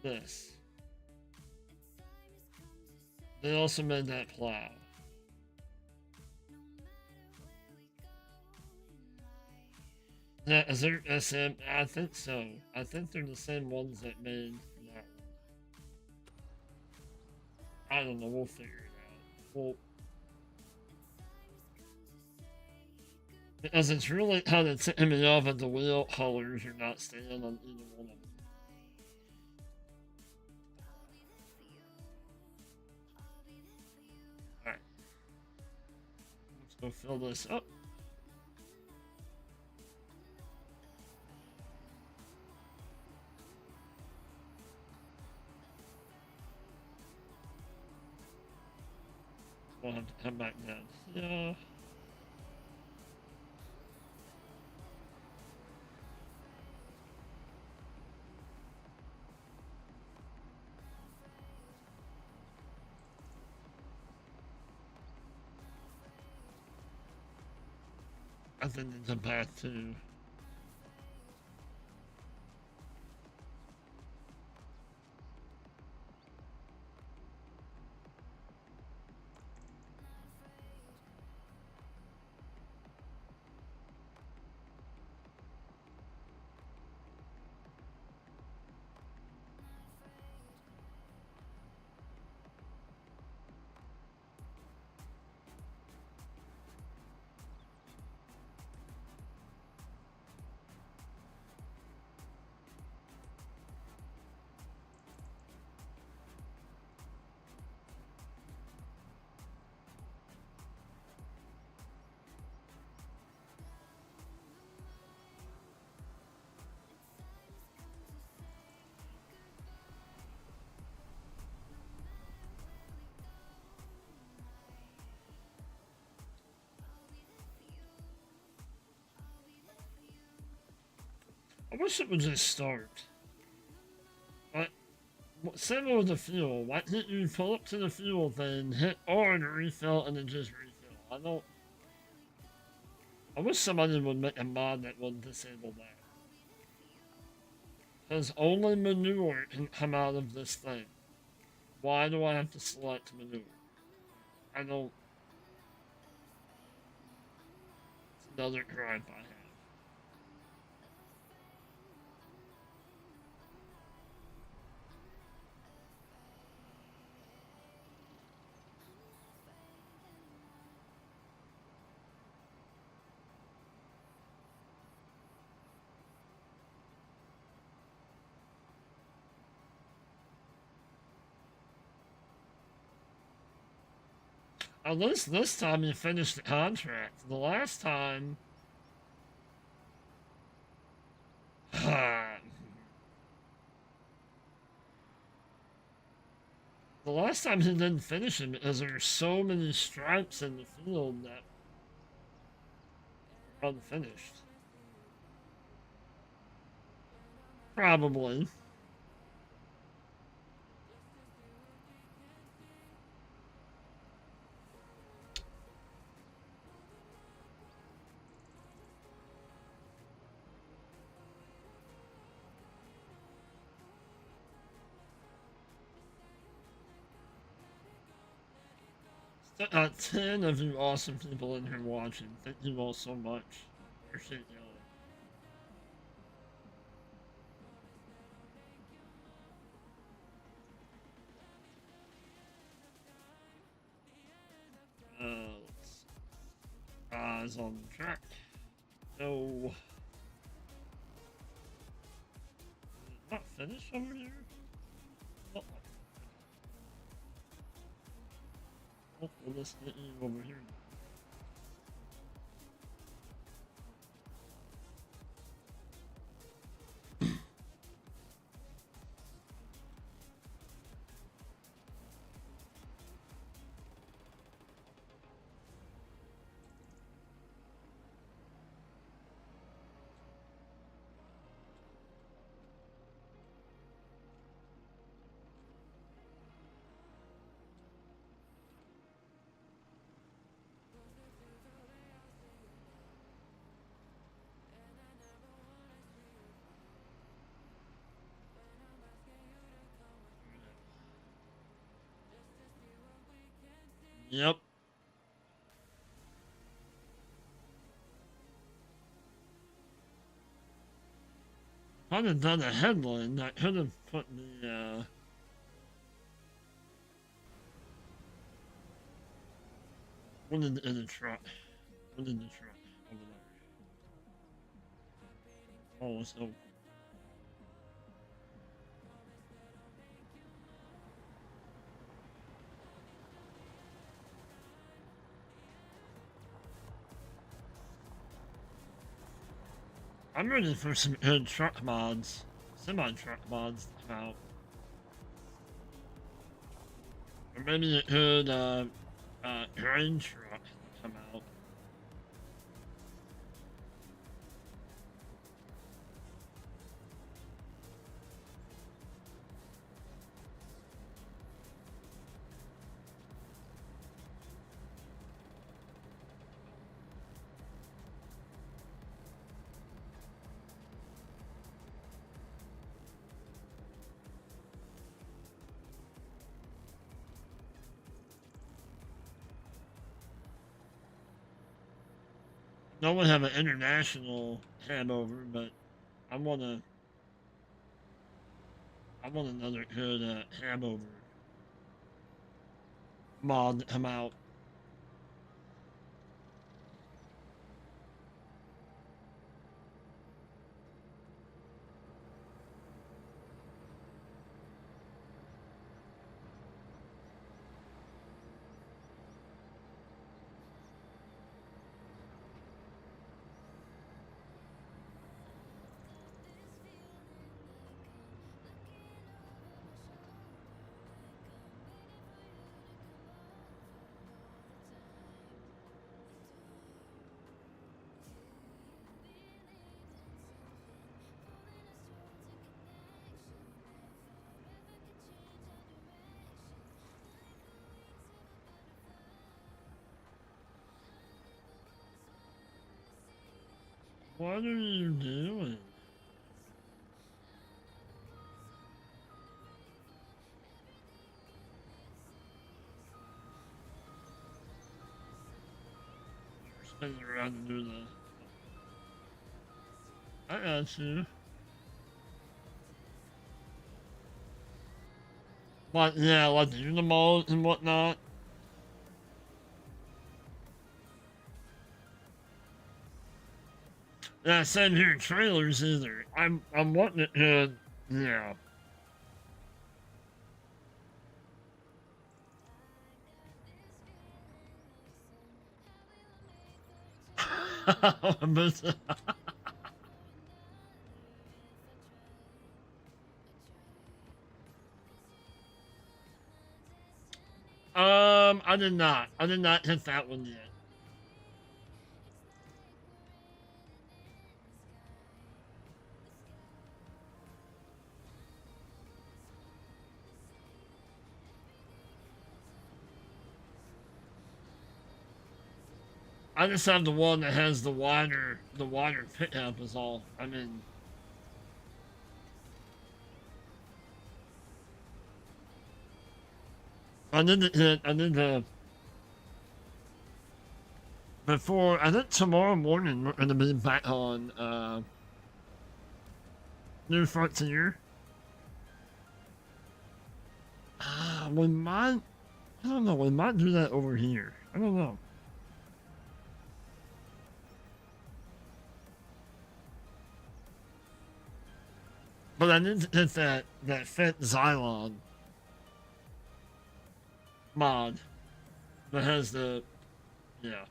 this. They also made that plow. Yeah, is there SM? I think so. I think they're the same ones that made that one. I don't know. We'll figure it out. Well, because it's really kind of ticking me off that the wheel colors are not staying on either one of them. Alright. Let's go fill this up. We'll have to come back down. Yeah. I think it's a path too. I wish it would just start. Like, same with the fuel. Why can't you pull up to the fuel thing, hit R to refill, and then just refill? I don't. I wish somebody would make a mod that would disable that. Because only manure can come out of this thing. Why do I have to select manure? I don't. It's another gripe I have. At least this time you finished the contract. The last time, the last time he didn't finish it because there were so many stripes in the field that were unfinished. Probably. Still got 10 of you awesome people in here watching. Thank you all so much. Appreciate y'all. Let's see. Eyes on the track. No. Not finished over here? Not like hopefully let's get you over here. Yep. If I'd have done a headline, I could have put the, one in the truck. One in the truck. Over there. Oh, it's open. I'm ready for some good truck mods. Semi-truck mods to come out. Or maybe a good, grain truck to come out. No one have an international handover, but I want another good handover mod to come out. What are you doing? You're spinning around to do the. I got you. Like, yeah, like the Unimals and whatnot. Yeah, same here. Trailers either. I'm wanting it to. Yeah. But, I did not. I did not hit that one yet. I just have the one that has the wider pickup is all. I mean, I did the before. I think tomorrow morning we're gonna be back on New Frontier. We might. I don't know. We might do that over here. I don't know. But I need to get that Fit Xylon mod that has the yeah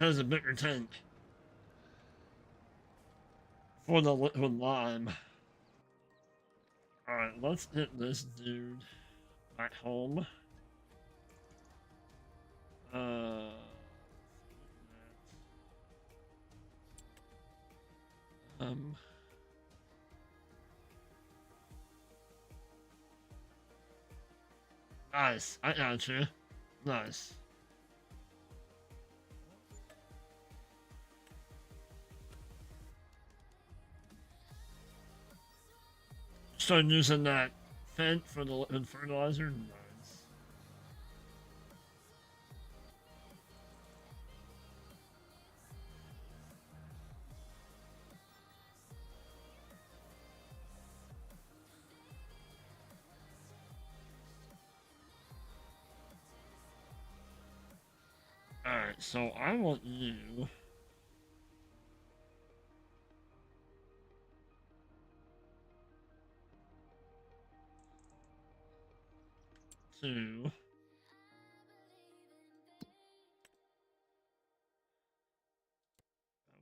has a bigger tank for the liquid lime. All right, let's get this dude back home. Uh, um, nice. I got you. Nice. Start using that Fent for the liquid fertilizer. Nice. All right, so I want you to. I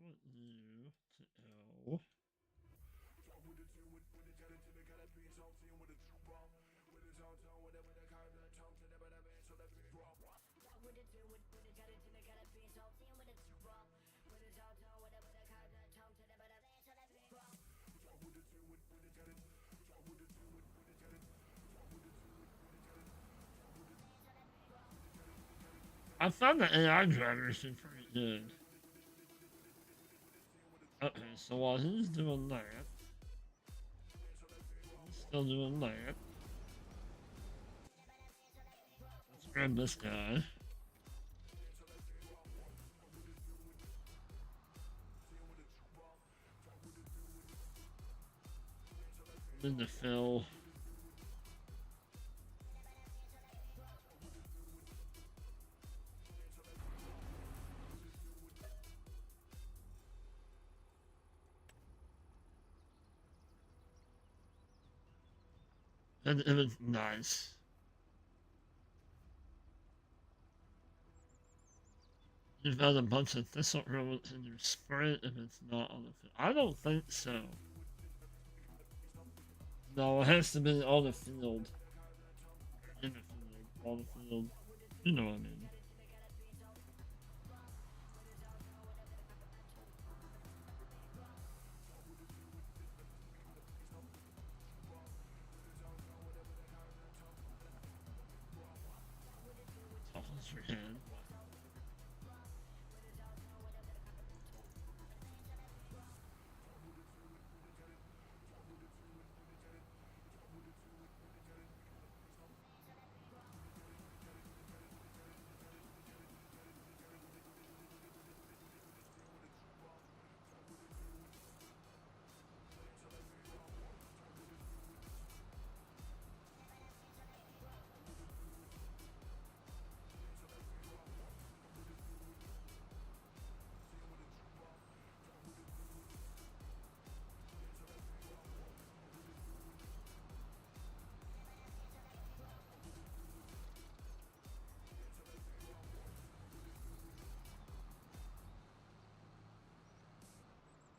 want you to go. I found the AI drivers are pretty good. Okay, so while he's doing that, he's still doing that. Let's grab this guy. Then the fill. And it was nice. You've got a bunch of thistle rodents in your sprint if it's not on the field. I don't think so. No, it has to be on the field. In the field. On the field. You know what I mean. Tough as your head.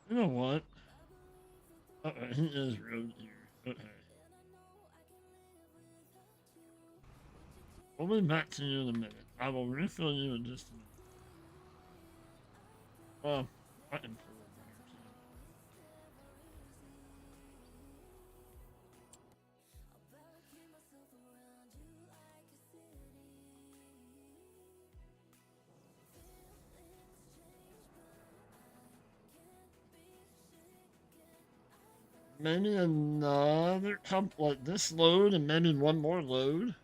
You know what? Okay, he is road here. Okay. We'll be back to you in a minute. I will refill you in just a minute. Well, I can pull it here too. Maybe another couple, like this load, and maybe one more load.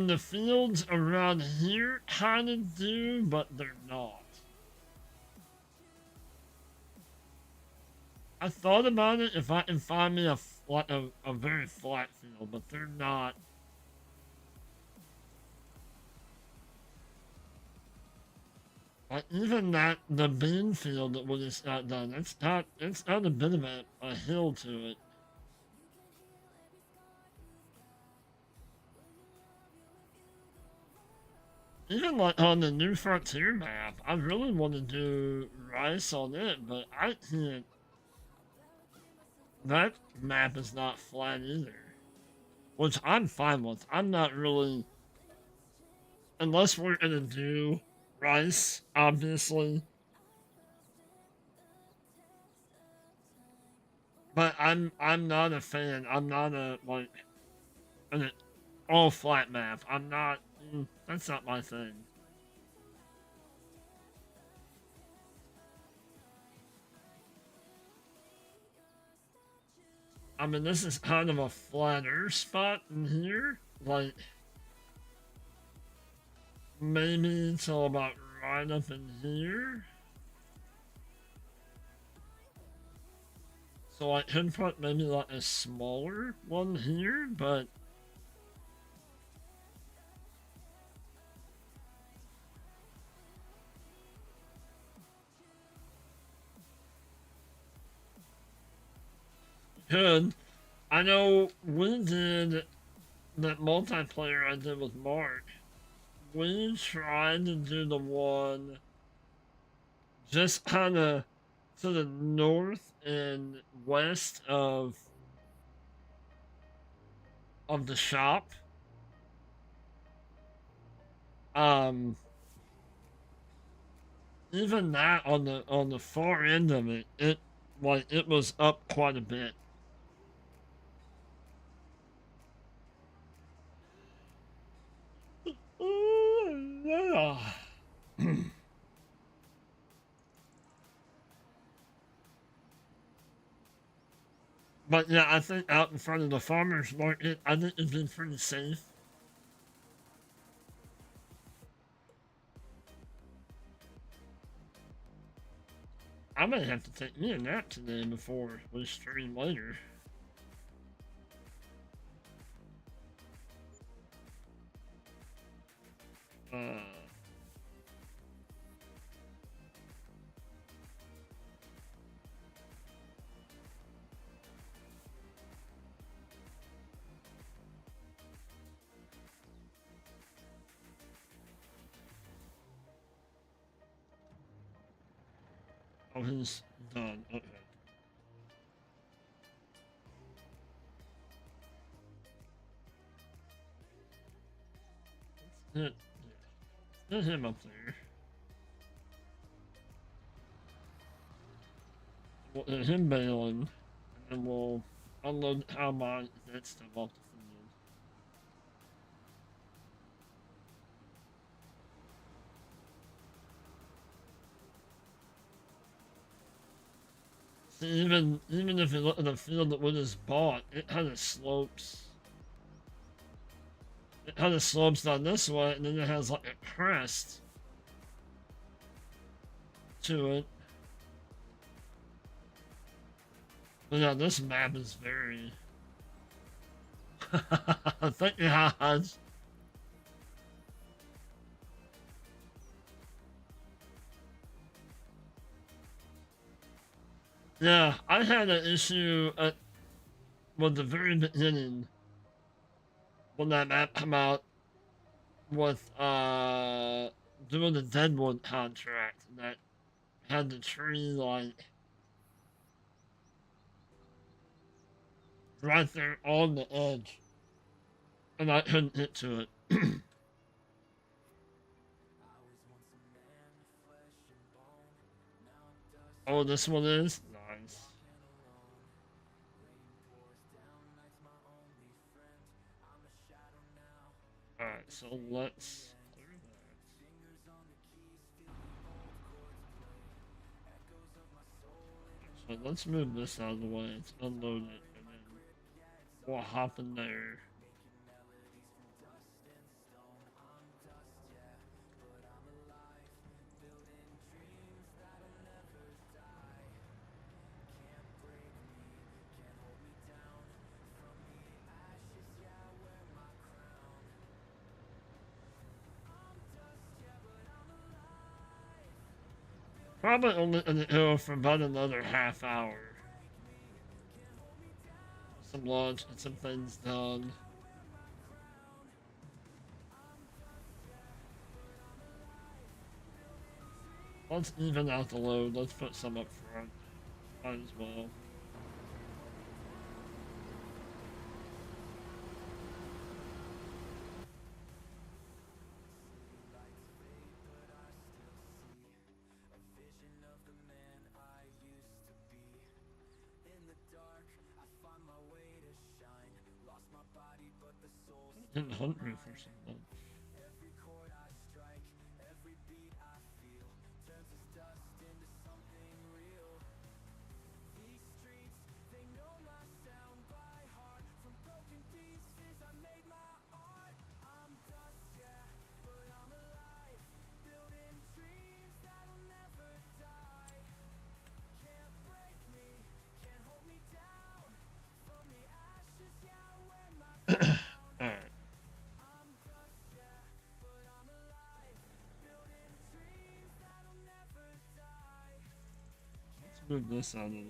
The fields around here kind of do, but they're not. I thought about it if I can find me a very flat field, but they're not. Like even that the bean field that was just not done. It's got a bit of a hill to it. Even like on the New Frontier map, I really want to do rice on it, but I can't. That map is not flat either, which I'm fine with. I'm not really, unless we're gonna do rice, obviously. But I'm not a fan. I'm not a like an all flat map. I'm not. That's not my thing. I mean, this is kind of a flatter spot in here. Like, maybe until about right up in here. So I could put maybe like a smaller one here, but could. I know we did that multiplayer I did with Mark. We tried to do the one just kind of to the north and west of the shop. Um, even that on the far end of it, it was up quite a bit. Yeah. But yeah, I think out in front of the farmers market, I think it'd be pretty safe. I may have to take me a nap today before we stream later. Uh, oh, he's done. Okay. Let's get him up there. We'll get him bailing, and then we'll unload how my that stuff off the field. See, even if you look at the field that we just bought, it kind of slopes. It kind of slopes down this way, and then it has like a crest. to it. But yeah, this map is very. Thank you, Hodge. Yeah, I had an issue at the very beginning when that map came out with doing the Deadwood contract that had the tree like right there on the edge, and I couldn't get to it. Oh, this one is nice. All right, so let's clear that. So let's move this out of the way. Let's unload it, and then we'll hop in there. Probably only gonna go for about another half hour. Some lunch and some things done. Let's even out the load. Let's put some up front. Might as well. Getting hungry for some lunch. Alright. Let's move this out of the way.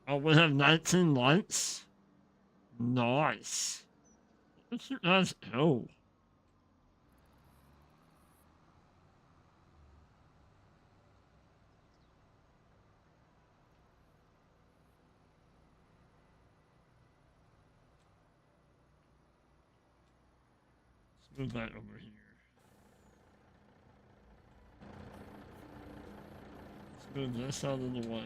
Oh, we have 19 lights? Nice. Let's you guys go. Let's move that over here. Let's move this out of the way.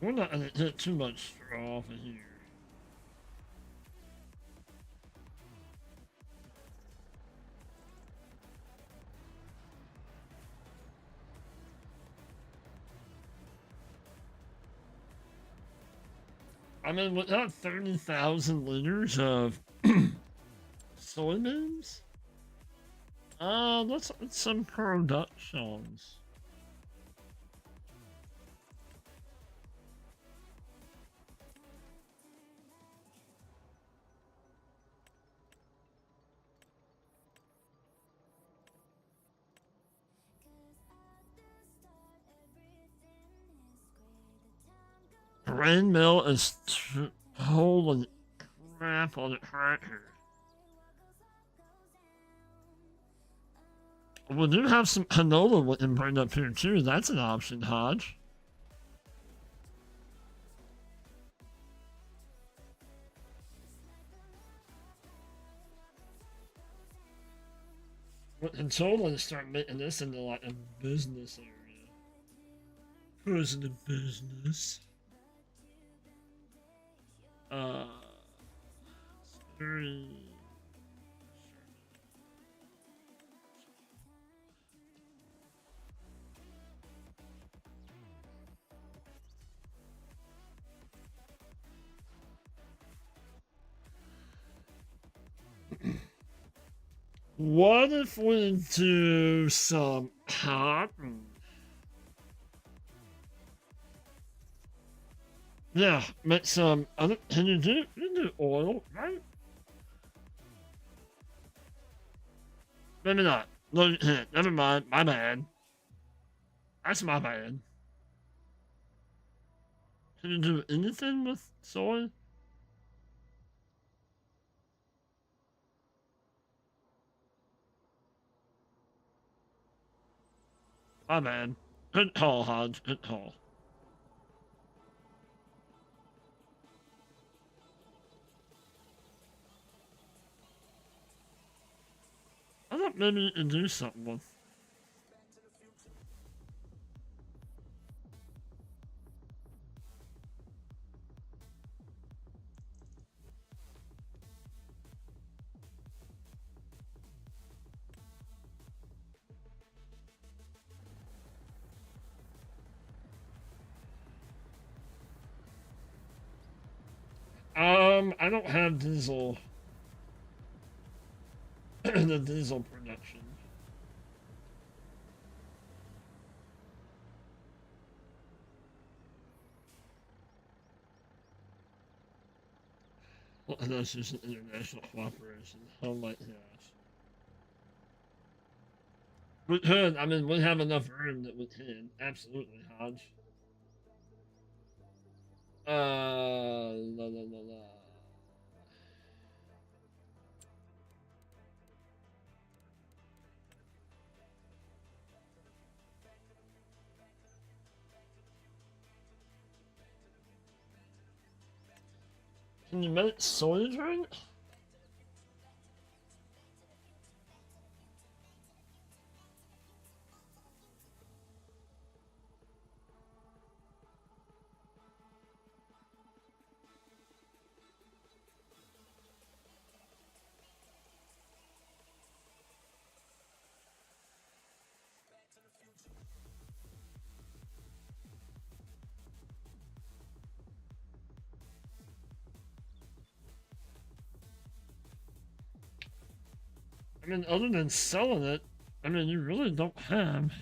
We're not gonna get too much straw off of here. I mean, without 30,000 liters of soybeans, let's get some productions. Grain mill is holy crap on it right here. We do have some canola we can bring up here too. That's an option, Hodge. can totally start making this into like a business area. Who's in the business? Uh, very. What if we do some cotton? Yeah, make some. Can you do oil, right? Maybe not. No, never mind. My bad. That's my bad. Can you do anything with soy? My bad. Good call, Hodge. Good call. I thought maybe you could do something with. I don't have diesel. The diesel production. Well, that's just an international cooperation. Oh my gosh. We could. I mean, we have enough room that we can. Absolutely, Hodge. La la la la. Can you make soy drink? I mean, other than selling it, I mean, you really don't have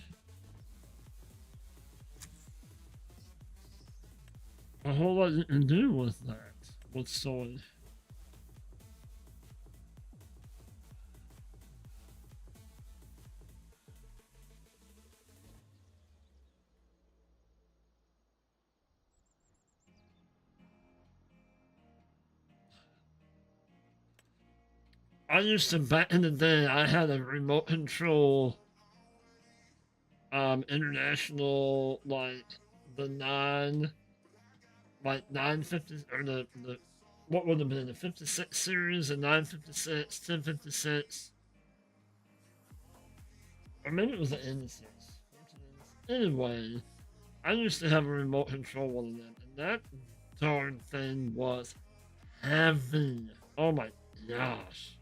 a whole lot you can do with that, with soy. I used to, back in the day, I had a remote control, international, like, the 950, or what would have been the 56 series, the 956, 1056, or maybe it was the N6. Anyway, I used to have a remote control one of them, and that darn thing was heavy. Oh my gosh.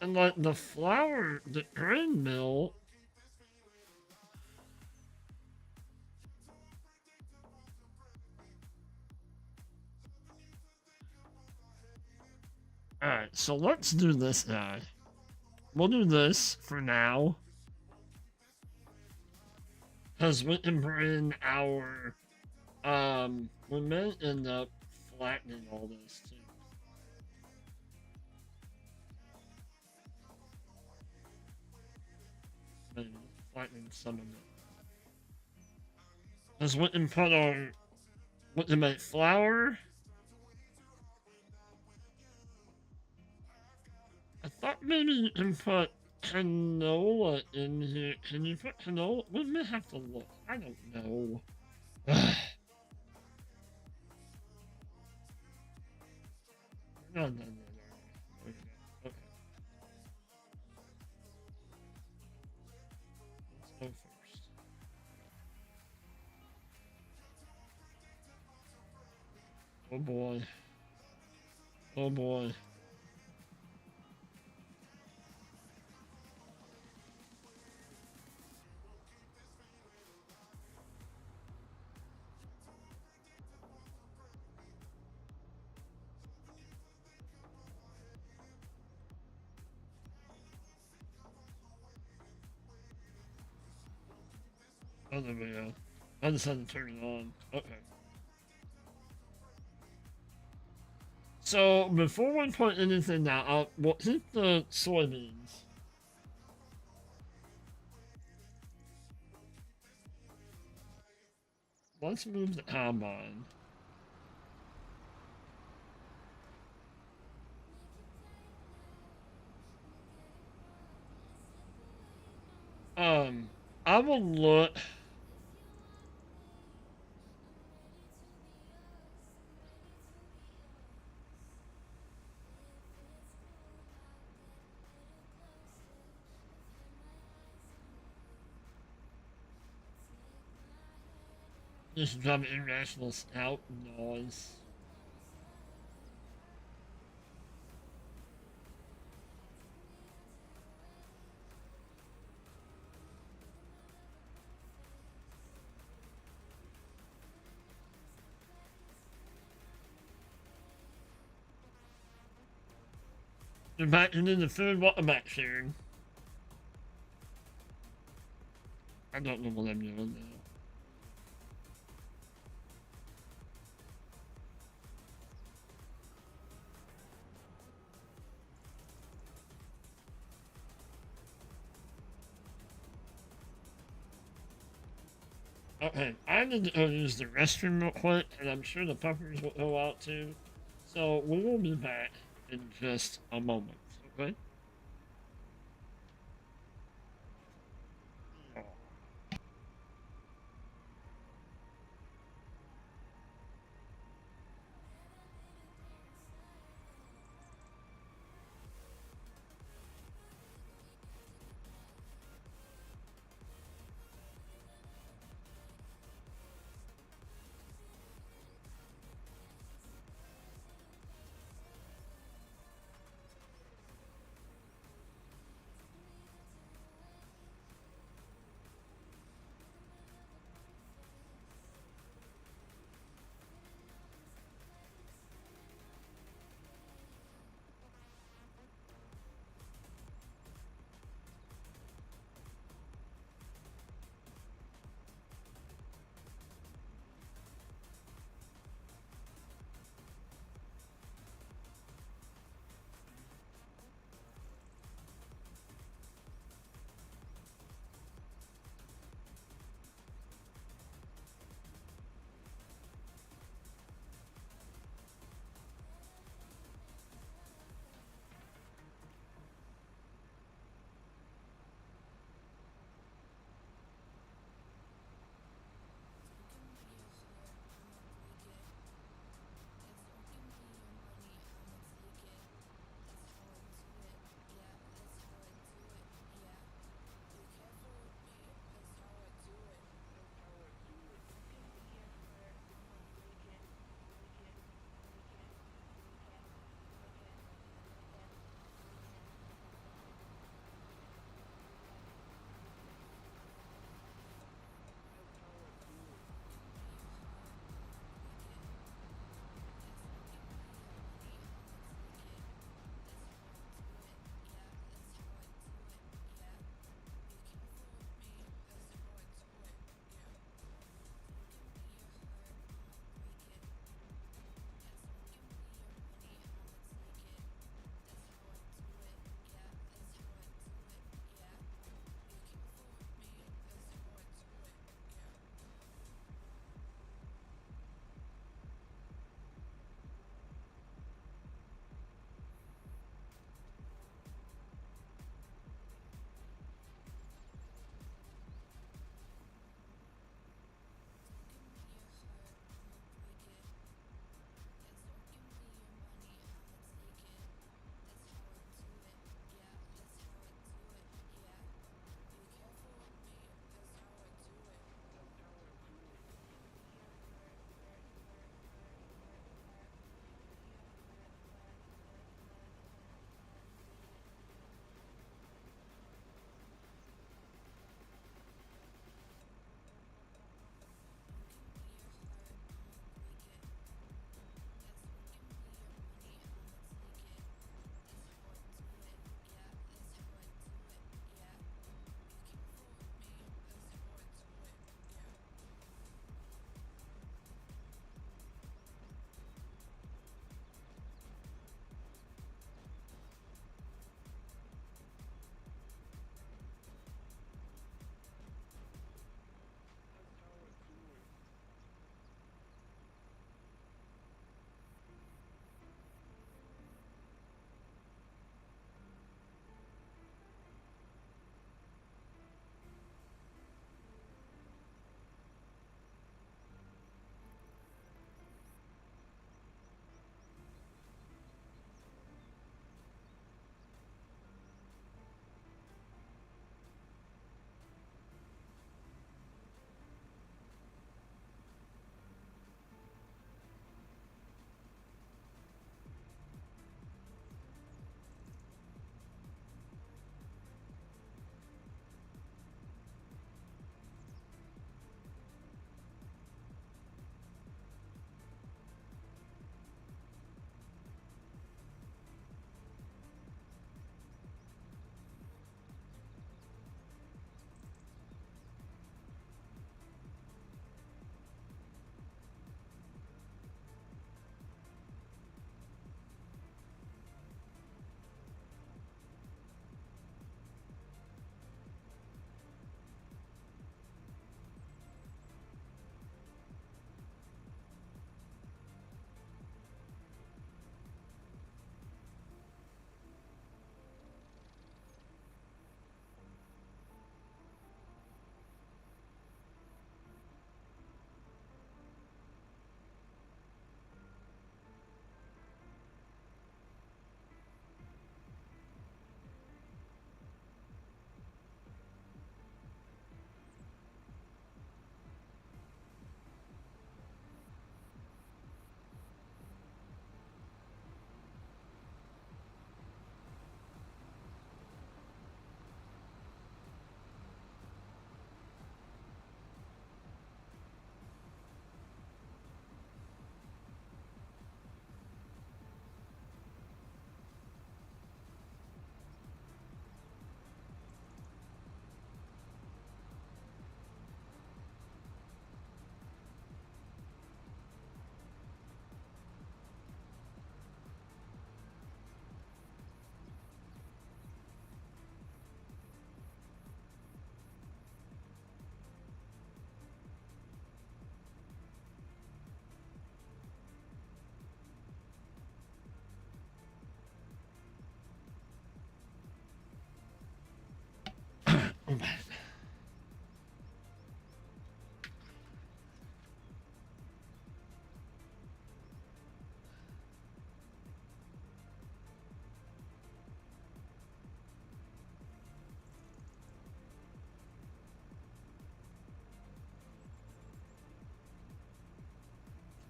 And like the flour, the grain mill. Alright, so let's do this guy. We'll do this for now. Because we can bring our, we may end up flattening all this too. Maybe flattening some of it. Because we can put our, we can make flour. I thought maybe you can put canola in here. Can you put canola? We may have to look. I don't know. No, no, no, no, no. Okay, okay. Let's go first. Oh boy. Oh boy. Oh, there we go. I just had to turn it on. Okay. So before we put anything down, we'll heat the soybeans. Let's move the combine. Um, I will look. Just drive international scout noise. You're back into the food. Welcome back, Sharon. I don't know what I'm doing now. Okay, I need to go use the restroom real quick, and I'm sure the puppers will go out too. So we will be back in just a moment, okay?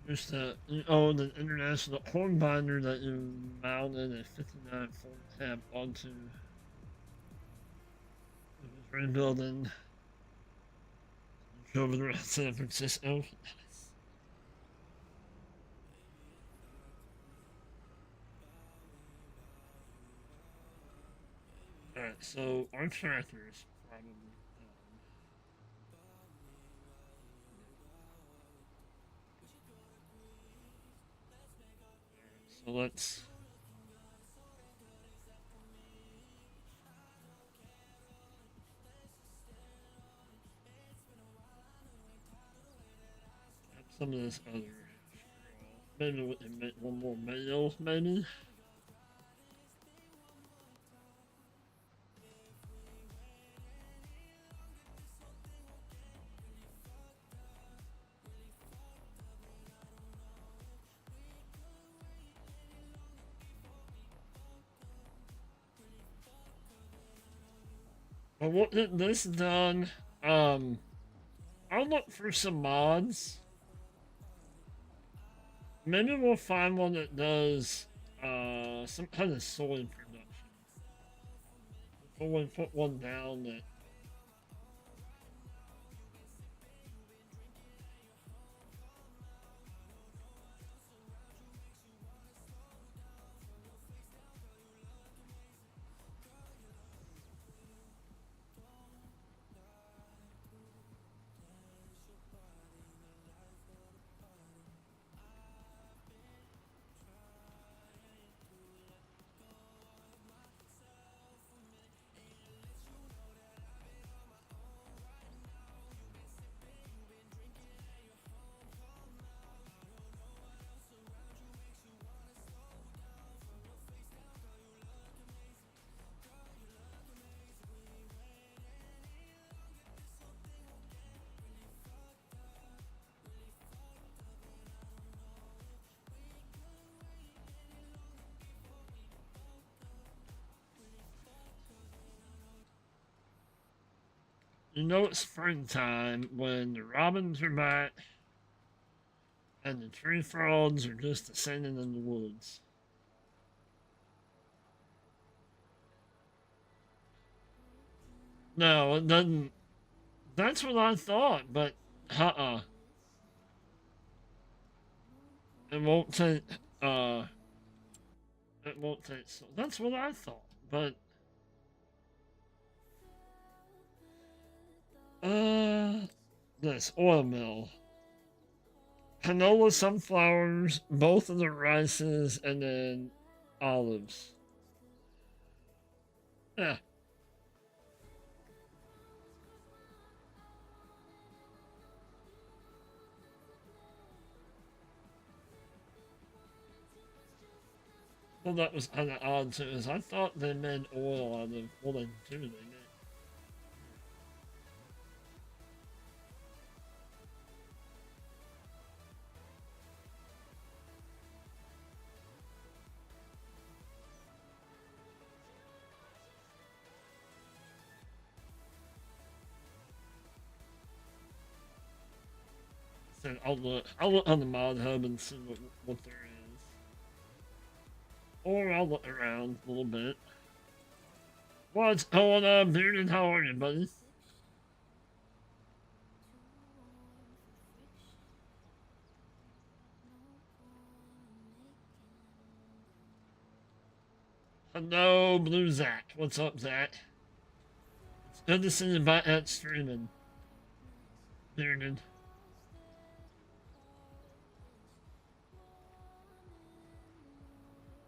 Just you own an international horn binder that you mounted a 59 Ford cab onto. It was rebuilding. Drove it around San Francisco. Alright, so our tractor is probably done. So let's. Have some of this other. Maybe we can make one more mail, maybe? Well, we'll get this done. I'll look for some mods. Maybe we'll find one that does some kind of soy production. Before we put one down that. You know it's springtime when the robins are back and the tree frogs are just ascending in the woods. No, it doesn't. That's what I thought, but it won't take. Uh, it won't take. So that's what I thought, but uh, this oil mill, canola, sunflowers, both of the rices, and then olives. Yeah. Well, that was kind of odd too, is I thought they made oil out of. Well, they do. They make. So I'll look on the mod hub and see what there is, or I'll look around a little bit. What's going on, Bearded? How are you, buddy? Hello, Blue Zach. What's up, Zach? It's good to see you back at streaming, Bearded.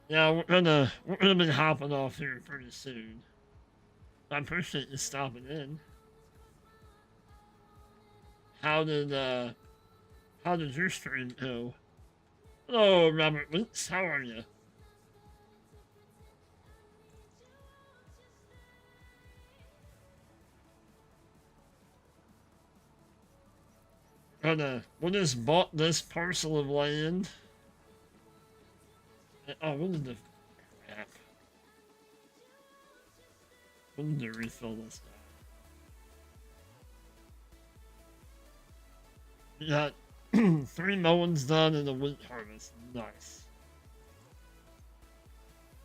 Yeah, we're gonna be hopping off here pretty soon. I appreciate you stopping in. How did uh how did your stream go? Hello, Robert Wicks. How are you? We just bought this parcel of land. Oh, we need to crap. We need to refill this guy. Yeah, 3 mowings done and a wheat harvest. Nice.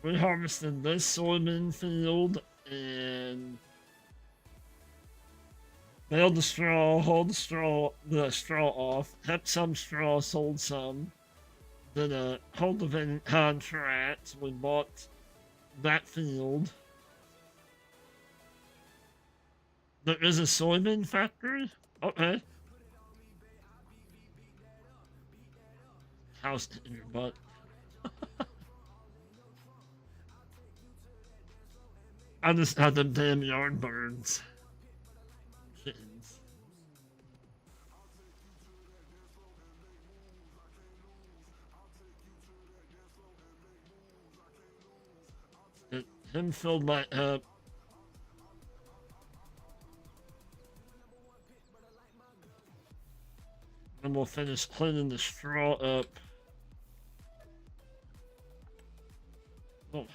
We harvested this soybean field and baled the straw, hauled the straw off, kept some straw, sold some. Then a cultivating contract. We bought that field. There is a soybean factory? Okay. House in your butt. I just had them damn yard birds. Kittens. Him filled my up. And we'll finish cleaning the straw up.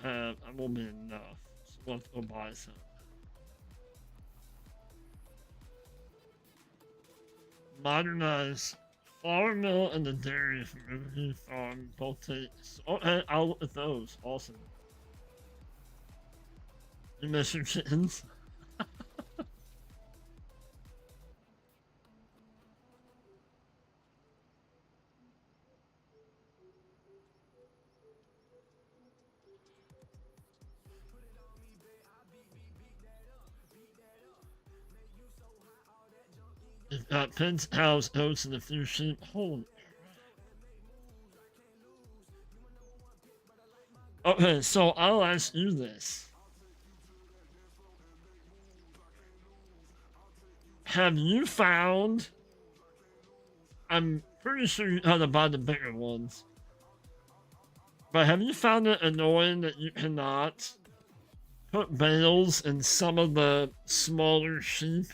I won't be enough. So we'll have to go buy some. Modernize flour mill and the dairy from Riverview Farm. Both takes. Okay, I'll look at those. Awesome. You miss your chickens? You've got pens, cows, oats, and a few sheep. Holy. Okay, so I'll ask you this. Have you found? I'm pretty sure you had to buy the bigger ones. But have you found it annoying that you cannot put bales in some of the smaller sheep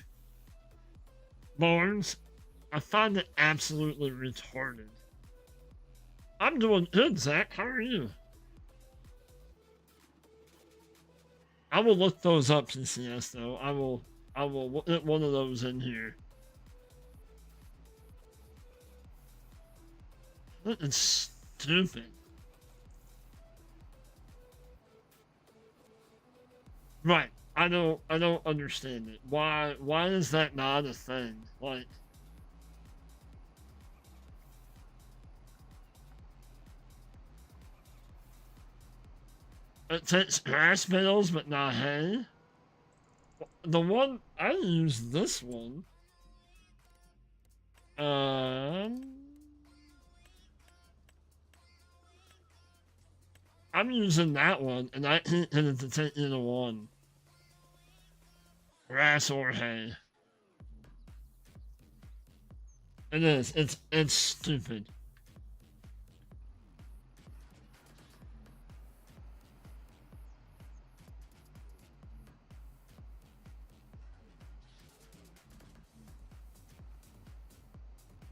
barns? I find it absolutely retarded. I'm doing good, Zach. How are you? I will look those up, CCS, though. I will get one of those in here. It's stupid. Right. I don't understand it. Why is that not a thing? Like it takes grass bales but not hay. The one I use this one. Um I'm using that one and I can't get it to take either one. Grass or hay. It is. It's stupid.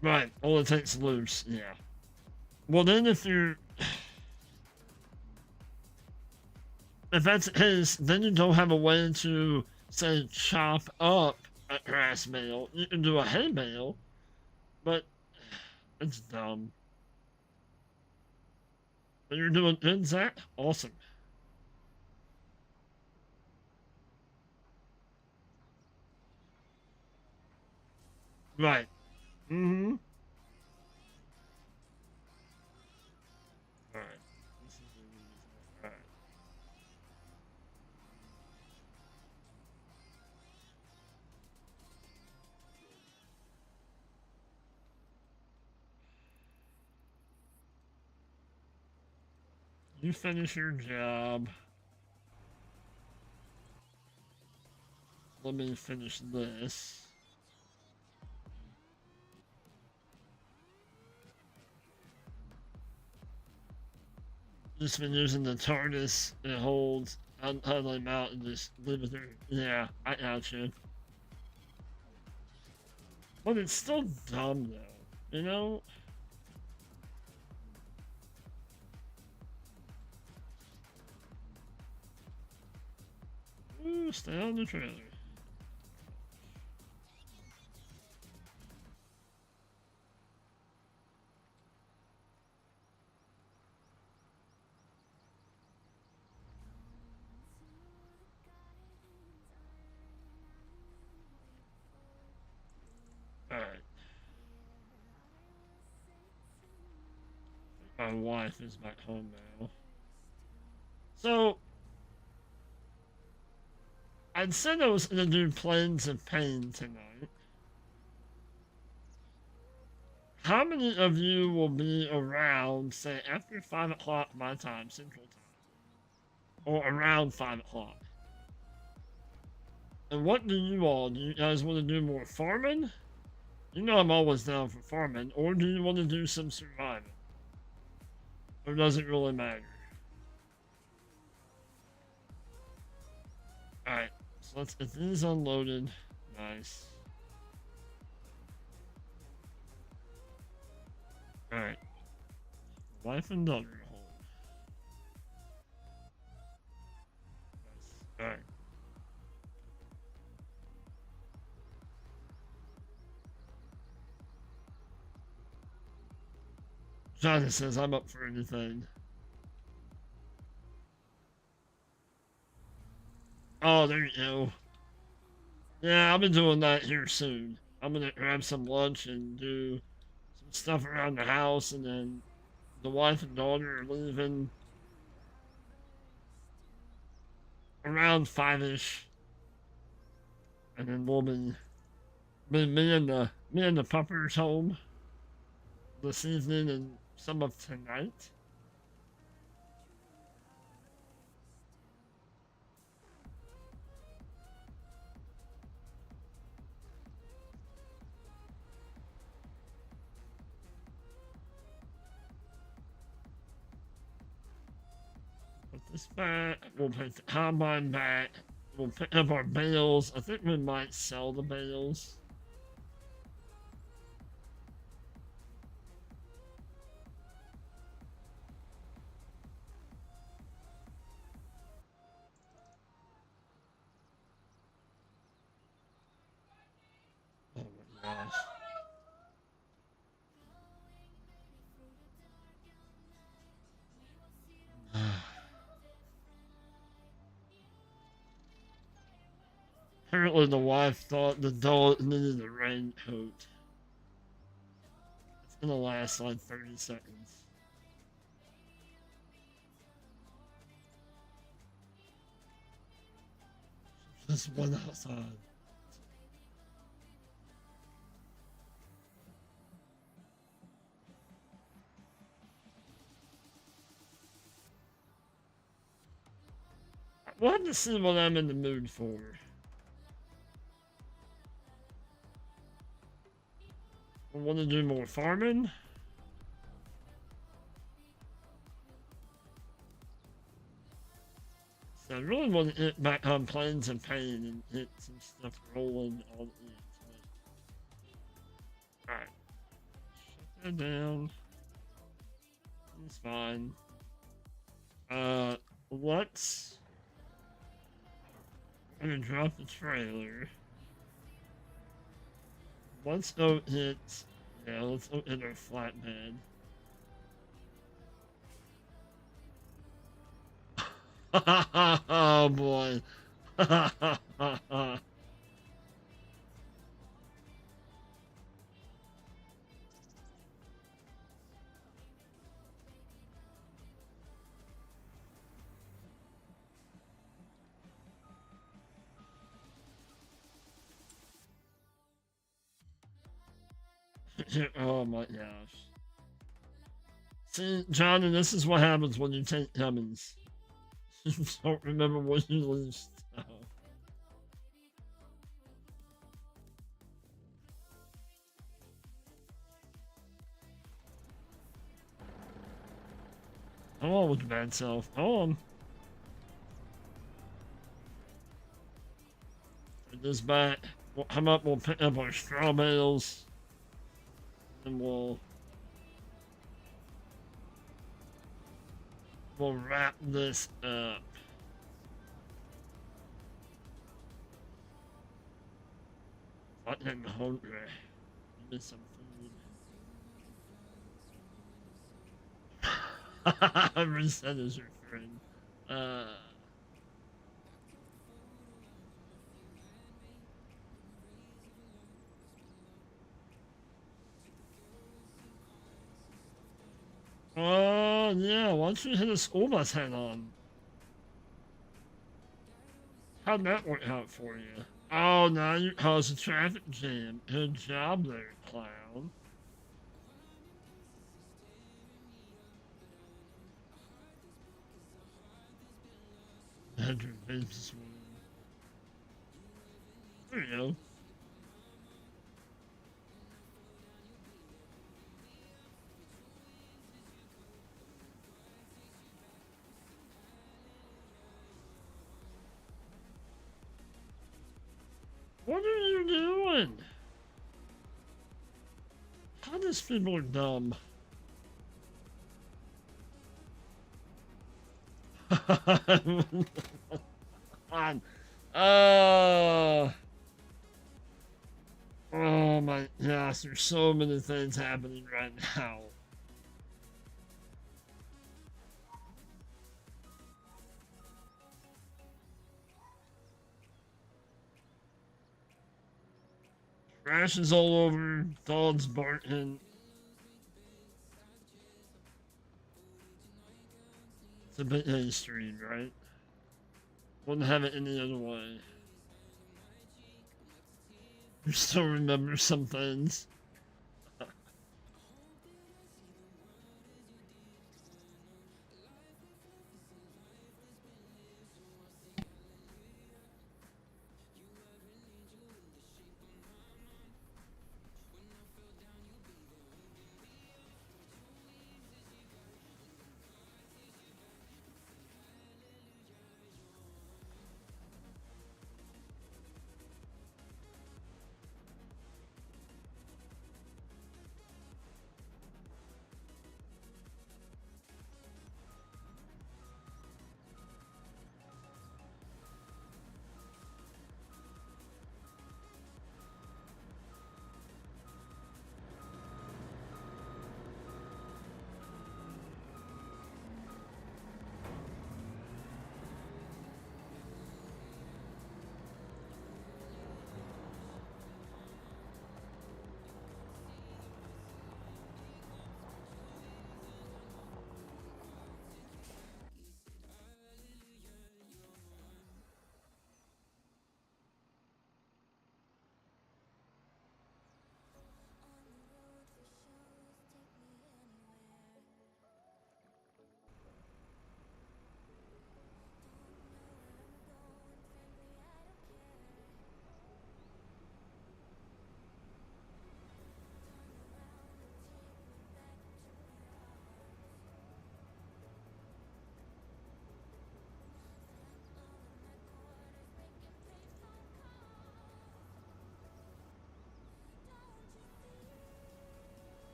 Right. All it takes loose. Yeah. Well, then if that's the case, then you don't have a way to say chop up a grass bale. You can do a hay bale, but it's dumb. But you're doing good, Zach. Awesome. Right. Mm-hmm. All right. This is the reason. All right. You finish your job. Let me finish this. Just been using the TARDIS it holds on the mount and just live with her. Yeah, I got you. But it's still dumb though, you know? Ooh, stay on the trailer. my wife is back home now. So, I'd said I was going to do Planes of Pain tonight. How many of you will be around, say, after 5 o'clock my time, Central Time? Or around 5 o'clock? And what do you guys want to do more farming? You know I'm always down for farming. Or do you want to do some surviving? Or does it really matter? Alright, so let's get these unloaded. Nice. Alright. Wife and daughter home. Nice. Alright. Johnny says I'm up for anything. Oh, there you go. Yeah, I'll be doing that here soon. I'm gonna grab some lunch and do some stuff around the house, and then the wife and daughter are leaving around 5-ish, and then we'll be me and the puppers home this evening and some of tonight. Put this back. We'll put the combine back. We'll pick up our bales. I think we might sell the bales. Oh my gosh. Apparently the wife thought the dog needed a raincoat. It's gonna last like 30 seconds. Just one outside. We'll have to see what I'm in the mood for. I want to do more farming. So I really want to get back on Planes of Pain and get some stuff rolling on it. Alright. Shut that down. It's fine. Let's... I'm gonna drop the trailer. Let's go hit... Yeah, let's go hit our flatbed. Oh boy. Oh my gosh. See, Johnny, this is what happens when you take Cummins. You don't remember what you lose. Oh. Come on with the bad self. Come on. Put this back. We'll come up, we'll pick up our straw bales. And we'll wrap this up. I'm getting hungry. Give me some food. Reset is your friend. Oh. yeah, why don't you hit a school bus head on? How'd that work out for you? Oh, now you caused a traffic jam. Good job there, clown. Had your business woman. There you go. What are you doing? How these people are dumb. On. Uh, oh my gosh, there's so many things happening right now. Trash is all over, dogs barking. It's a bit history, right? Wouldn't have it any other way. You still remember some things.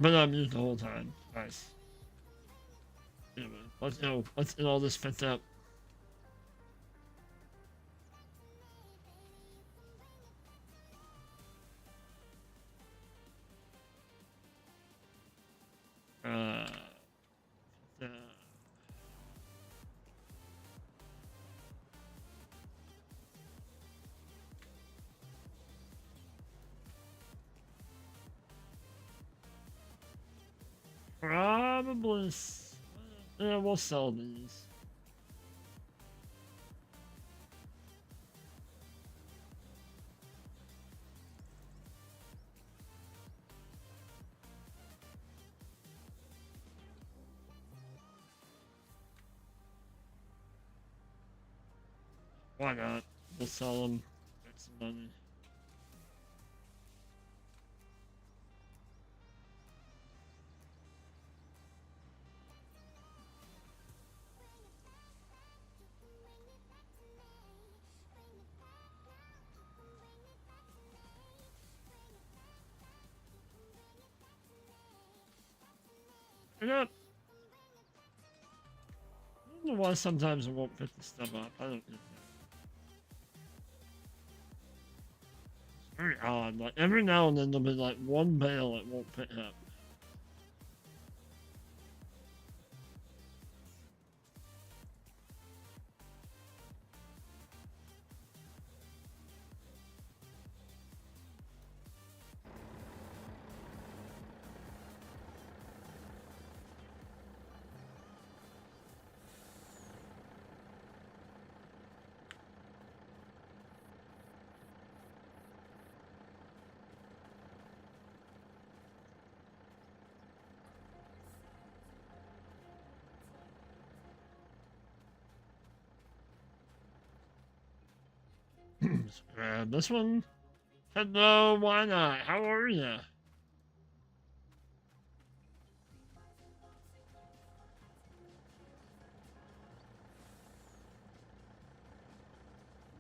But I'm used the whole time. Nice. Anyway, let's go. Let's get all this picked up. Uh, uh, probably. Yeah, we'll sell these. Why not? We'll sell them. Get some money. Pick up. I don't know why sometimes it won't pick the stuff up. I don't get that. It's very odd. Like every now and then there'll be like one bale it won't pick up. Let's grab this one. Hello, why not? How are ya?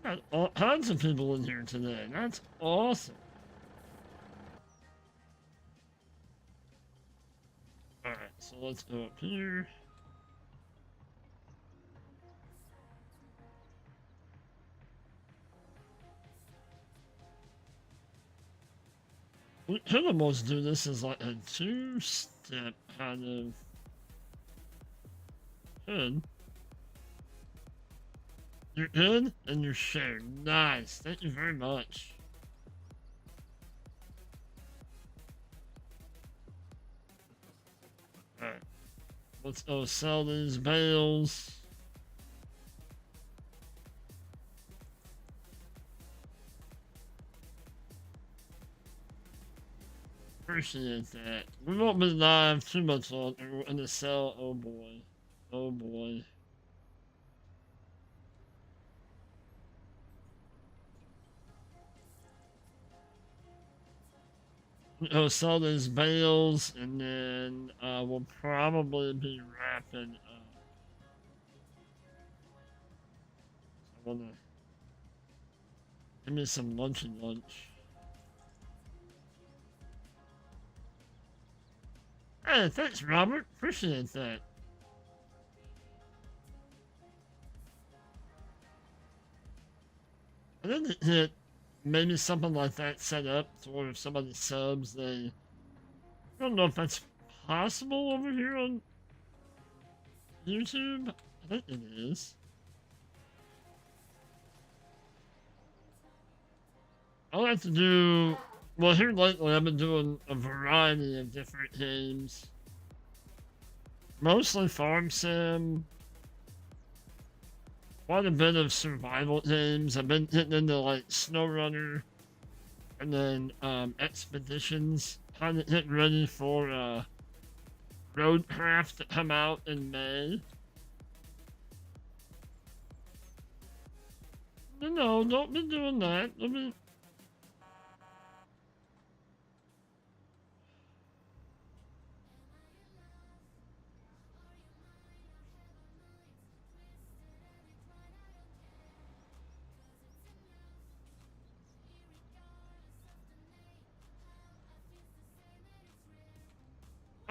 Got all kinds of people in here today. That's awesome. Alright, so let's go up here. We could almost do this as like a two-step kind of. Good. You're in and you're shared. Nice. Thank you very much. Alright. Let's go sell these bales. Appreciate that. We won't be live too much longer. We're gonna sell. Oh boy. Oh boy. We'll sell these bales and then we'll probably be wrapping up. I wanna give me some lunch. Hey, thanks, Robert. Appreciate that. I didn't hit maybe something like that set up to where if somebody subs, they. I don't know if that's possible over here on YouTube. I think it is. I like to do. Well, here lately, I've been doing a variety of different games. Mostly farm sim. Quite a bit of survival games. I've been hitting into like SnowRunner and then expeditions. Kind of getting ready for Roadcraft to come out in May. No, don't be doing that. Let me.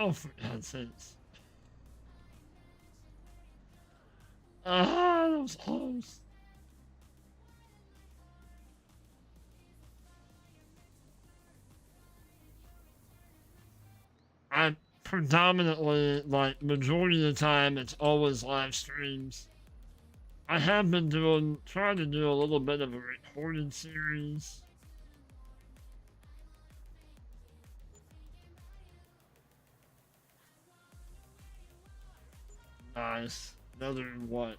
Oh, for God's sakes. Ah, that was close. I predominantly, like, majority of the time, it's always live streams. I have been trying to do a little bit of a recorded series. Nice. Another, what?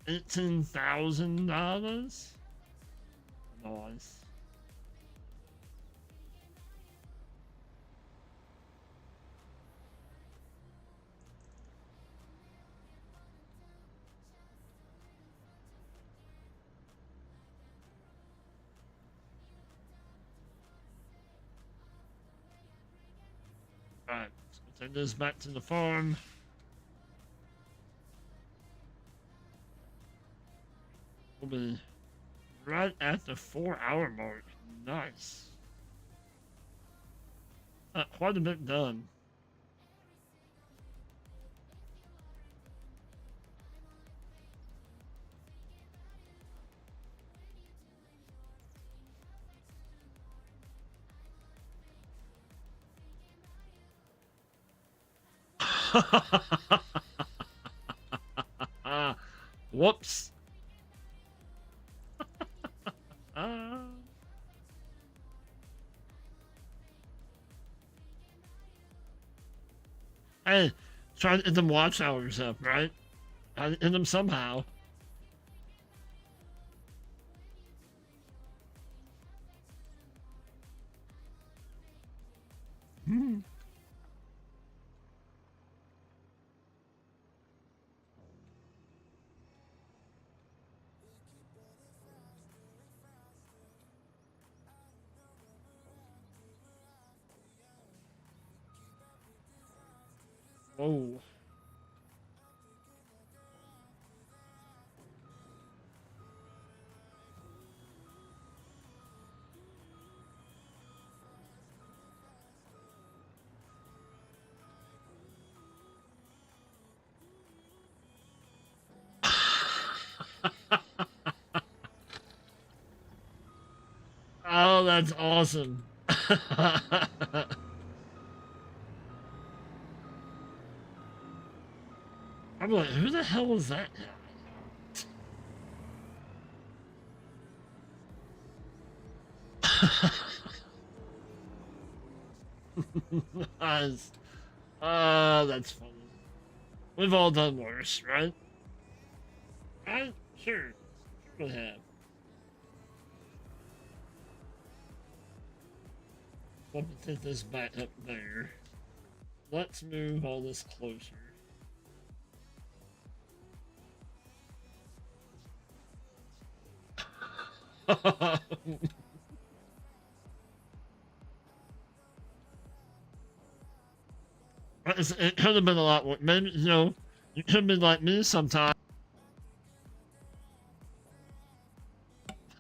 $18,000? Nice. Alright, so we'll take this back to the farm. We'll be right at the 4-hour mark. Nice. Quite a bit done. Whoops. Hey, try to get them watch hours up, right? I hit them somehow. Hmm. Whoa. Oh, that's awesome. I'm like, who the hell was that guy? Nice. That's funny. We've all done worse, right? Right? Sure. Sure we have. Let me take this back up there. Let's move all this closer. It could have been a lot worse. Maybe, you could have been like me sometimes.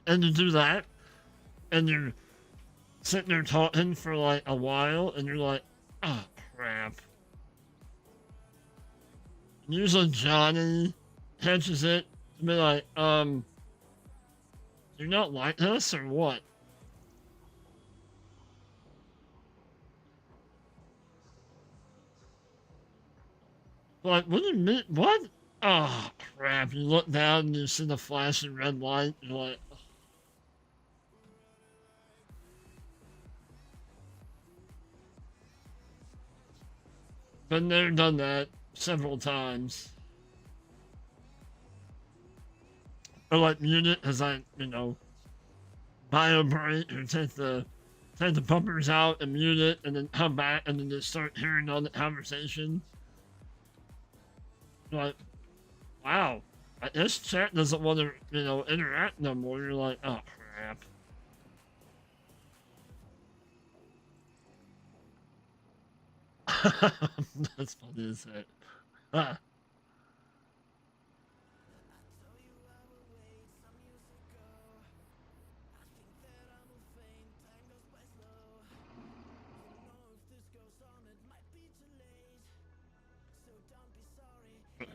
And you do that, and you're sitting there talking for like a while, and you're like, oh, crap. Usually Johnny catches it to be like, you not like this or what? Like, what do you mean? What? Oh, crap. You look down and you see the flashing red light. You're like, been there, done that several times. Or like mute it as I, bio break or take the pumpers out and mute it and then come back and then just start hearing all the conversation. You're like, wow, this chat doesn't want to, interact no more. You're like, oh crap. That's funny as heck. Ah.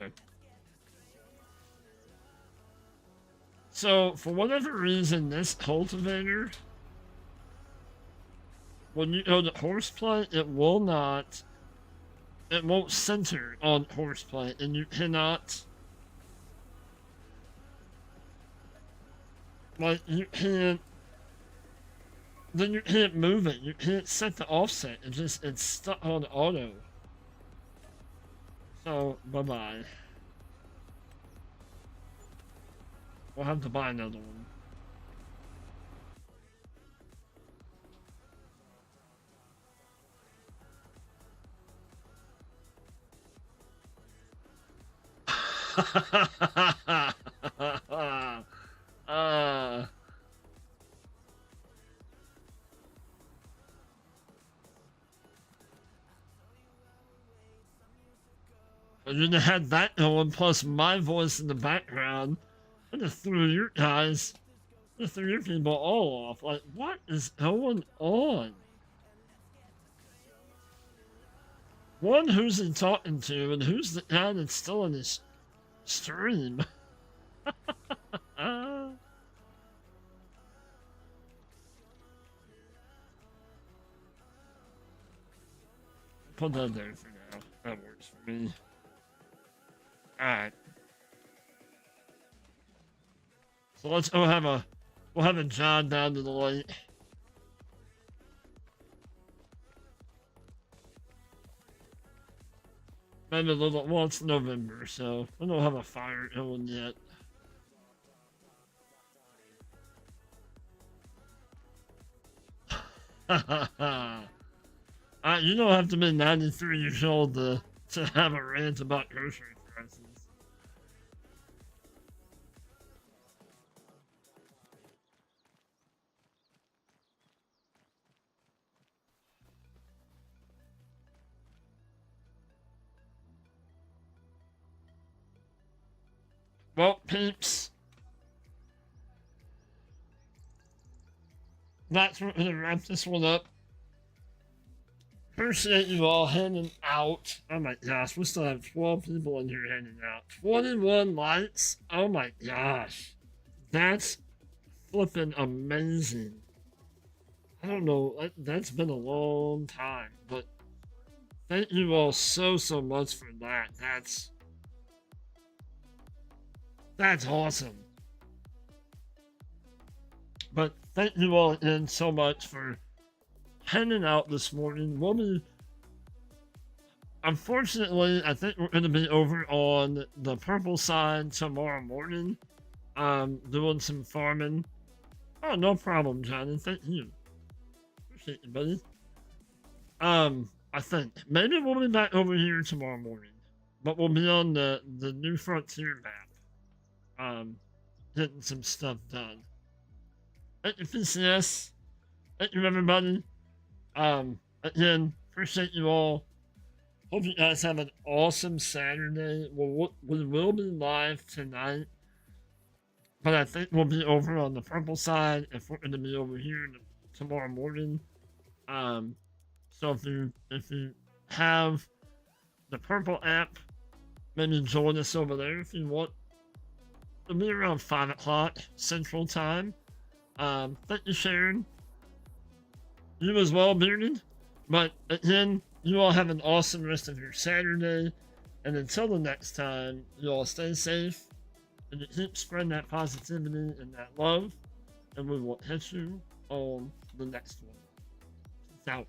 Okay. So, for whatever reason, this cultivator, when you go to horseplay, it won't center on horseplay, and you cannot, like, then you can't move it, you can't set the offset, it's stuck on auto. So, bye-bye. We'll have to buy another one. uh, and then they had that going, plus my voice in the background. I just threw your people all off. Like, what is going on? One, who's he talking to, and who's the guy that's still in his stream? Put that there for now. That works for me. Alright. So let's go we'll have a jog down to the lake. Maybe a little, well, it's November, so we don't have a fire going yet. You don't have to be 93 years old to have a rant about grocery prices. Well, peeps, that's where we're gonna wrap this one up. Appreciate you all hanging out. Oh my gosh, we still have 12 people in here hanging out. 21 likes. Oh my gosh. That's flipping amazing. I don't know, that's been a long time, but thank you all so much for that. That's awesome. But thank you all again so much for hanging out this morning. Unfortunately, I think we're going to be over on the purple side tomorrow morning, doing some farming. Oh, no problem, Johnny. Thank you. Appreciate you, buddy. I think maybe we'll be back over here tomorrow morning, but we'll be on the New Frontier map, getting some stuff done. Thank you, PCS. Thank you, everybody. Again, appreciate you all. Hope you guys have an awesome Saturday. We will be live tonight, but I think we'll be over on the purple side if we're going to be over here tomorrow morning. So if you have the purple app, maybe join us over there if you want. It'll be around 5 o'clock Central Time. Thank you, Sharon. You as well, Bearded. But again, you all have an awesome rest of your Saturday. And until the next time, you all stay safe and you keep spreading that positivity and that love. And we will catch you on the next one. Peace out.